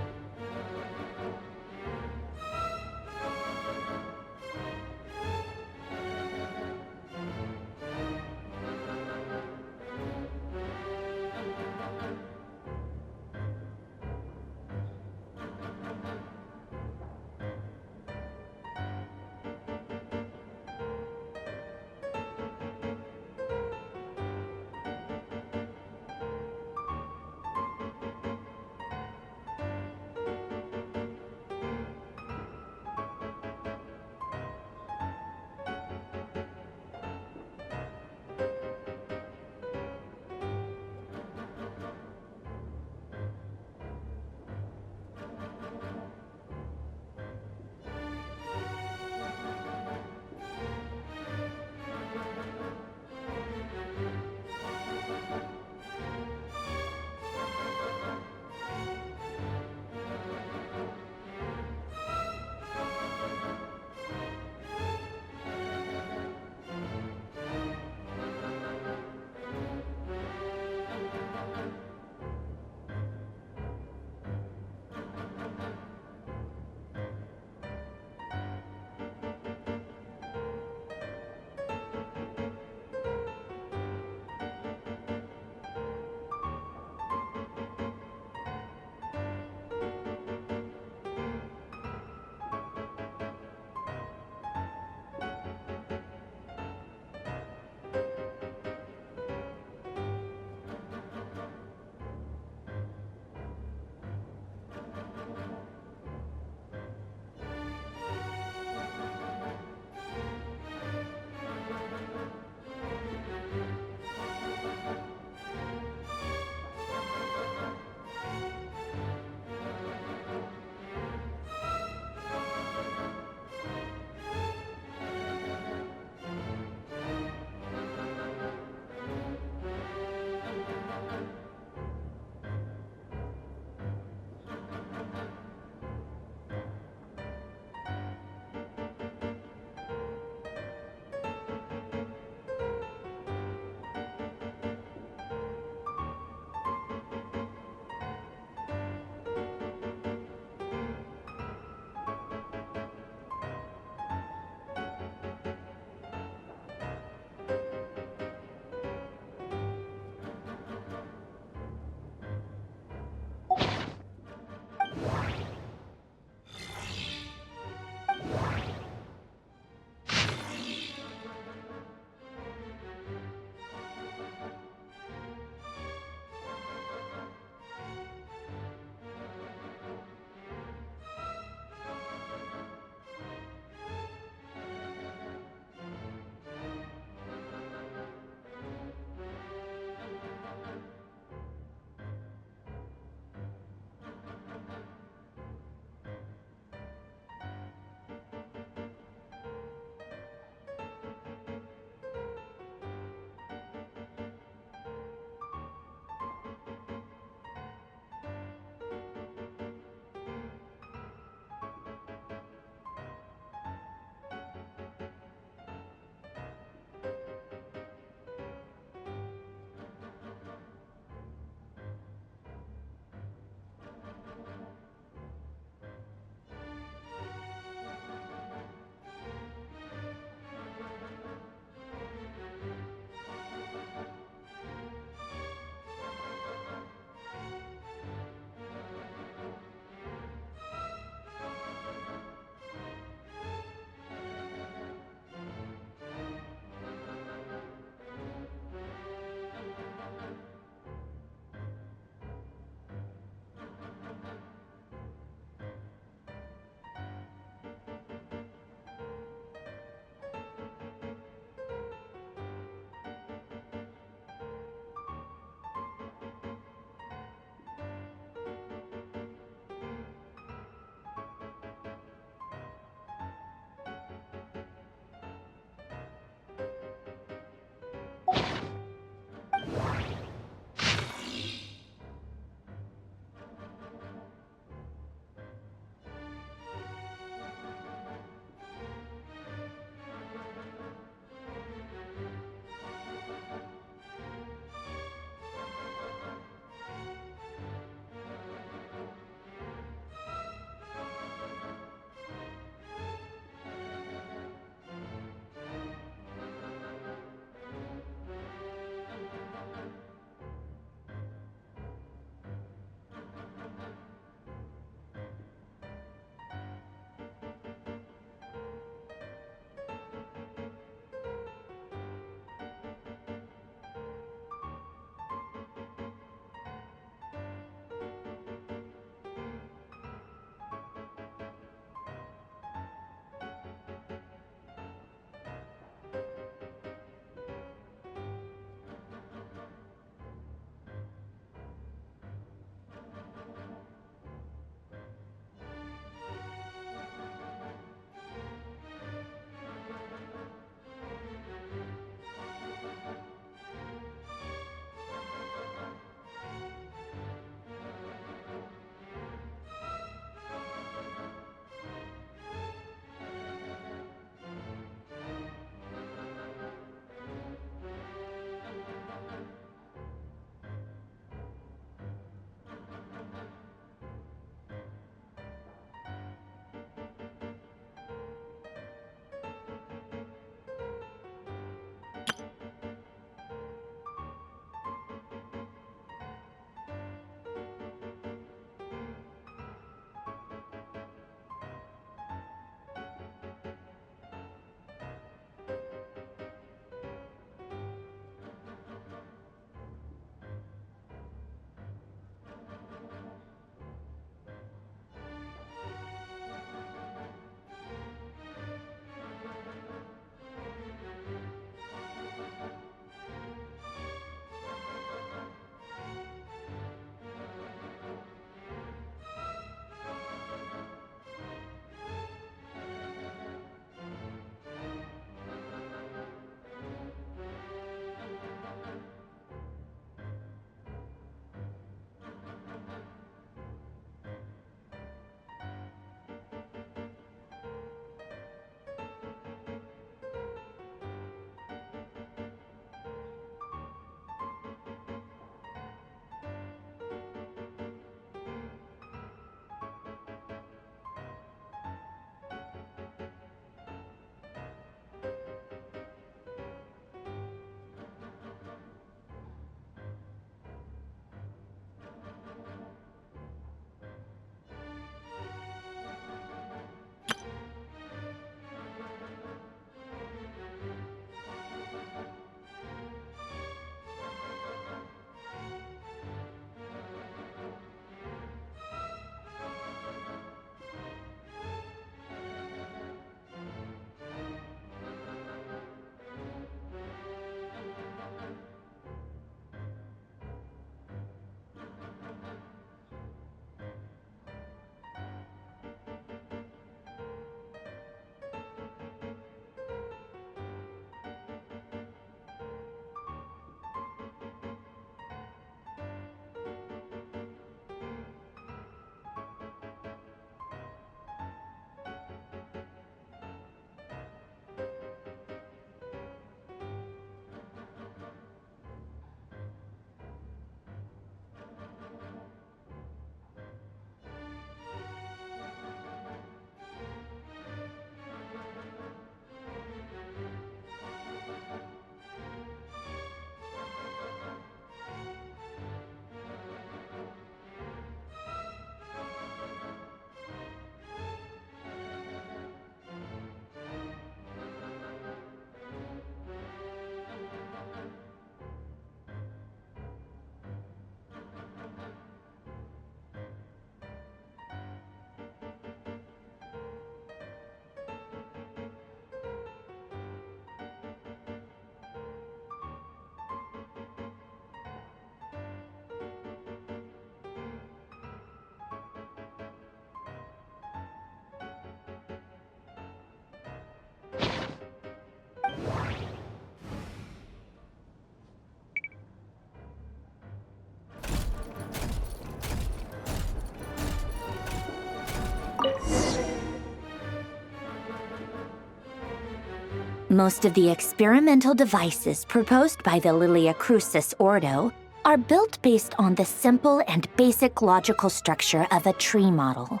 Most of the experimental devices proposed by the Lilia Crucis Ordo are built based on the simple and basic logical structure of a tree model.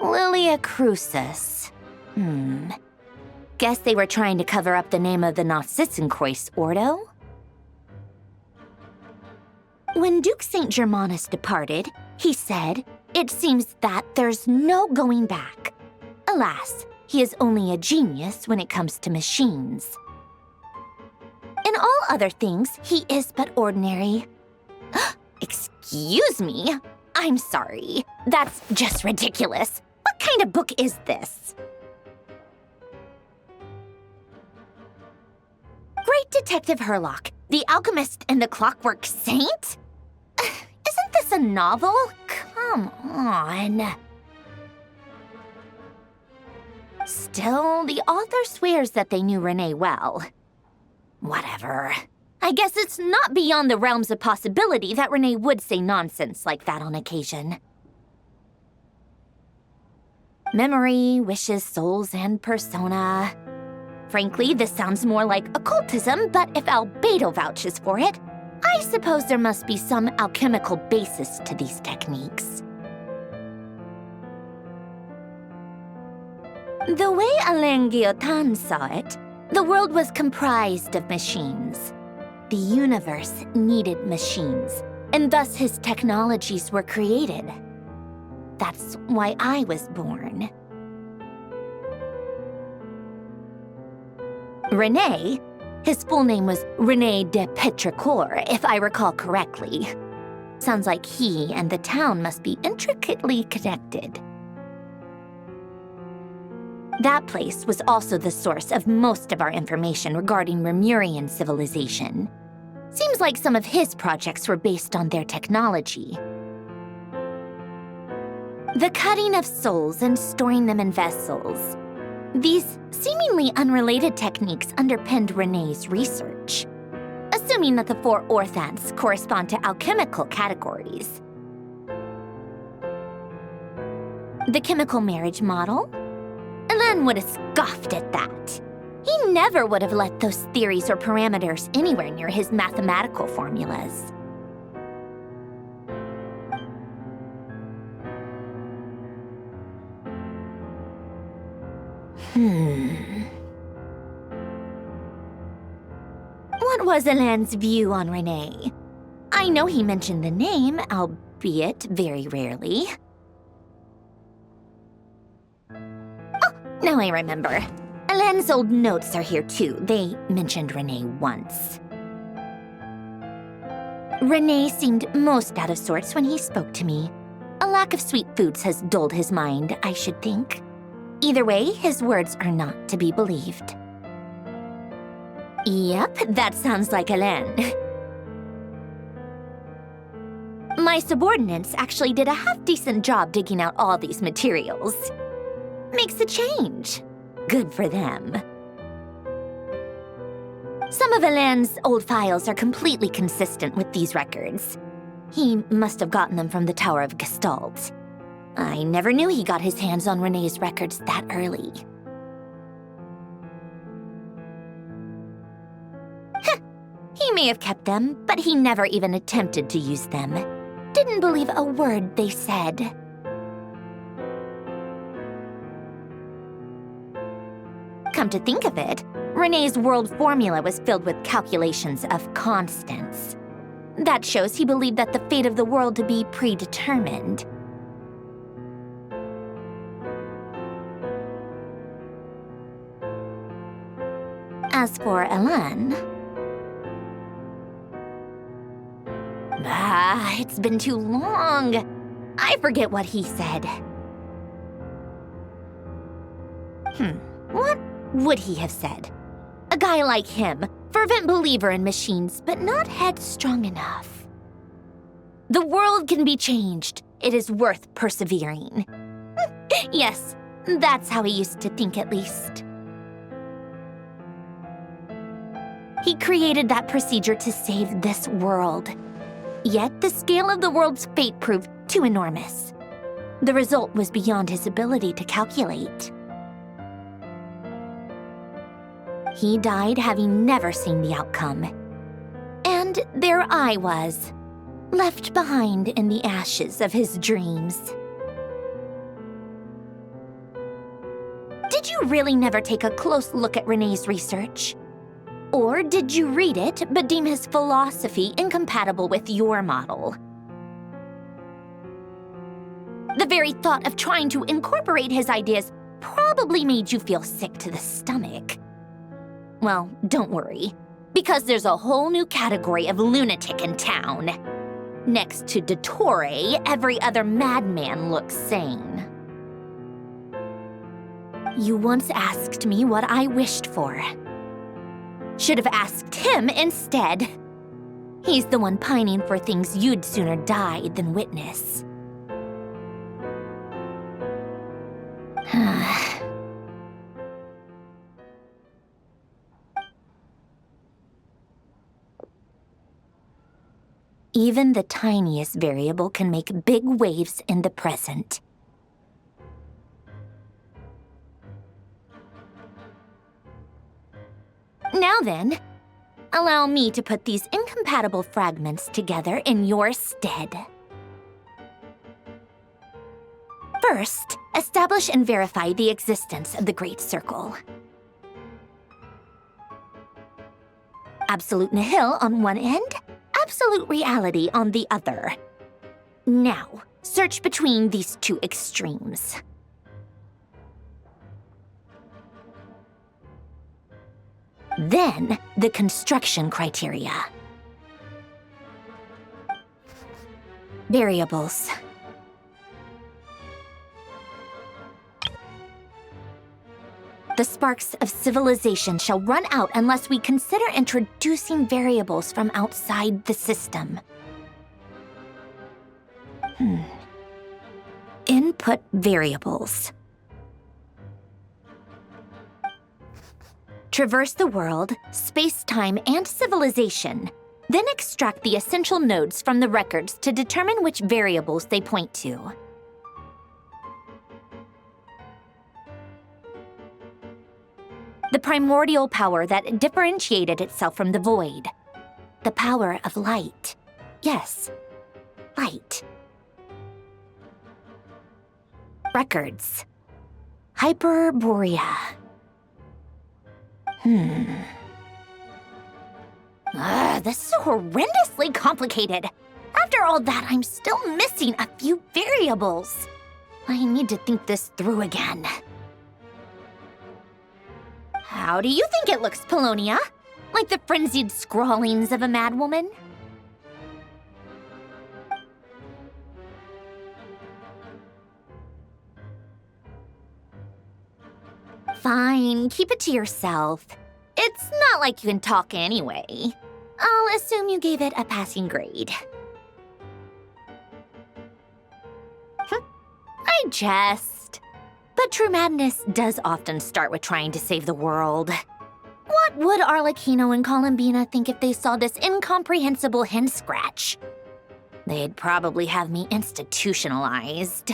Lilia Crucis. Guess they were trying to cover up the name of the Narsissenkreuz Ordo? When Duke St. Germanus departed, he said, "It seems that there's no going back." Alas, he is only a genius when it comes to machines. In all other things, he is but ordinary. Excuse me? I'm sorry. That's just ridiculous. What kind of book is this? Great Detective Herlock, the Alchemist and the Clockwork Saint? Isn't this a novel? Come on. Still, the author swears that they knew Renee well. Whatever. I guess it's not beyond the realms of possibility that Renee would say nonsense like that on occasion. Memory, wishes, souls, and persona. Frankly, this sounds more like occultism, but if Albedo vouches for it, I suppose there must be some alchemical basis to these techniques. The way Alain Guillotin saw it, the world was comprised of machines. The universe needed machines, and thus his technologies were created. That's why I was born. Renee, his full name was Renee de Petrichor, if I recall correctly. Sounds like he and the town must be intricately connected. That place was also the source of most of our information regarding Remurian civilization. Seems like some of his projects were based on their technology. The cutting of souls and storing them in vessels. These seemingly unrelated techniques underpinned Renee's research, assuming that the 4 orthants correspond to alchemical categories. The chemical marriage model? Alain would have scoffed at that. He never would have let those theories or parameters anywhere near his mathematical formulas. What was Alain's view on Renee? I know he mentioned the name, albeit very rarely. Oh, now I remember. Alain's old notes are here too. They mentioned Renee once. Renee seemed most out of sorts when he spoke to me. A lack of sweet foods has dulled his mind, I should think. Either way, his words are not to be believed. Yep, that sounds like Alain. My subordinates actually did a half-decent job digging out all these materials. Makes a change. Good for them. Some of Alain's old files are completely consistent with these records. He must have gotten them from the Tower of Gestalt. I never knew he got his hands on Renee's records that early. He may have kept them, but he never even attempted to use them. Didn't believe a word they said. Come to think of it, Renee's world formula was filled with calculations of constants. That shows he believed that the fate of the world to be predetermined. As for Alain... it's been too long. I forget what he said. What would he have said? A guy like him, fervent believer in machines, but not headstrong enough. The world can be changed. It is worth persevering. Yes, that's how he used to think at least. He created that procedure to save this world. Yet the scale of the world's fate proved too enormous. The result was beyond his ability to calculate. He died having never seen the outcome. And there I was, left behind in the ashes of his dreams. Did you really never take a close look at Renee's research? Or did you read it but deem his philosophy incompatible with your model? The very thought of trying to incorporate his ideas probably made you feel sick to the stomach. Well, don't worry, because there's a whole new category of lunatic in town. Next to Dottore, every other madman looks sane. You once asked me what I wished for. Should have asked him instead. He's the one pining for things you'd sooner die than witness. Even the tiniest variable can make big waves in the present. Now then, allow me to put these incompatible fragments together in your stead. First, establish and verify the existence of the Great Circle. Absolute nihil on one end, absolute reality on the other. Now, search between these two extremes. Then, the construction criteria. Variables. The sparks of civilization shall run out unless we consider introducing variables from outside the system. Input variables. Traverse the world, space-time, and civilization, then extract the essential nodes from the records to determine which variables they point to. The primordial power that differentiated itself from the void. The power of light. Yes, light. Records. Hyperborea. This is horrendously complicated. After all that, I'm still missing a few variables. I need to think this through again. How do you think it looks, Polonia? Like the frenzied scrawlings of a madwoman? Fine, keep it to yourself. It's not like you can talk anyway. I'll assume you gave it a passing grade. I jest. But true madness does often start with trying to save the world. What would Arlecchino and Columbina think if they saw this incomprehensible hen scratch? They'd probably have me institutionalized.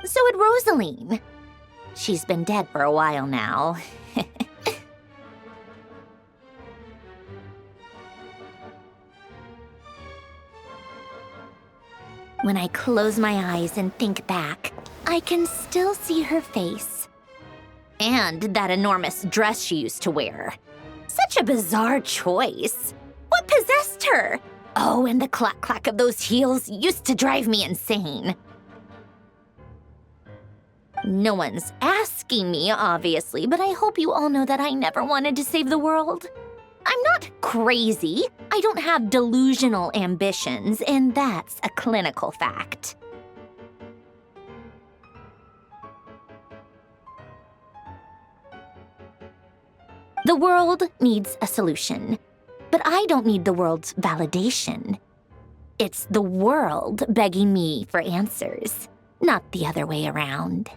So would Rosaline. She's been dead for a while now. When I close my eyes and think back, I can still see her face. And that enormous dress she used to wear. Such a bizarre choice. What possessed her? Oh, and the clack-clack of those heels used to drive me insane. No one's asking me, obviously, but I hope you all know that I never wanted to save the world. I'm not crazy. I don't have delusional ambitions, and that's a clinical fact. The world needs a solution, but I don't need the world's validation. It's the world begging me for answers, not the other way around.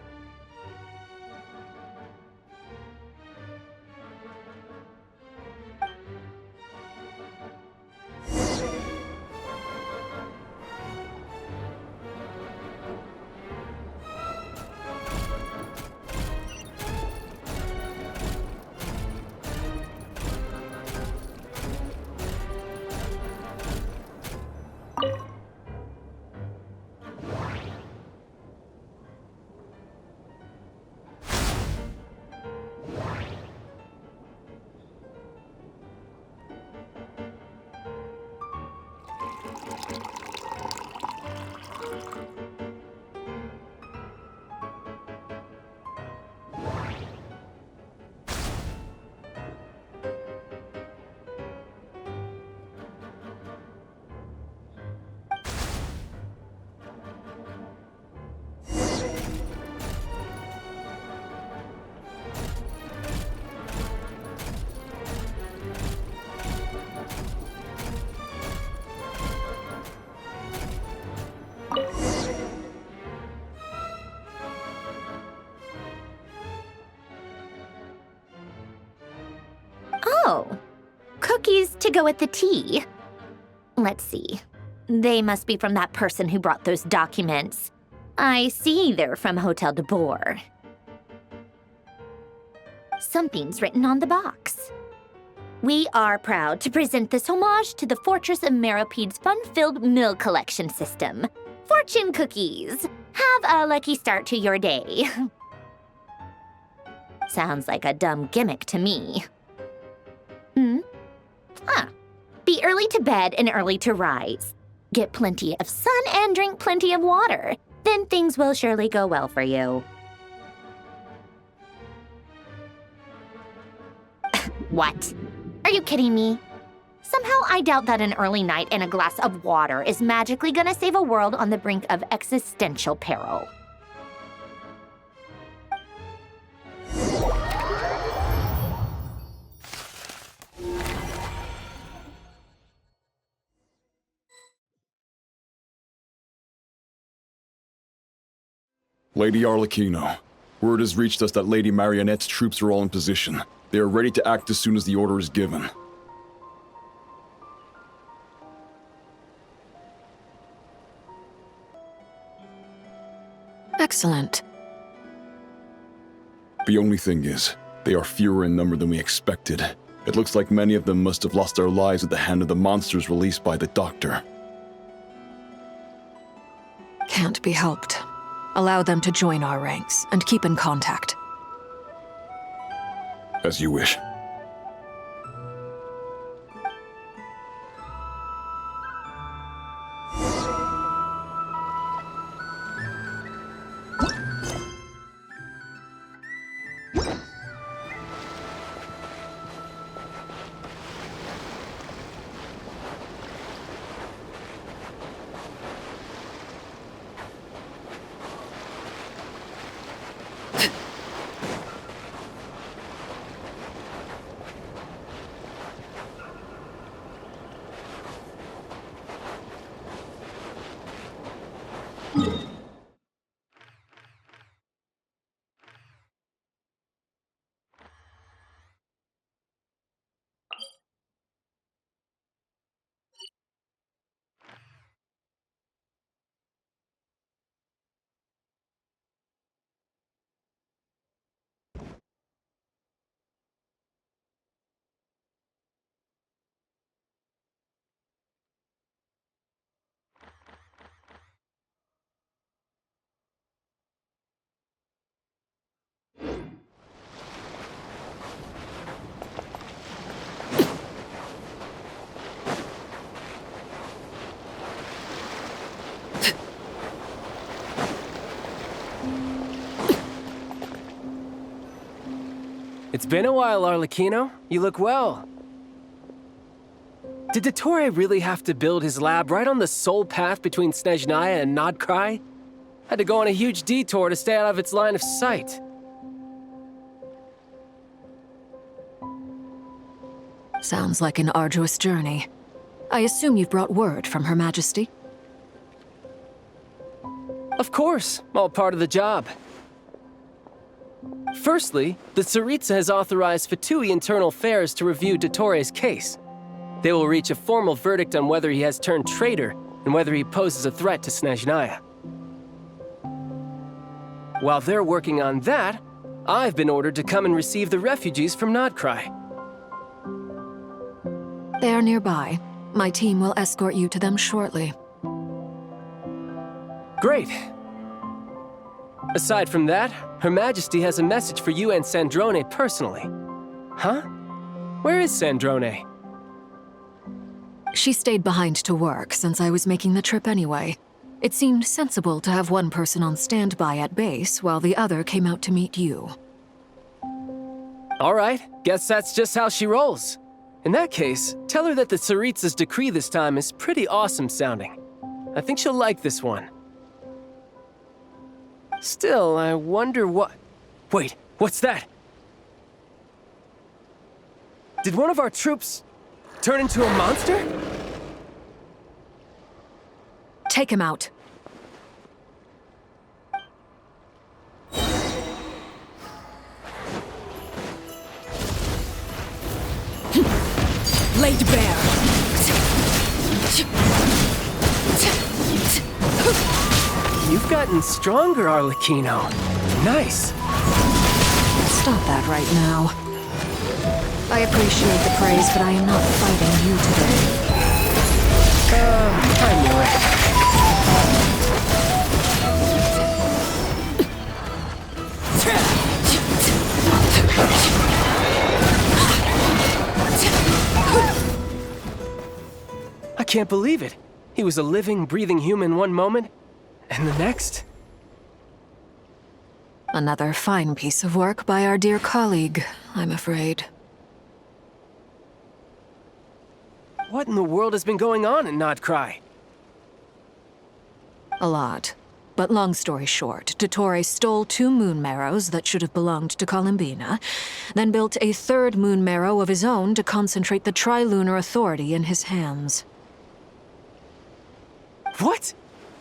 to go with the tea. Let's see. They must be from that person who brought those documents. I see they're from Hotel de Boer. Something's written on the box. We are proud to present this homage to the Fortress of Meropede's fun-filled meal collection system. Fortune cookies! Have a lucky start to your day. Sounds like a dumb gimmick to me. Be early to bed and early to rise. Get plenty of sun and drink plenty of water. Then things will surely go well for you. What? Are you kidding me? Somehow I doubt that an early night and a glass of water is magically gonna save a world on the brink of existential peril. Lady Arlecchino, word has reached us that Lady Marionette's troops are all in position. They are ready to act as soon as the order is given. Excellent. The only thing is, they are fewer in number than we expected. It looks like many of them must have lost their lives at the hand of the monsters released by the Doctor. Can't be helped. Allow them to join our ranks and keep in contact. As you wish. It's been a while, Arlecchino. You look well. Did Dottore really have to build his lab right on the sole path between Snezhnaya and Nodkrai? Had to go on a huge detour to stay out of its line of sight. Sounds like an arduous journey. I assume you've brought word from Her Majesty? Of course, all part of the job. Firstly, the Tsaritsa has authorized Fatui Internal Affairs to review Dottore's case. They will reach a formal verdict on whether he has turned traitor and whether he poses a threat to Snezhnaya. While they're working on that, I've been ordered to come and receive the refugees from Nodkrai. They are nearby. My team will escort you to them shortly. Great. Aside from that, Her Majesty has a message for you and Sandrone personally. Huh? Where is Sandrone? She stayed behind to work since I was making the trip anyway. It seemed sensible to have one person on standby at base while the other came out to meet you. All right, guess that's just how she rolls. In that case, tell her that the Tsaritsa's decree this time is pretty awesome sounding. I think she'll like this one. Still, I wonder what... Wait, what's that? Did one of our troops turn into a monster? Take him out. laid bare. You've gotten stronger, Arlecchino. Nice. Stop that right now. I appreciate the praise, but I am not fighting you today. I knew it. I can't believe it. He was a living, breathing human one moment, and the next? Another fine piece of work by our dear colleague, I'm afraid. What in the world has been going on in Nodcry? A lot. But long story short, Dottore stole 2 moon marrows that should have belonged to Columbina, then built a 3rd moon marrow of his own to concentrate the Trilunar Authority in his hands. What?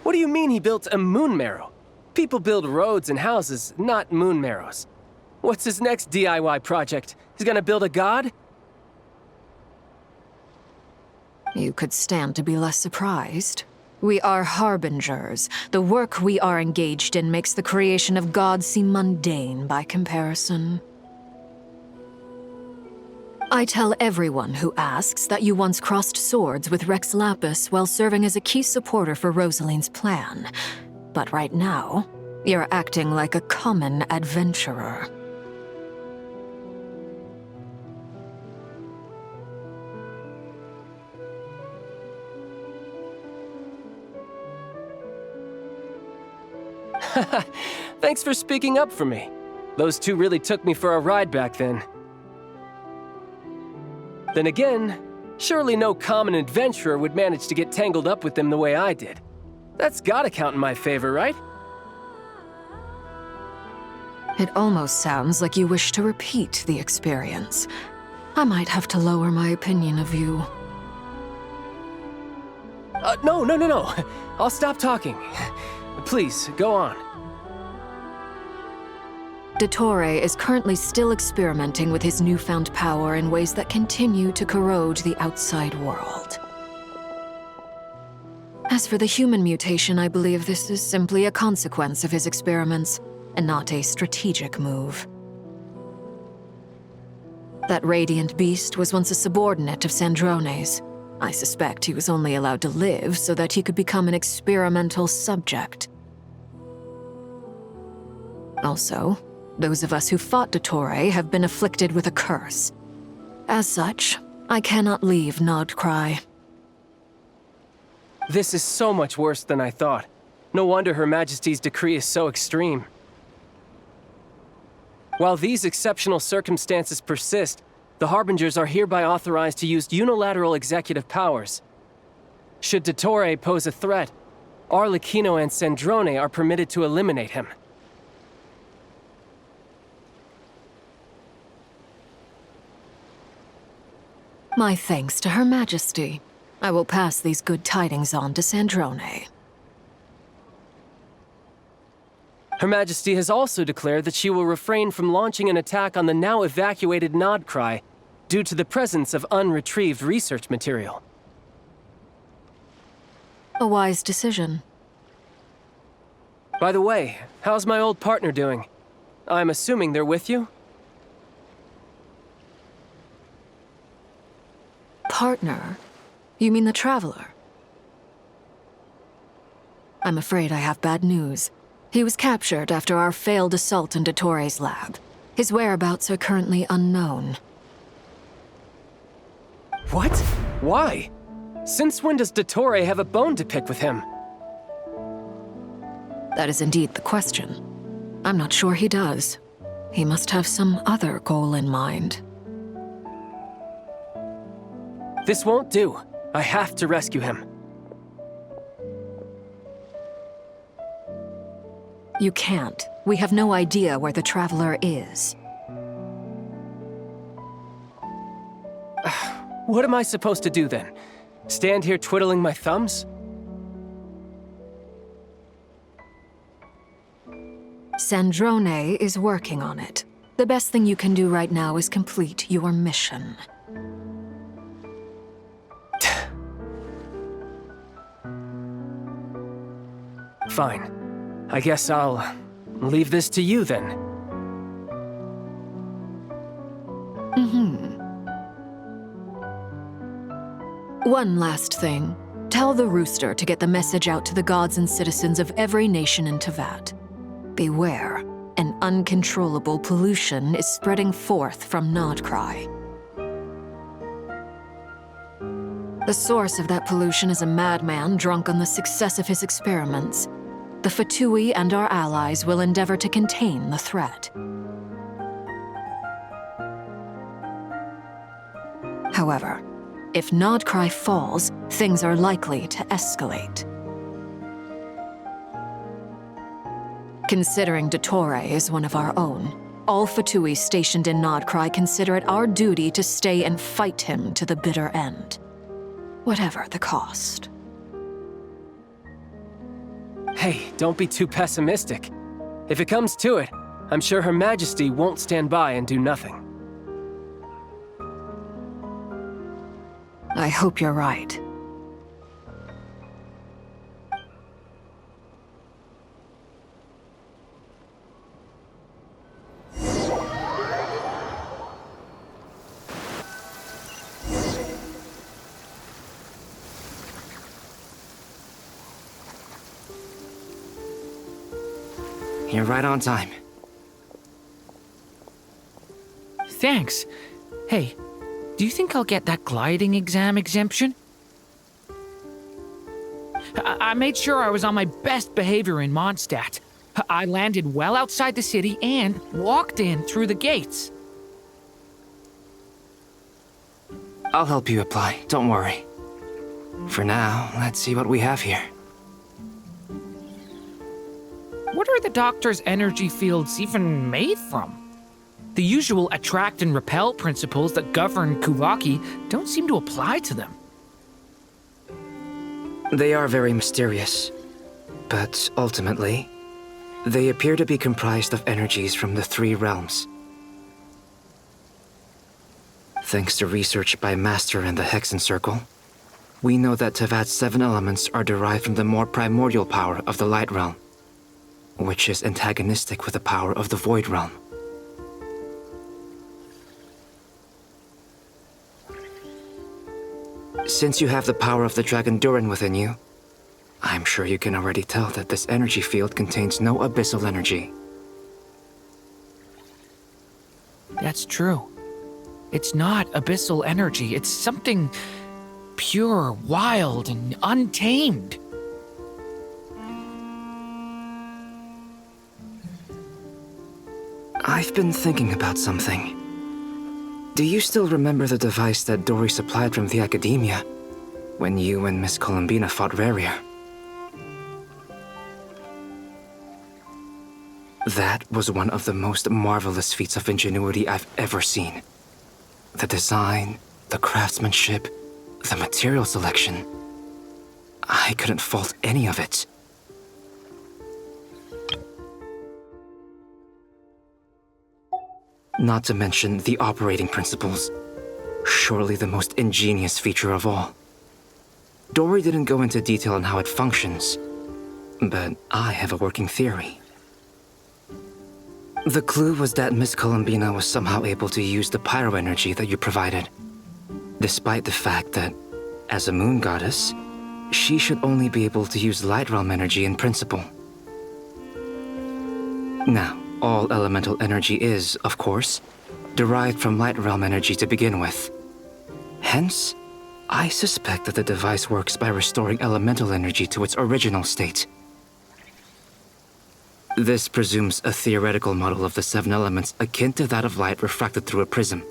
What do you mean he built a moon marrow? People build roads and houses, not moon marrows. What's his next DIY project? He's gonna build a god? You could stand to be less surprised. We are harbingers. The work we are engaged in makes the creation of gods seem mundane by comparison. I tell everyone who asks that you once crossed swords with Rex Lapis while serving as a key supporter for Rosaline's plan. But right now, you're acting like a common adventurer. Thanks for speaking up for me. Those 2 really took me for a ride back then. Then again, surely no common adventurer would manage to get tangled up with them the way I did. That's gotta count in my favor, right? It almost sounds like you wish to repeat the experience. I might have to lower my opinion of you. No. I'll stop talking. Please, go on. Dottore is currently still experimenting with his newfound power in ways that continue to corrode the outside world. As for the human mutation, I believe this is simply a consequence of his experiments, and not a strategic move. That radiant beast was once a subordinate of Sandrone's. I suspect he was only allowed to live so that he could become an experimental subject. Also, those of us who fought Dottore have been afflicted with a curse. As such, I cannot leave Nodcry. This is so much worse than I thought. No wonder Her Majesty's decree is so extreme. While these exceptional circumstances persist, the Harbingers are hereby authorized to use unilateral executive powers. Should Dottore pose a threat, Arlecchino and Sandrone are permitted to eliminate him. My thanks to Her Majesty. I will pass these good tidings on to Sandrone. Her Majesty has also declared that she will refrain from launching an attack on the now evacuated Nodcry due to the presence of unretrieved research material. A wise decision. By the way, how's my old partner doing? I'm assuming they're with you? Partner? You mean the Traveler? I'm afraid I have bad news. He was captured after our failed assault in Dottore's lab. His whereabouts are currently unknown. What? Why? Since when does Dottore have a bone to pick with him? That is indeed the question. I'm not sure he does. He must have some other goal in mind. This won't do. I have to rescue him. You can't. We have no idea where the Traveler is. What am I supposed to do then? Stand here twiddling my thumbs? Sandrone is working on it. The best thing you can do right now is complete your mission. Fine. I guess I'll leave this to you then. One last thing. Tell the rooster to get the message out to the gods and citizens of every nation in Tevat. Beware, an uncontrollable pollution is spreading forth from Nodcry. The source of that pollution is a madman drunk on the success of his experiments. The Fatui and our allies will endeavor to contain the threat. However, if Nodcry falls, things are likely to escalate. Considering Dottore is one of our own, all Fatui stationed in Nodcry consider it our duty to stay and fight him to the bitter end. Whatever the cost. Hey, don't be too pessimistic. If it comes to it, I'm sure Her Majesty won't stand by and do nothing. I hope you're right. You're right on time. Thanks. Hey, do you think I'll get that gliding exam exemption? I made sure I was on my best behavior in Mondstadt. I landed well outside the city and walked in through the gates. I'll help you apply, don't worry. For now, let's see what we have here. What are the doctor's energy fields even made from? The usual attract and repel principles that govern Kuvaki don't seem to apply to them. They are very mysterious, but ultimately, they appear to be comprised of energies from the three realms. Thanks to research by Master in the Hexen Circle, we know that Tevat's 7 elements are derived from the more primordial power of the Light Realm, which is antagonistic with the power of the Void Realm. Since you have the power of the Dragon Durin within you, I'm sure you can already tell that this energy field contains no abyssal energy. That's true. It's not abyssal energy, it's something pure, wild, and untamed. I've been thinking about something. Do you still remember the device that Dory supplied from the Academia when you and Miss Columbina fought Rarier? That was one of the most marvelous feats of ingenuity I've ever seen. The design, the craftsmanship, the material selection. I couldn't fault any of it. Not to mention the operating principles. Surely the most ingenious feature of all. Dory didn't go into detail on how it functions, but I have a working theory. The clue was that Miss Columbina was somehow able to use the pyro energy that you provided, despite the fact that, as a moon goddess, she should only be able to use Light Realm energy in principle. Now, all elemental energy is, of course, derived from Light Realm energy to begin with. Hence, I suspect that the device works by restoring elemental energy to its original state. This presumes a theoretical model of the 7 elements akin to that of light refracted through a prism.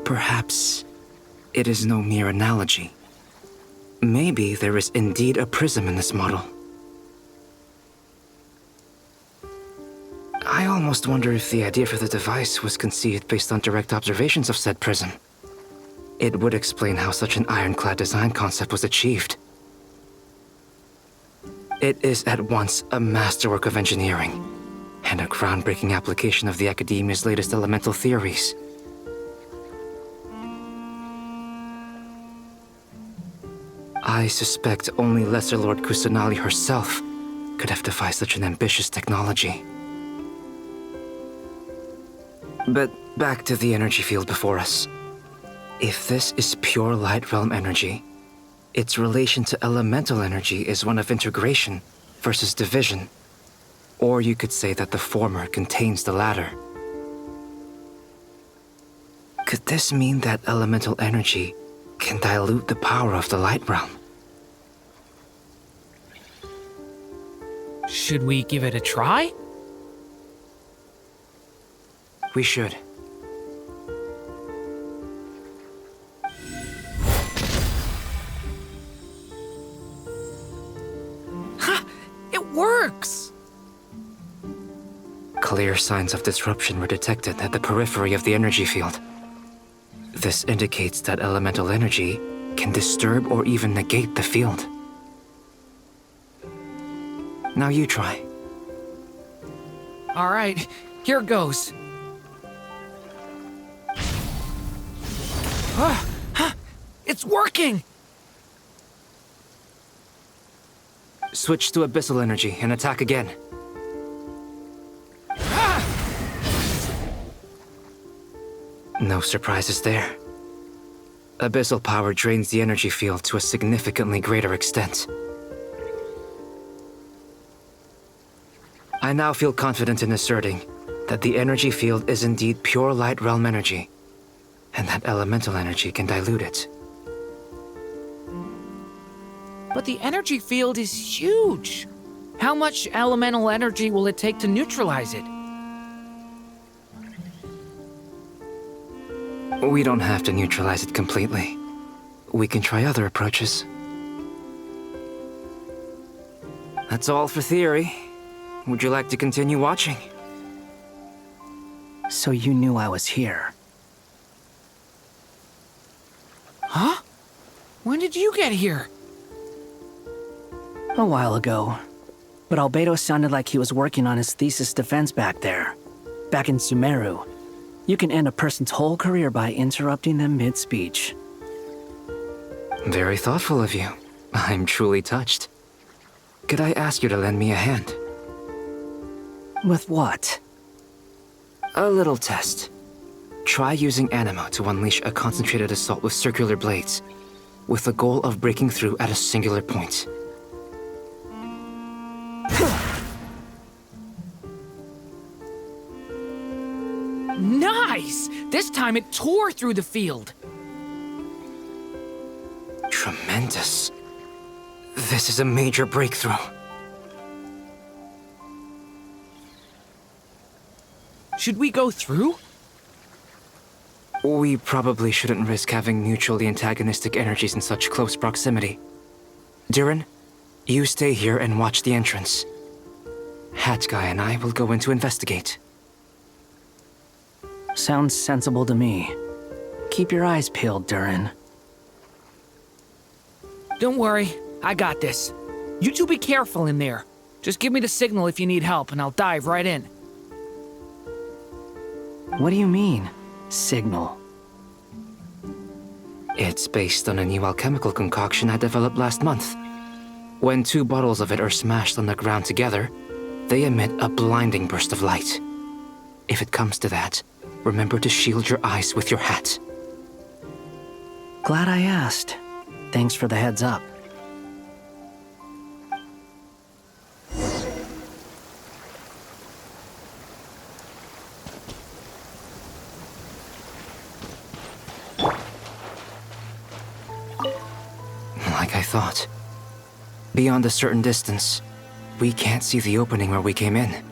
Perhaps it is no mere analogy. Maybe there is indeed a prism in this model. I almost wonder if the idea for the device was conceived based on direct observations of said prism. It would explain how such an ironclad design concept was achieved. It is at once a masterwork of engineering and a groundbreaking application of the Academia's latest elemental theories. I suspect only Lesser Lord Kusanali herself could have devised such an ambitious technology. But back to the energy field before us. If this is pure Light Realm energy, its relation to elemental energy is one of integration versus division. Or you could say that the former contains the latter. Could this mean that elemental energy can dilute the power of the Light Realm? Should we give it a try? We should. It works! Clear signs of disruption were detected at the periphery of the energy field. This indicates that elemental energy can disturb or even negate the field. Now you try. All right, here goes. It's working! Switch to abyssal energy and attack again. No surprises there. Abyssal power drains the energy field to a significantly greater extent. I now feel confident in asserting that the energy field is indeed pure Light Realm energy, and that elemental energy can dilute it. But the energy field is huge. How much elemental energy will it take to neutralize it? We don't have to neutralize it completely. We can try other approaches. That's all for theory. Would you like to continue watching? So you knew I was here. Huh? When did you get here? A while ago. But Albedo sounded like he was working on his thesis defense back there. Back in Sumeru. You can end a person's whole career by interrupting them mid-speech. Very thoughtful of you. I'm truly touched. Could I ask you to lend me a hand? With what? A little test. Try using Animo to unleash a concentrated assault with circular blades, with the goal of breaking through at a singular point. Nice! This time it tore through the field. Tremendous. This is a major breakthrough. Should we go through? We probably shouldn't risk having mutually antagonistic energies in such close proximity. Durin, you stay here and watch the entrance. Hat Guy and I will go in to investigate. Sounds sensible to me. Keep your eyes peeled, Durin. Don't worry, I got this. You two be careful in there. Just give me the signal if you need help and I'll dive right in. What do you mean, signal? It's based on a new alchemical concoction I developed last month. When 2 bottles of it are smashed on the ground together, they emit a blinding burst of light. If it comes to that, remember to shield your eyes with your hat. Glad I asked. Thanks for the heads up. Like I thought. Beyond a certain distance, we can't see the opening where we came in.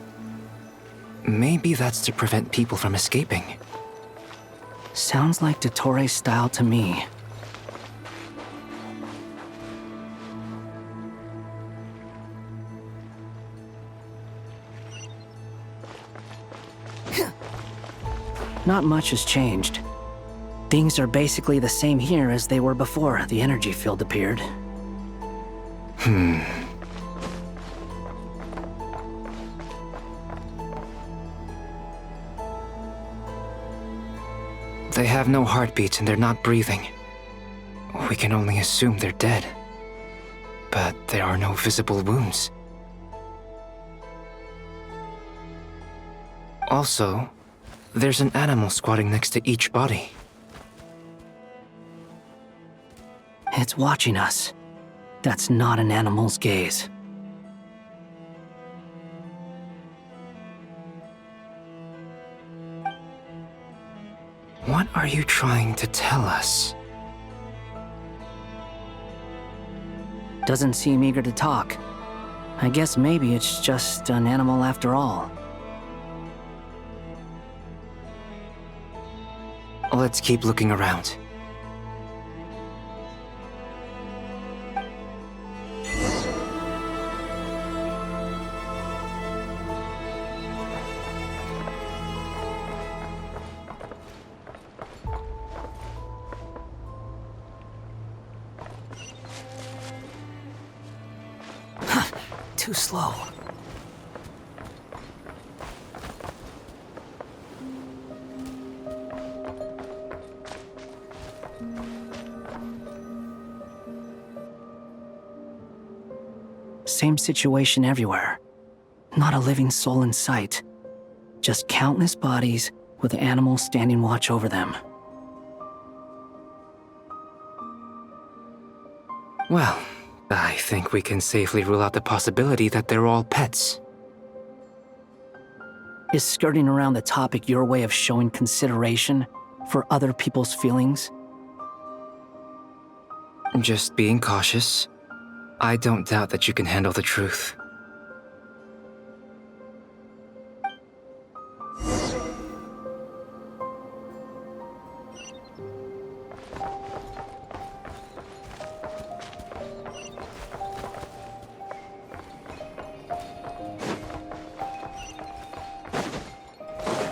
Maybe that's to prevent people from escaping. Sounds like Dottore style to me. Not much has changed. Things are basically the same here as they were before the energy field appeared. They have no heartbeats and they're not breathing. We can only assume they're dead. but there are no visible wounds. Also, there's an animal squatting next to each body. It's watching us. That's not an animal's gaze. What are you trying to tell us? Doesn't seem eager to talk. I guess maybe it's just an animal after all. Let's keep looking around. Too slow. Same situation everywhere. Not a living soul in sight. Just countless bodies with animals standing watch over them. Well, I think we can safely rule out the possibility that they're all pets. Is skirting around the topic your way of showing consideration for other people's feelings? Just being cautious. I don't doubt that you can handle the truth.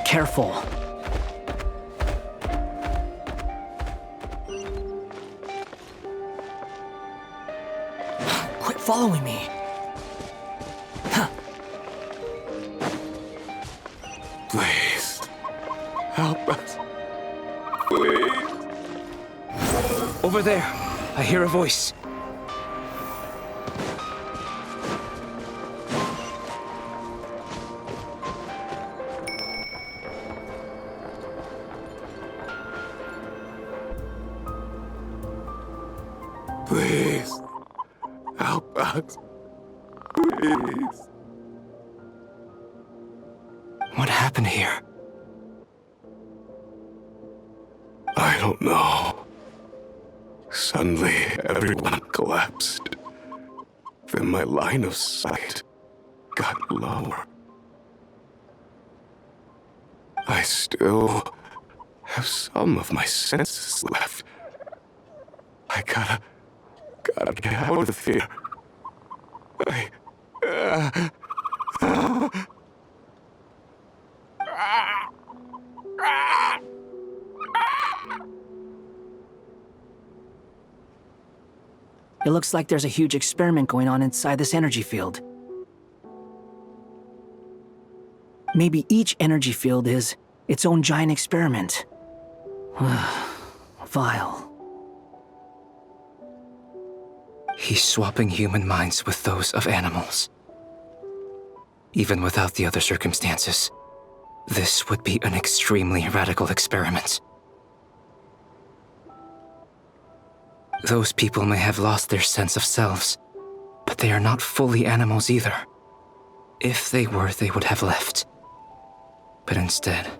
Careful. Quit following me. Please, help us. Please. Over there, I hear a voice. Please, help us. Please. What happened here? I don't know. Suddenly, everyone collapsed. Then my line of sight got lower. I still have some of my senses left. I gotta get out of here. It looks like there's a huge experiment going on inside this energy field. Maybe each energy field is its own giant experiment. Vile. He's swapping human minds with those of animals. Even without the other circumstances, this would be an extremely radical experiment. Those people may have lost their sense of selves, but they are not fully animals either. If they were, they would have left. But instead,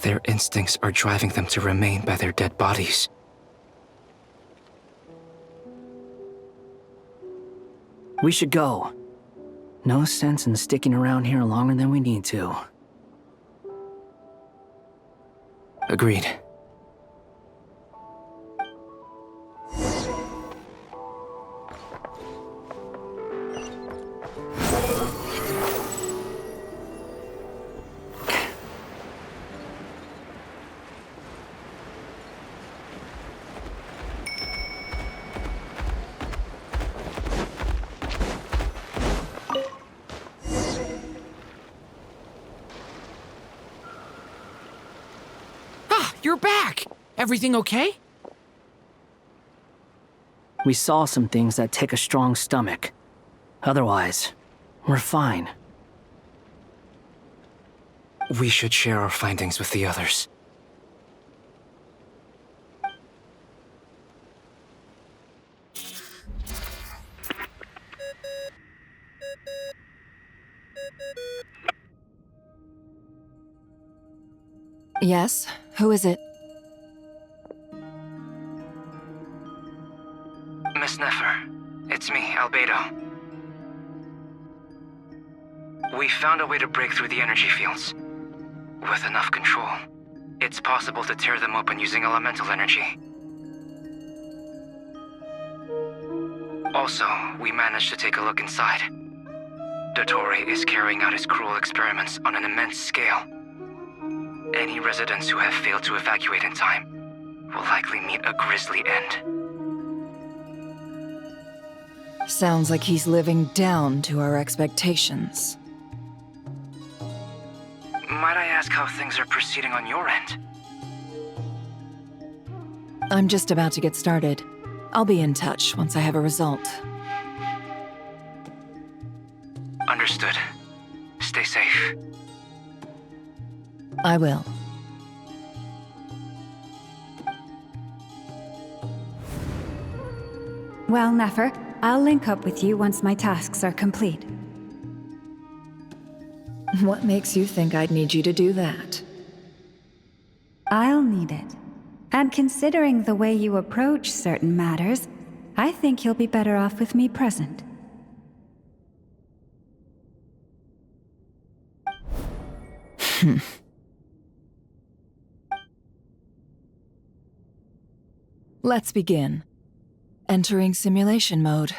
their instincts are driving them to remain by their dead bodies. We should go. No sense in sticking around here longer than we need to. Agreed. You're back! Everything okay? We saw some things that take a strong stomach. Otherwise, we're fine. We should share our findings with the others. Yes? Who is it? Miss Nefer, it's me, Albedo. We found a way to break through the energy fields. With enough control, it's possible to tear them open using elemental energy. Also, we managed to take a look inside. Dottore is carrying out his cruel experiments on an immense scale. Any residents who have failed to evacuate in time will likely meet a grisly end. Sounds like he's living down to our expectations. Might I ask how things are proceeding on your end? I'm just about to get started. I'll be in touch once I have a result. Understood. Stay safe. I will. Well, Nefer, I'll link up with you once my tasks are complete. What makes you think I'd need you to do that? I'll need it. And considering the way you approach certain matters, I think you'll be better off with me present. Let's begin. Entering simulation mode.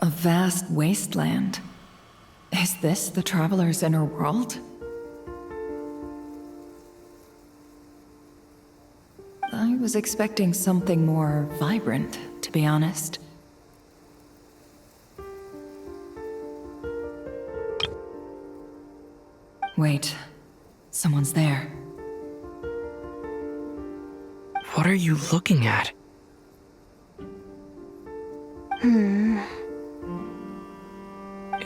A vast wasteland. Is this the Traveler's inner world? I was expecting something more vibrant, to be honest. Wait, someone's there. What are you looking at?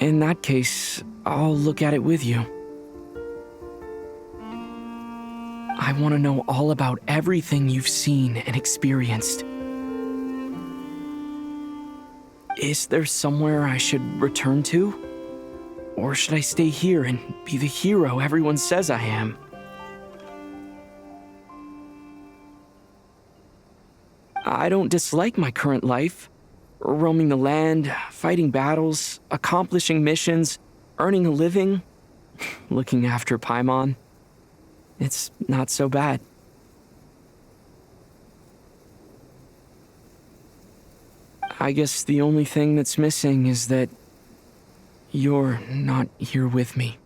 In that case, I'll look at it with you. I want to know all about everything you've seen and experienced. Is there somewhere I should return to? Or should I stay here and be the hero everyone says I am? I don't dislike my current life. Roaming the land, fighting battles, accomplishing missions, earning a living, looking after Paimon. It's not so bad. I guess the only thing that's missing is that you're not here with me.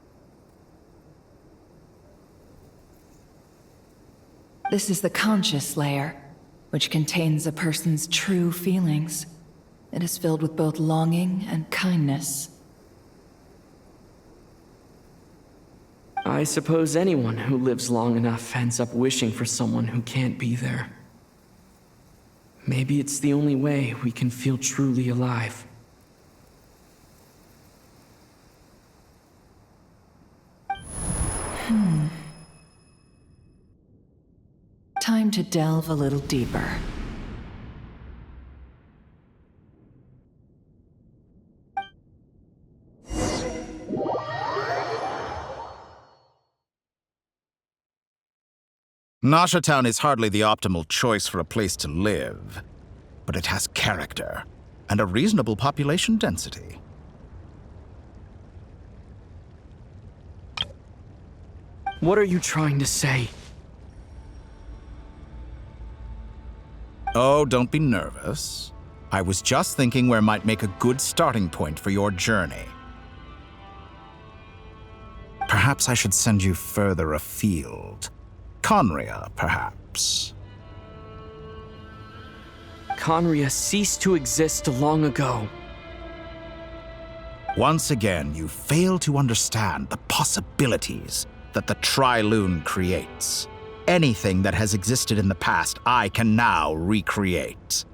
This is the conscious layer, which contains a person's true feelings. It is filled with both longing and kindness. I suppose anyone who lives long enough ends up wishing for someone who can't be there. Maybe it's the only way we can feel truly alive. Time to delve a little deeper. Nasha Town is hardly the optimal choice for a place to live, but it has character and a reasonable population density. What are you trying to say? Oh, don't be nervous. I was just thinking where might make a good starting point for your journey. Perhaps I should send you further afield. Conria, perhaps. Conria ceased to exist long ago. Once again, you fail to understand the possibilities that the Tri-Lune creates. Anything that has existed in the past, I can now recreate.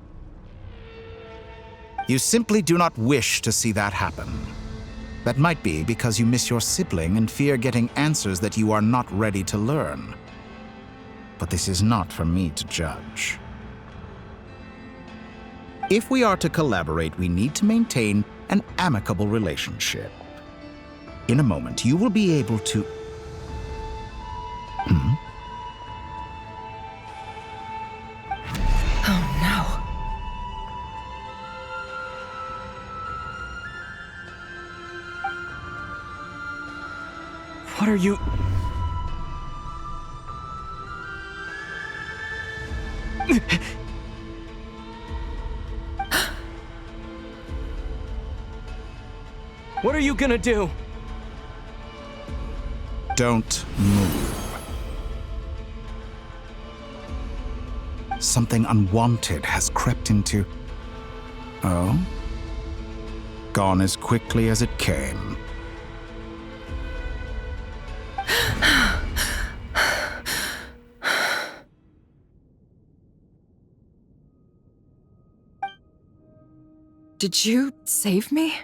You simply do not wish to see that happen. That might be because you miss your sibling and fear getting answers that you are not ready to learn. But this is not for me to judge. If we are to collaborate, we need to maintain an amicable relationship. In a moment, you will be able to... Oh no. What are you... What are you gonna do? Don't move. Something unwanted has crept into... Oh? Gone as quickly as it came. Did you save me?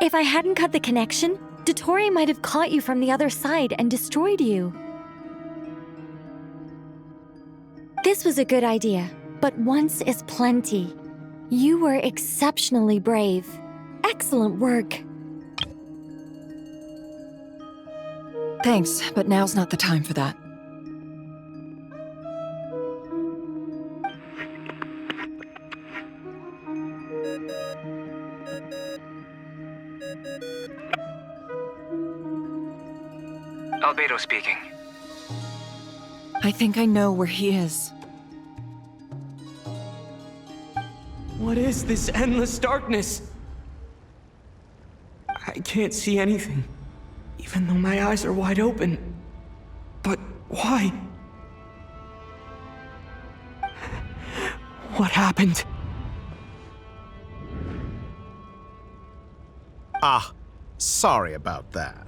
If I hadn't cut the connection, Dottore might have caught you from the other side and destroyed you. This was a good idea, but once is plenty. You were exceptionally brave. Excellent work. Thanks, but now's not the time for that. Albedo speaking. I think I know where he is. What is this endless darkness? I can't see anything, even though my eyes are wide open. But why? What happened? Ah, sorry about that.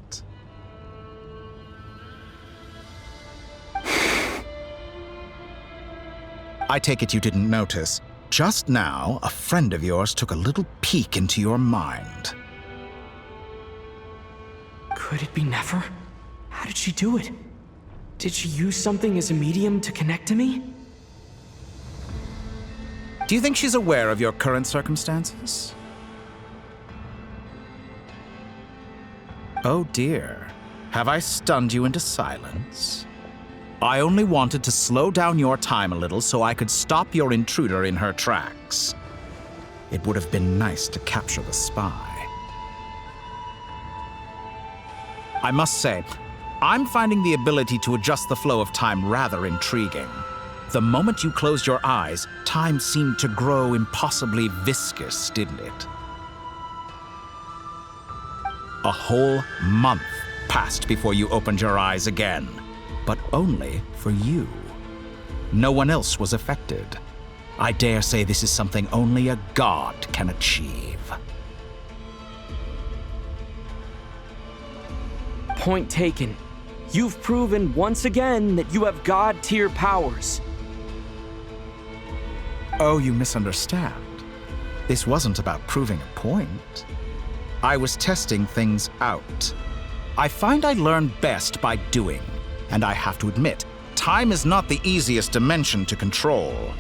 I take it you didn't notice. Just now, a friend of yours took a little peek into your mind. Could it be Nefer? How did she do it? Did she use something as a medium to connect to me? Do you think she's aware of your current circumstances? Oh dear. Have I stunned you into silence? I only wanted to slow down your time a little so I could stop your intruder in her tracks. It would have been nice to capture the spy. I must say, I'm finding the ability to adjust the flow of time rather intriguing. The moment you closed your eyes, time seemed to grow impossibly viscous, didn't it? A whole month passed before you opened your eyes again. But only for you. No one else was affected. I dare say this is something only a god can achieve. Point taken. You've proven once again that you have god-tier powers. Oh, you misunderstand. This wasn't about proving a point. I was testing things out. I find I learn best by doing. And I have to admit, time is not the easiest dimension to control.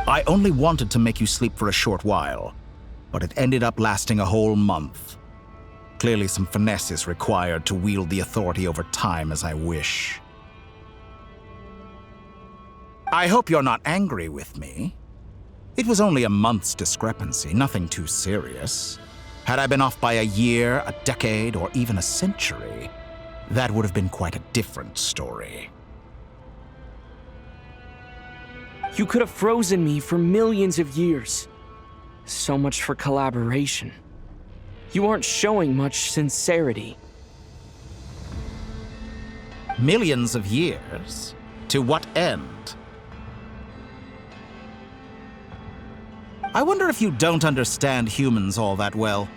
I only wanted to make you sleep for a short while, but it ended up lasting a whole month. Clearly some finesse is required to wield the authority over time as I wish. I hope you're not angry with me. It was only a month's discrepancy, nothing too serious. Had I been off by a year, a decade, or even a century, that would have been quite a different story. You could have frozen me for millions of years. So much for collaboration. You aren't showing much sincerity. Millions of years? To what end? I wonder if you don't understand humans all that well.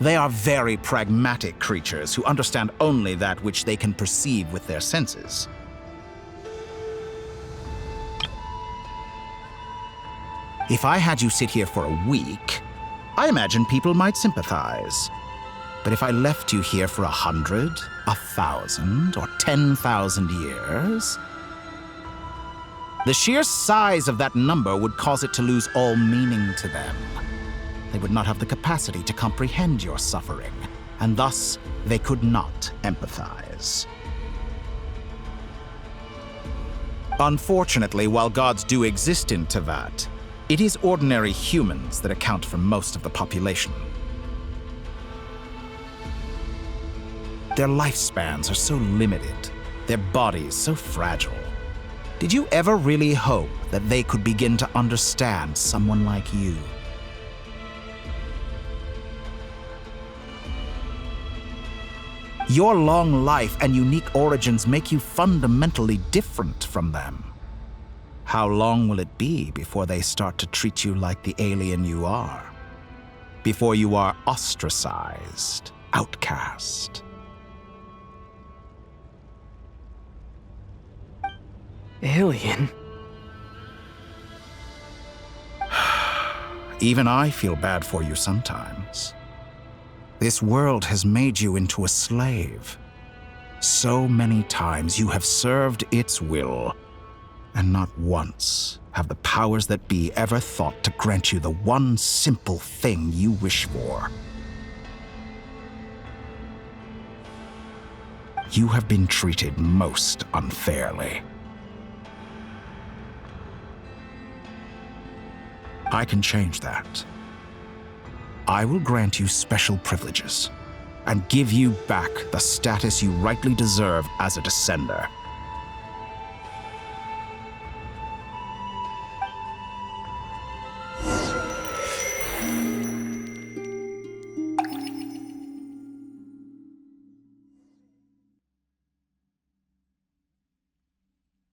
They are very pragmatic creatures who understand only that which they can perceive with their senses. If I had you sit here for a week, I imagine people might sympathize. But if I left you here for 100, 1,000, or 10,000 years, the sheer size of that number would cause it to lose all meaning to them. They would not have the capacity to comprehend your suffering, and thus they could not empathize. Unfortunately, while gods do exist in Teyvat, it is ordinary humans that account for most of the population. Their lifespans are so limited, their bodies so fragile. Did you ever really hope that they could begin to understand someone like you? Your long life and unique origins make you fundamentally different from them. How long will it be before they start to treat you like the alien you are? Before you are ostracized, outcast? Alien? Even I feel bad for you sometimes. This world has made you into a slave. So many times you have served its will, and not once have the powers that be ever thought to grant you the one simple thing you wish for. You have been treated most unfairly. I can change that. I will grant you special privileges and give you back the status you rightly deserve as a descender.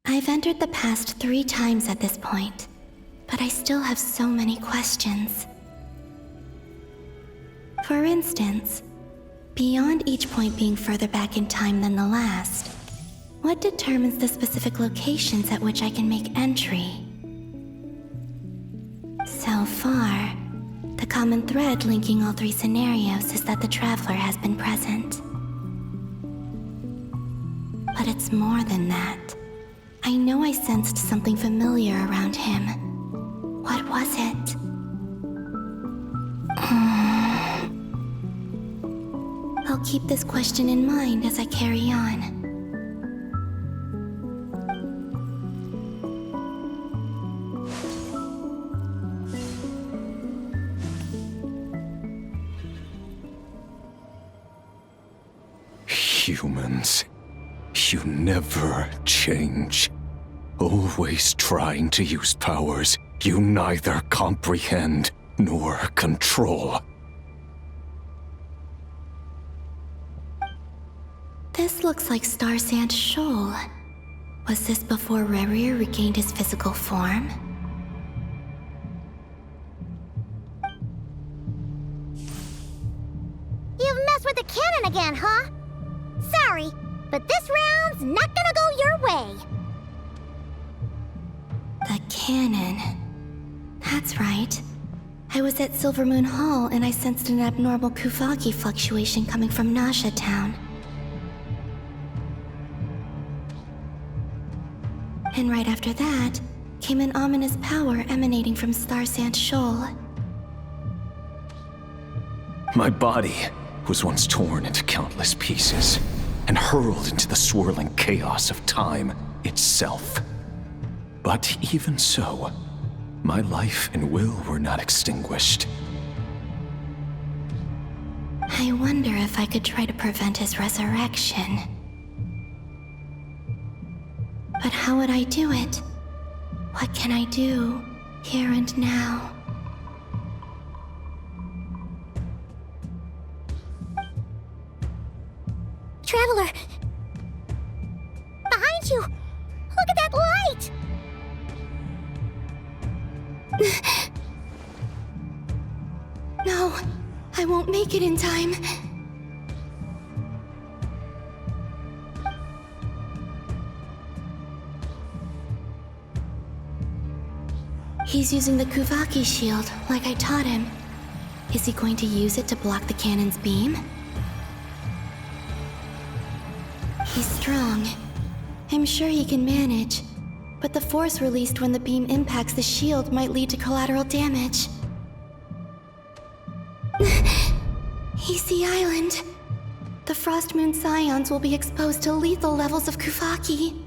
I've entered the past 3 times at this point, but I still have so many questions. For instance, beyond each point being further back in time than the last, what determines the specific locations at which I can make entry? So far, the common thread linking all 3 scenarios is that the Traveler has been present. But it's more than that. I know I sensed something familiar around him. What was it? I'll keep this question in mind as I carry on. Humans, you never change. Always trying to use powers you neither comprehend nor control. This looks like Star Sand Shoal. Was this before Rerir regained his physical form? You've messed with the cannon again, huh? Sorry, but this round's not gonna go your way. The cannon. That's right. I was at Silvermoon Hall and I sensed an abnormal Kuvaki fluctuation coming from Nasha Town. And right after that, came an ominous power emanating from Star Sand Shoal. My body was once torn into countless pieces and hurled into the swirling chaos of time itself. But even so, my life and will were not extinguished. I wonder if I could try to prevent his resurrection. But how would I do it? What can I do, here and now? Traveler! Behind you! Look at that light! I won't make it in time. He's using the Kuvaki shield, like I taught him. Is he going to use it to block the cannon's beam? He's strong. I'm sure he can manage. But the force released when the beam impacts the shield might lead to collateral damage. EC Island. The Frost Moon Scions will be exposed to lethal levels of Kuvaki.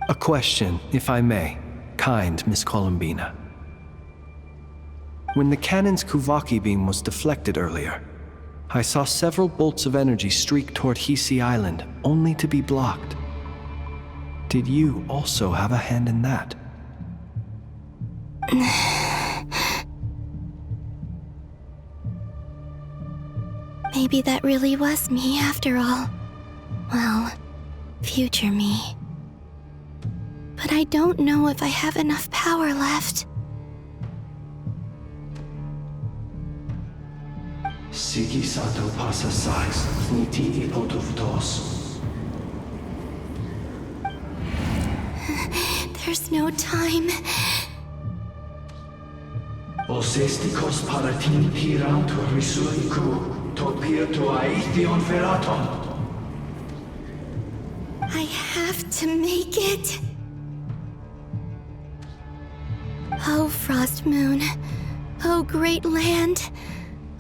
A question, if I may, kind Miss Columbina. When the cannon's Kuvaki beam was deflected earlier, I saw several bolts of energy streak toward Hisi Island, only to be blocked. Did you also have a hand in that? Maybe that really was me after all. Well, future me. But I don't know if I have enough power left. Sigi sato pasa sais, niti ipotuvdos. There's no time. Osestikos paratin tirantur risuiku, topirto aithion veraton. I have to make it. Oh, Frost Moon. Oh, great land.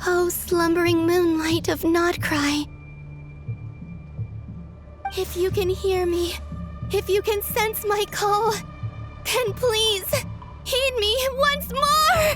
Oh, slumbering moonlight of Nodcry. If you can hear me, if you can sense my call, then please, heed me once more!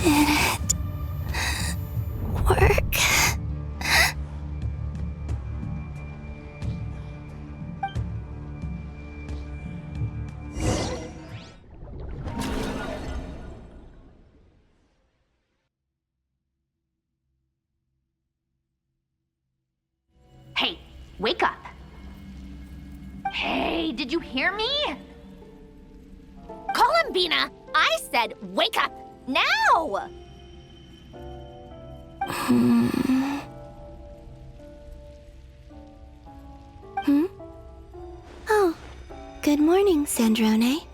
Did it work? Hey, wake up. Hey, did you hear me? Columbina, I said wake up now! Oh, good morning, Sandrone.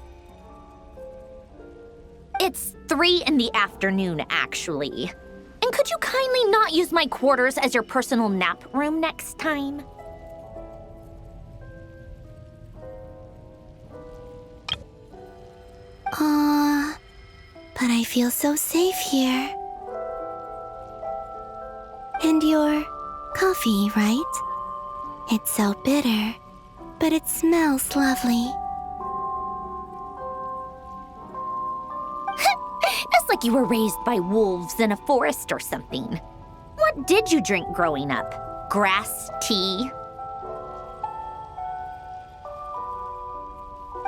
It's 3 in the afternoon, actually. And could you kindly not use my quarters as your personal nap room next time? Aw, but I feel so safe here. And your coffee, right? It's so bitter, but it smells lovely. It's like you were raised by wolves in a forest or something. What did you drink growing up? Grass tea?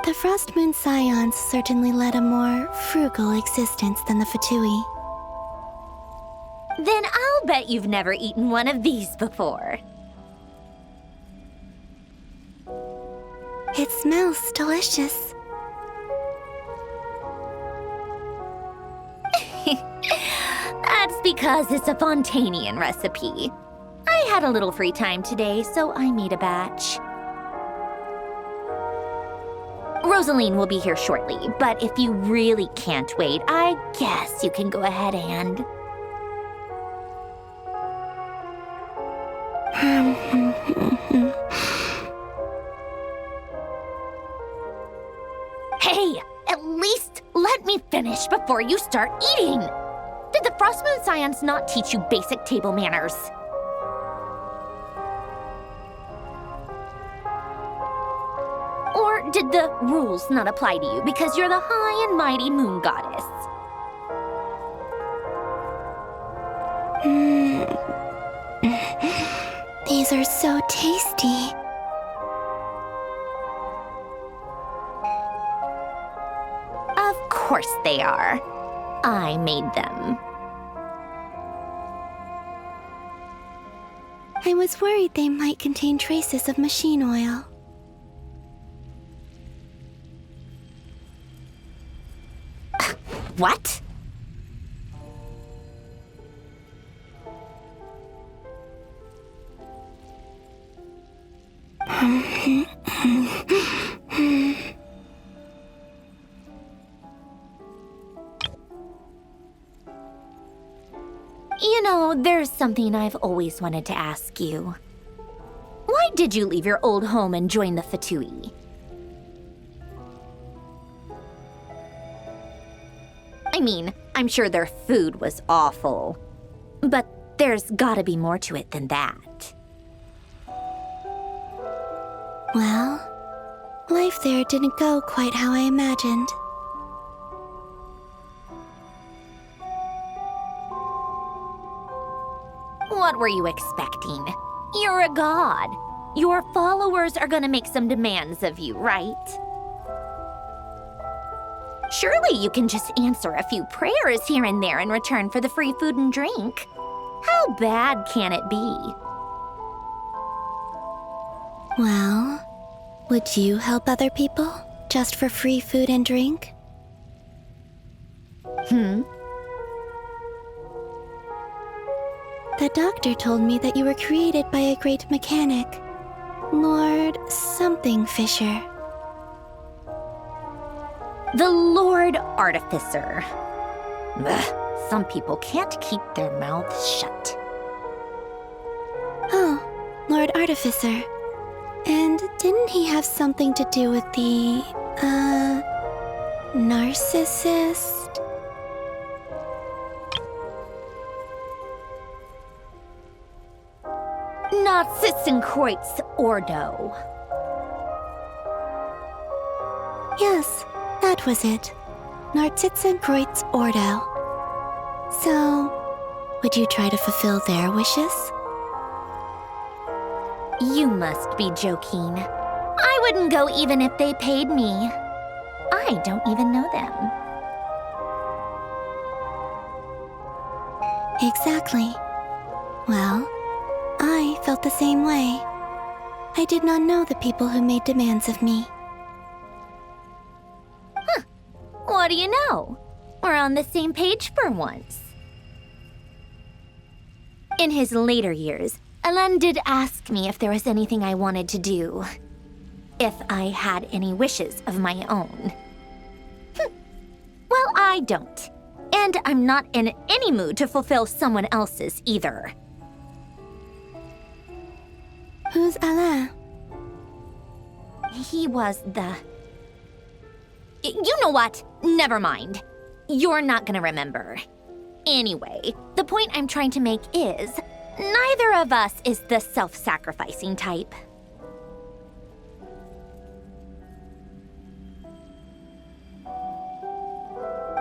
The Frost Moon Scions certainly led a more frugal existence than the Fatui. Then I'll bet you've never eaten one of these before. It smells delicious. That's because it's a Fontanian recipe. I had a little free time today, so I made a batch. Rosaline will be here shortly, but if you really can't wait, I guess you can go ahead and... Hey, at least let me finish before you start eating! Did the Frost Moon Scions not teach you basic table manners? Or did the rules not apply to you because you're the high and mighty moon goddess? These are so tasty. course they are. I made them. I was worried they might contain traces of machine oil. What? You know, there's something I've always wanted to ask you. Why did you leave your old home and join the Fatui? I mean, I'm sure their food was awful. But there's gotta be more to it than that. Well, life there didn't go quite how I imagined. What were you expecting? You're a god. Your followers are gonna make some demands of you, right? Surely you can just answer a few prayers here and there in return for the free food and drink. How bad can it be? Well, would you help other people just for free food and drink? The doctor told me that you were created by a great mechanic, Lord something Fisher. The Lord Artificer. Ugh, some people can't keep their mouths shut. Oh, Lord Artificer. And didn't he have something to do with the, narcissist? Narzissenkreuz Ordo. Yes, that was it. Narzissenkreuz Ordo. So, would you try to fulfill their wishes? You must be joking. I wouldn't go even if they paid me. I don't even know them. Exactly. Well, I felt the same way. I did not know the people who made demands of me. Huh. What do you know? We're on the same page for once. In his later years, Alan did ask me if there was anything I wanted to do. If I had any wishes of my own. Well, I don't. And I'm not in any mood to fulfill someone else's either. Who's Alain? He was the... You know what? Never mind. You're not gonna remember. Anyway, the point I'm trying to make is, neither of us is the self-sacrificing type.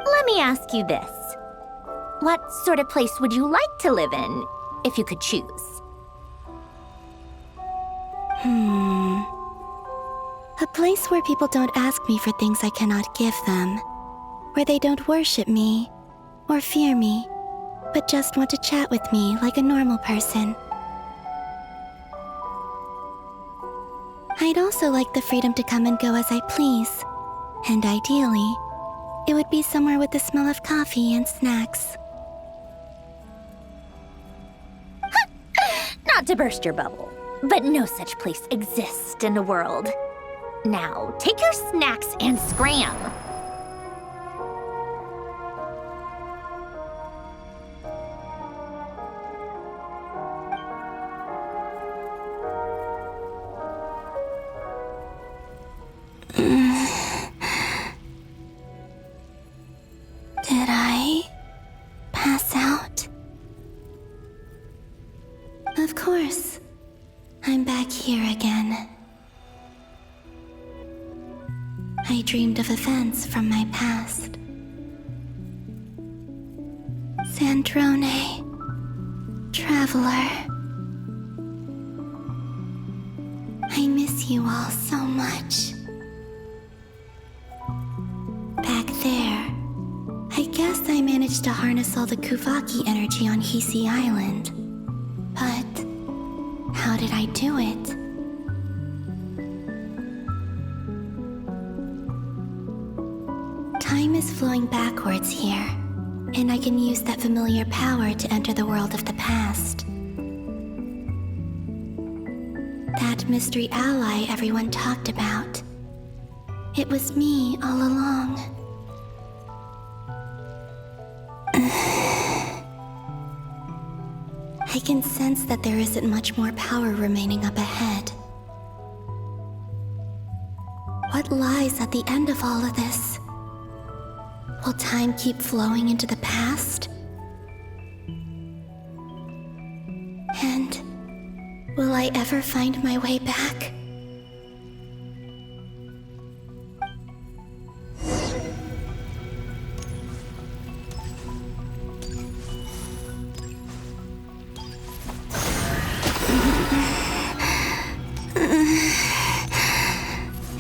Let me ask you this. What sort of place would you like to live in, if you could choose? A place where people don't ask me for things I cannot give them. Where they don't worship me, or fear me, but just want to chat with me like a normal person. I'd also like the freedom to come and go as I please. And ideally, it would be somewhere with the smell of coffee and snacks. Not to burst your bubble, but no such place exists in the world. Now, take your snacks and scram. Did I pass out? Of course. I'm back here again. I dreamed of events from my past. Sandrone, Traveler. I miss you all so much. Back there, managed to harness all the Kuvaki energy on Hisi Island. But how did I do it? Time is flowing backwards here, and I can use that familiar power to enter the world of the past. That mystery ally everyone talked about. It was me all along. I can sense that there isn't much more power remaining up ahead. What lies at the end of all of this? Will time keep flowing into the past? And will I ever find my way back?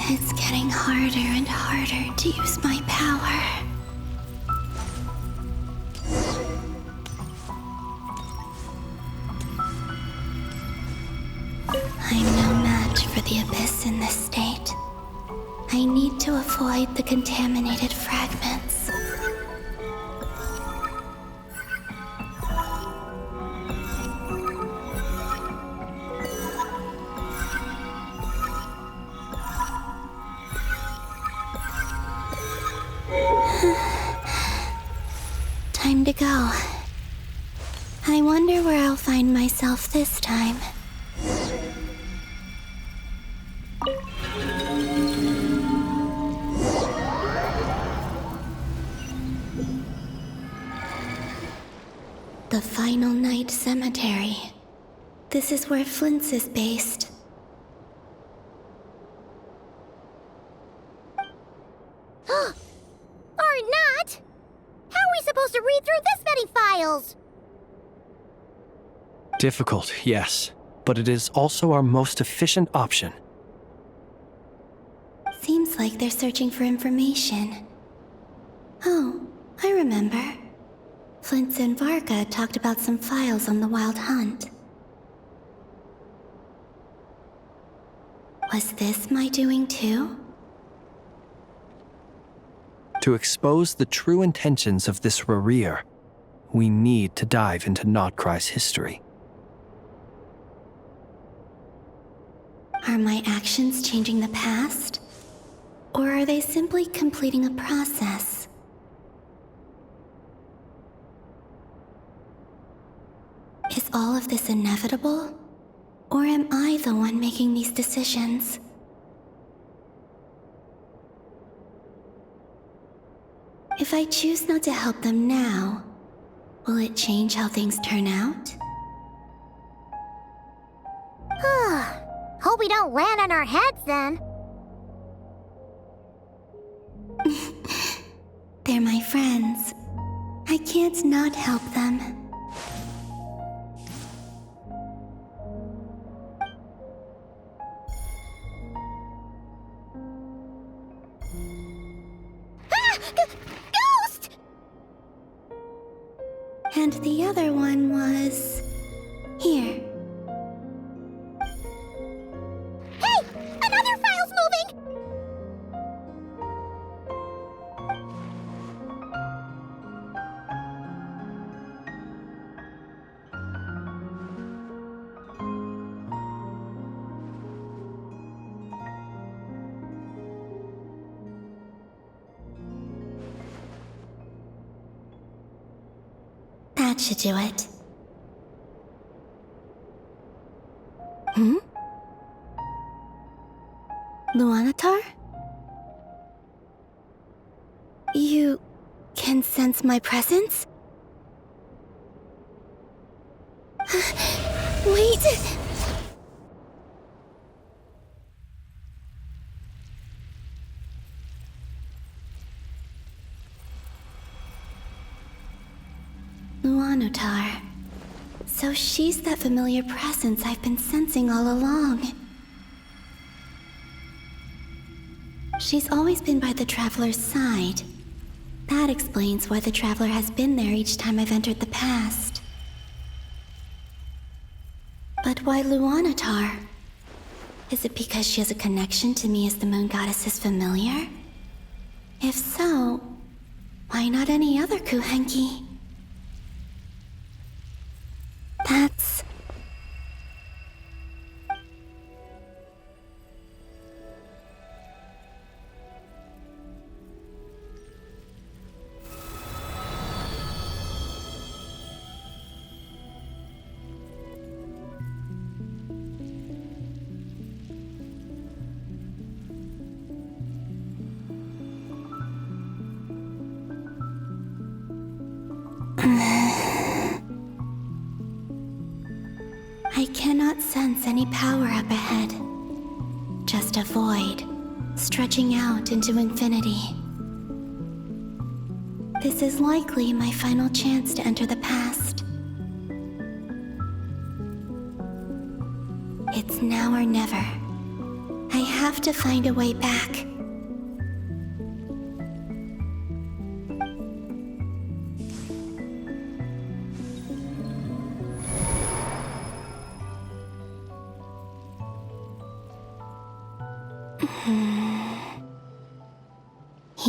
It's getting harder and harder to use my power. I'm no match for the Abyss in this state. I need to avoid the contaminated fragments. Time to go. I wonder where I'll find myself this time. The Final Night Cemetery. This is where Flint's is based. Or not! How are we supposed to read through this many files? Difficult, yes, but it is also our most efficient option. Seems like they're searching for information. Oh, I remember. Flint's and Varga talked about some files on the Wild Hunt. Was this my doing too? To expose the true intentions of this Rerir, we need to dive into Notcry's history. Are my actions changing the past? Or are they simply completing a process? Is all of this inevitable? Or am I the one making these decisions? If I choose not to help them now, will it change how things turn out? Hope we don't land on our heads then. They're my friends. I can't not help them. Ghost! And the other one was... here. Hey! Another file's moving! That should do it. Luanatar? You can sense my presence? Wait! Luanatar. So she's that familiar presence I've been sensing all along. She's always been by the Traveler's side, That explains why the Traveler has been there each time I've entered the past. But why Luanatar? Is it because she has a connection to me as the Moon Goddess's familiar? If so, why not any other Kuhenki? That's... I cannot sense any power up ahead. Just a void, stretching out into infinity. This is likely my final chance to enter the past. It's now or never. I have to find a way back.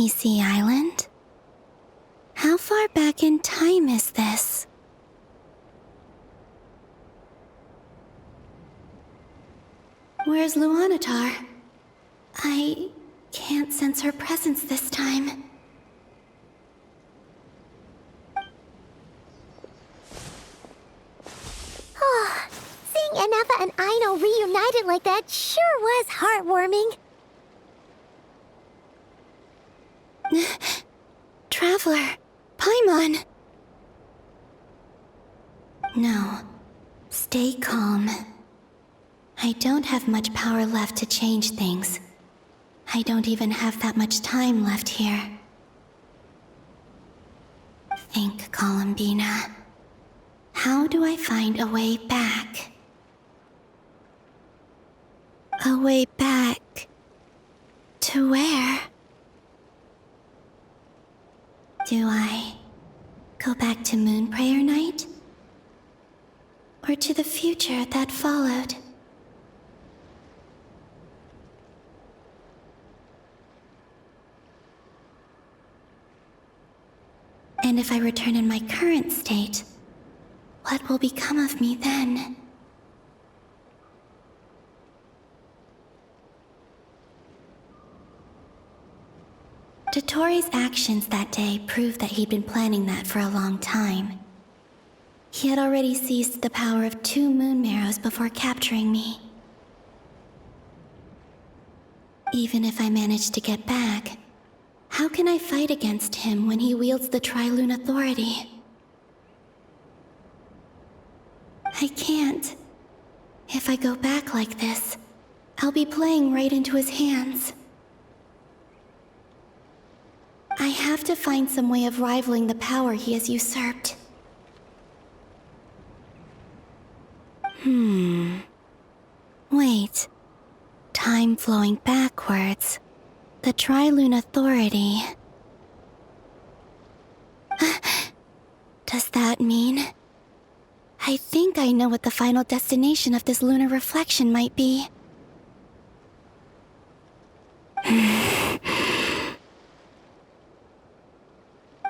Easy Island? How far back in time is this? Where's Luanatar? I can't sense her presence this time. Oh, seeing Anafa and Aino reunited like that sure was heartwarming. Traveler, Paimon. No, stay calm. I don't have much power left to change things. I don't even have that much time left here. Think, Columbina. How do I find a way back? A way back... to where? Do I go back to Moon Prayer Night? Or to the future that followed? And if I return in my current state, what will become of me then? Dotori's actions that day proved that he'd been planning that for a long time. He had already seized the power of 2 moon marrows before capturing me. Even if I manage to get back, how can I fight against him when he wields the Tri-Lune Authority? I can't. If I go back like this, I'll be playing right into his hands. I have to find some way of rivaling the power he has usurped. Wait. Time flowing backwards. The Tri-Lune Authority. Does that mean... I think I know what the final destination of this lunar reflection might be.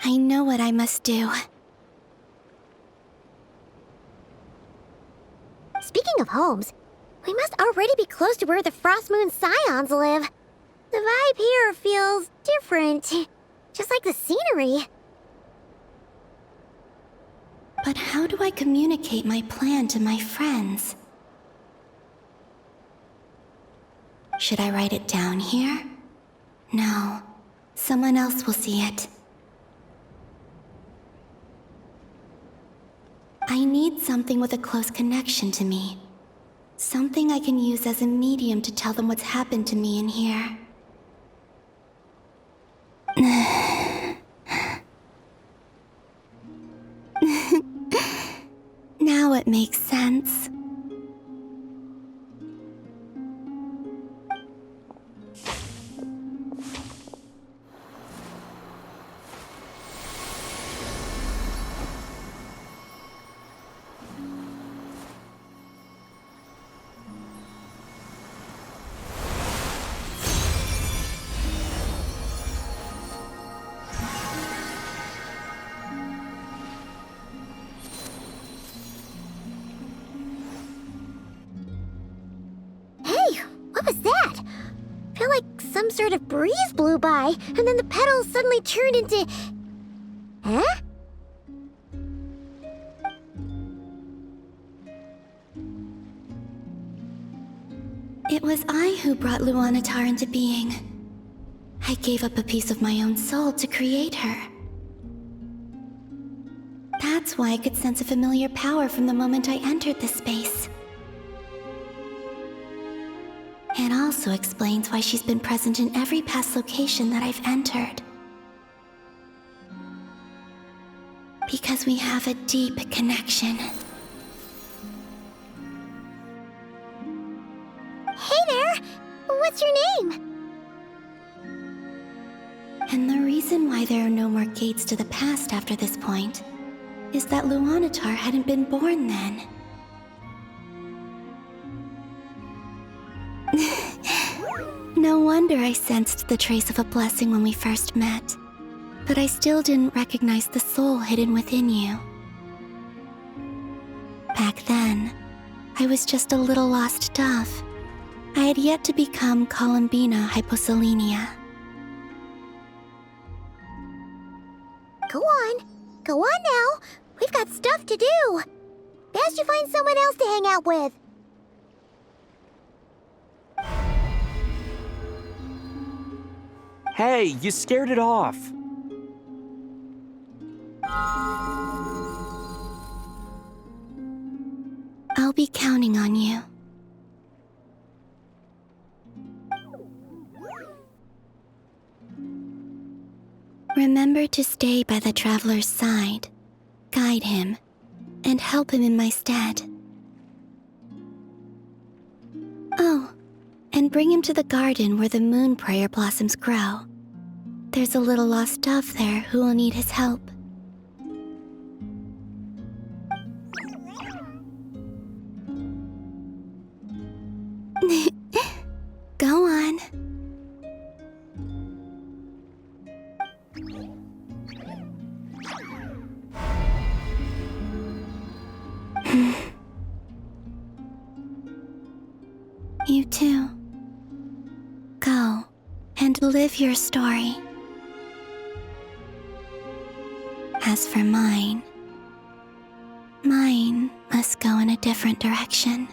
I know what I must do. Speaking of homes, we must already be close to where the Frost Moon Scions live. The vibe here feels different, just like the scenery. But how do I communicate my plan to my friends? Should I write it down here? No, someone else will see it. I need something with a close connection to me. Something I can use as a medium to tell them what's happened to me in here. Now it makes sense. some sort of breeze blew by, and then the petals suddenly turned into... Huh? It was I who brought Luanatar into being. I gave up a piece of my own soul to create her. That's why I could sense a familiar power from the moment I entered this space. It also explains why she's been present in every past location that I've entered. Because we have a deep connection. Hey there! What's your name? And the reason why there are no more gates to the past after this point is that Luanatar hadn't been born then. No wonder I sensed the trace of a blessing when we first met, but I still didn't recognize the soul hidden within you. Back then, I was just a little lost dove. I had yet to become Columbina Hyposelenia. Go on. Go on now. We've got stuff to do. Best you find someone else to hang out with. Hey, you scared it off. I'll be counting on you. Remember to stay by the traveler's side, guide him, and help him in my stead. Oh, and bring him to the garden where the moon prayer blossoms grow. There's a little lost dove there who will need his help. Go on. You too. Go and live your story. As for mine must go in a different direction.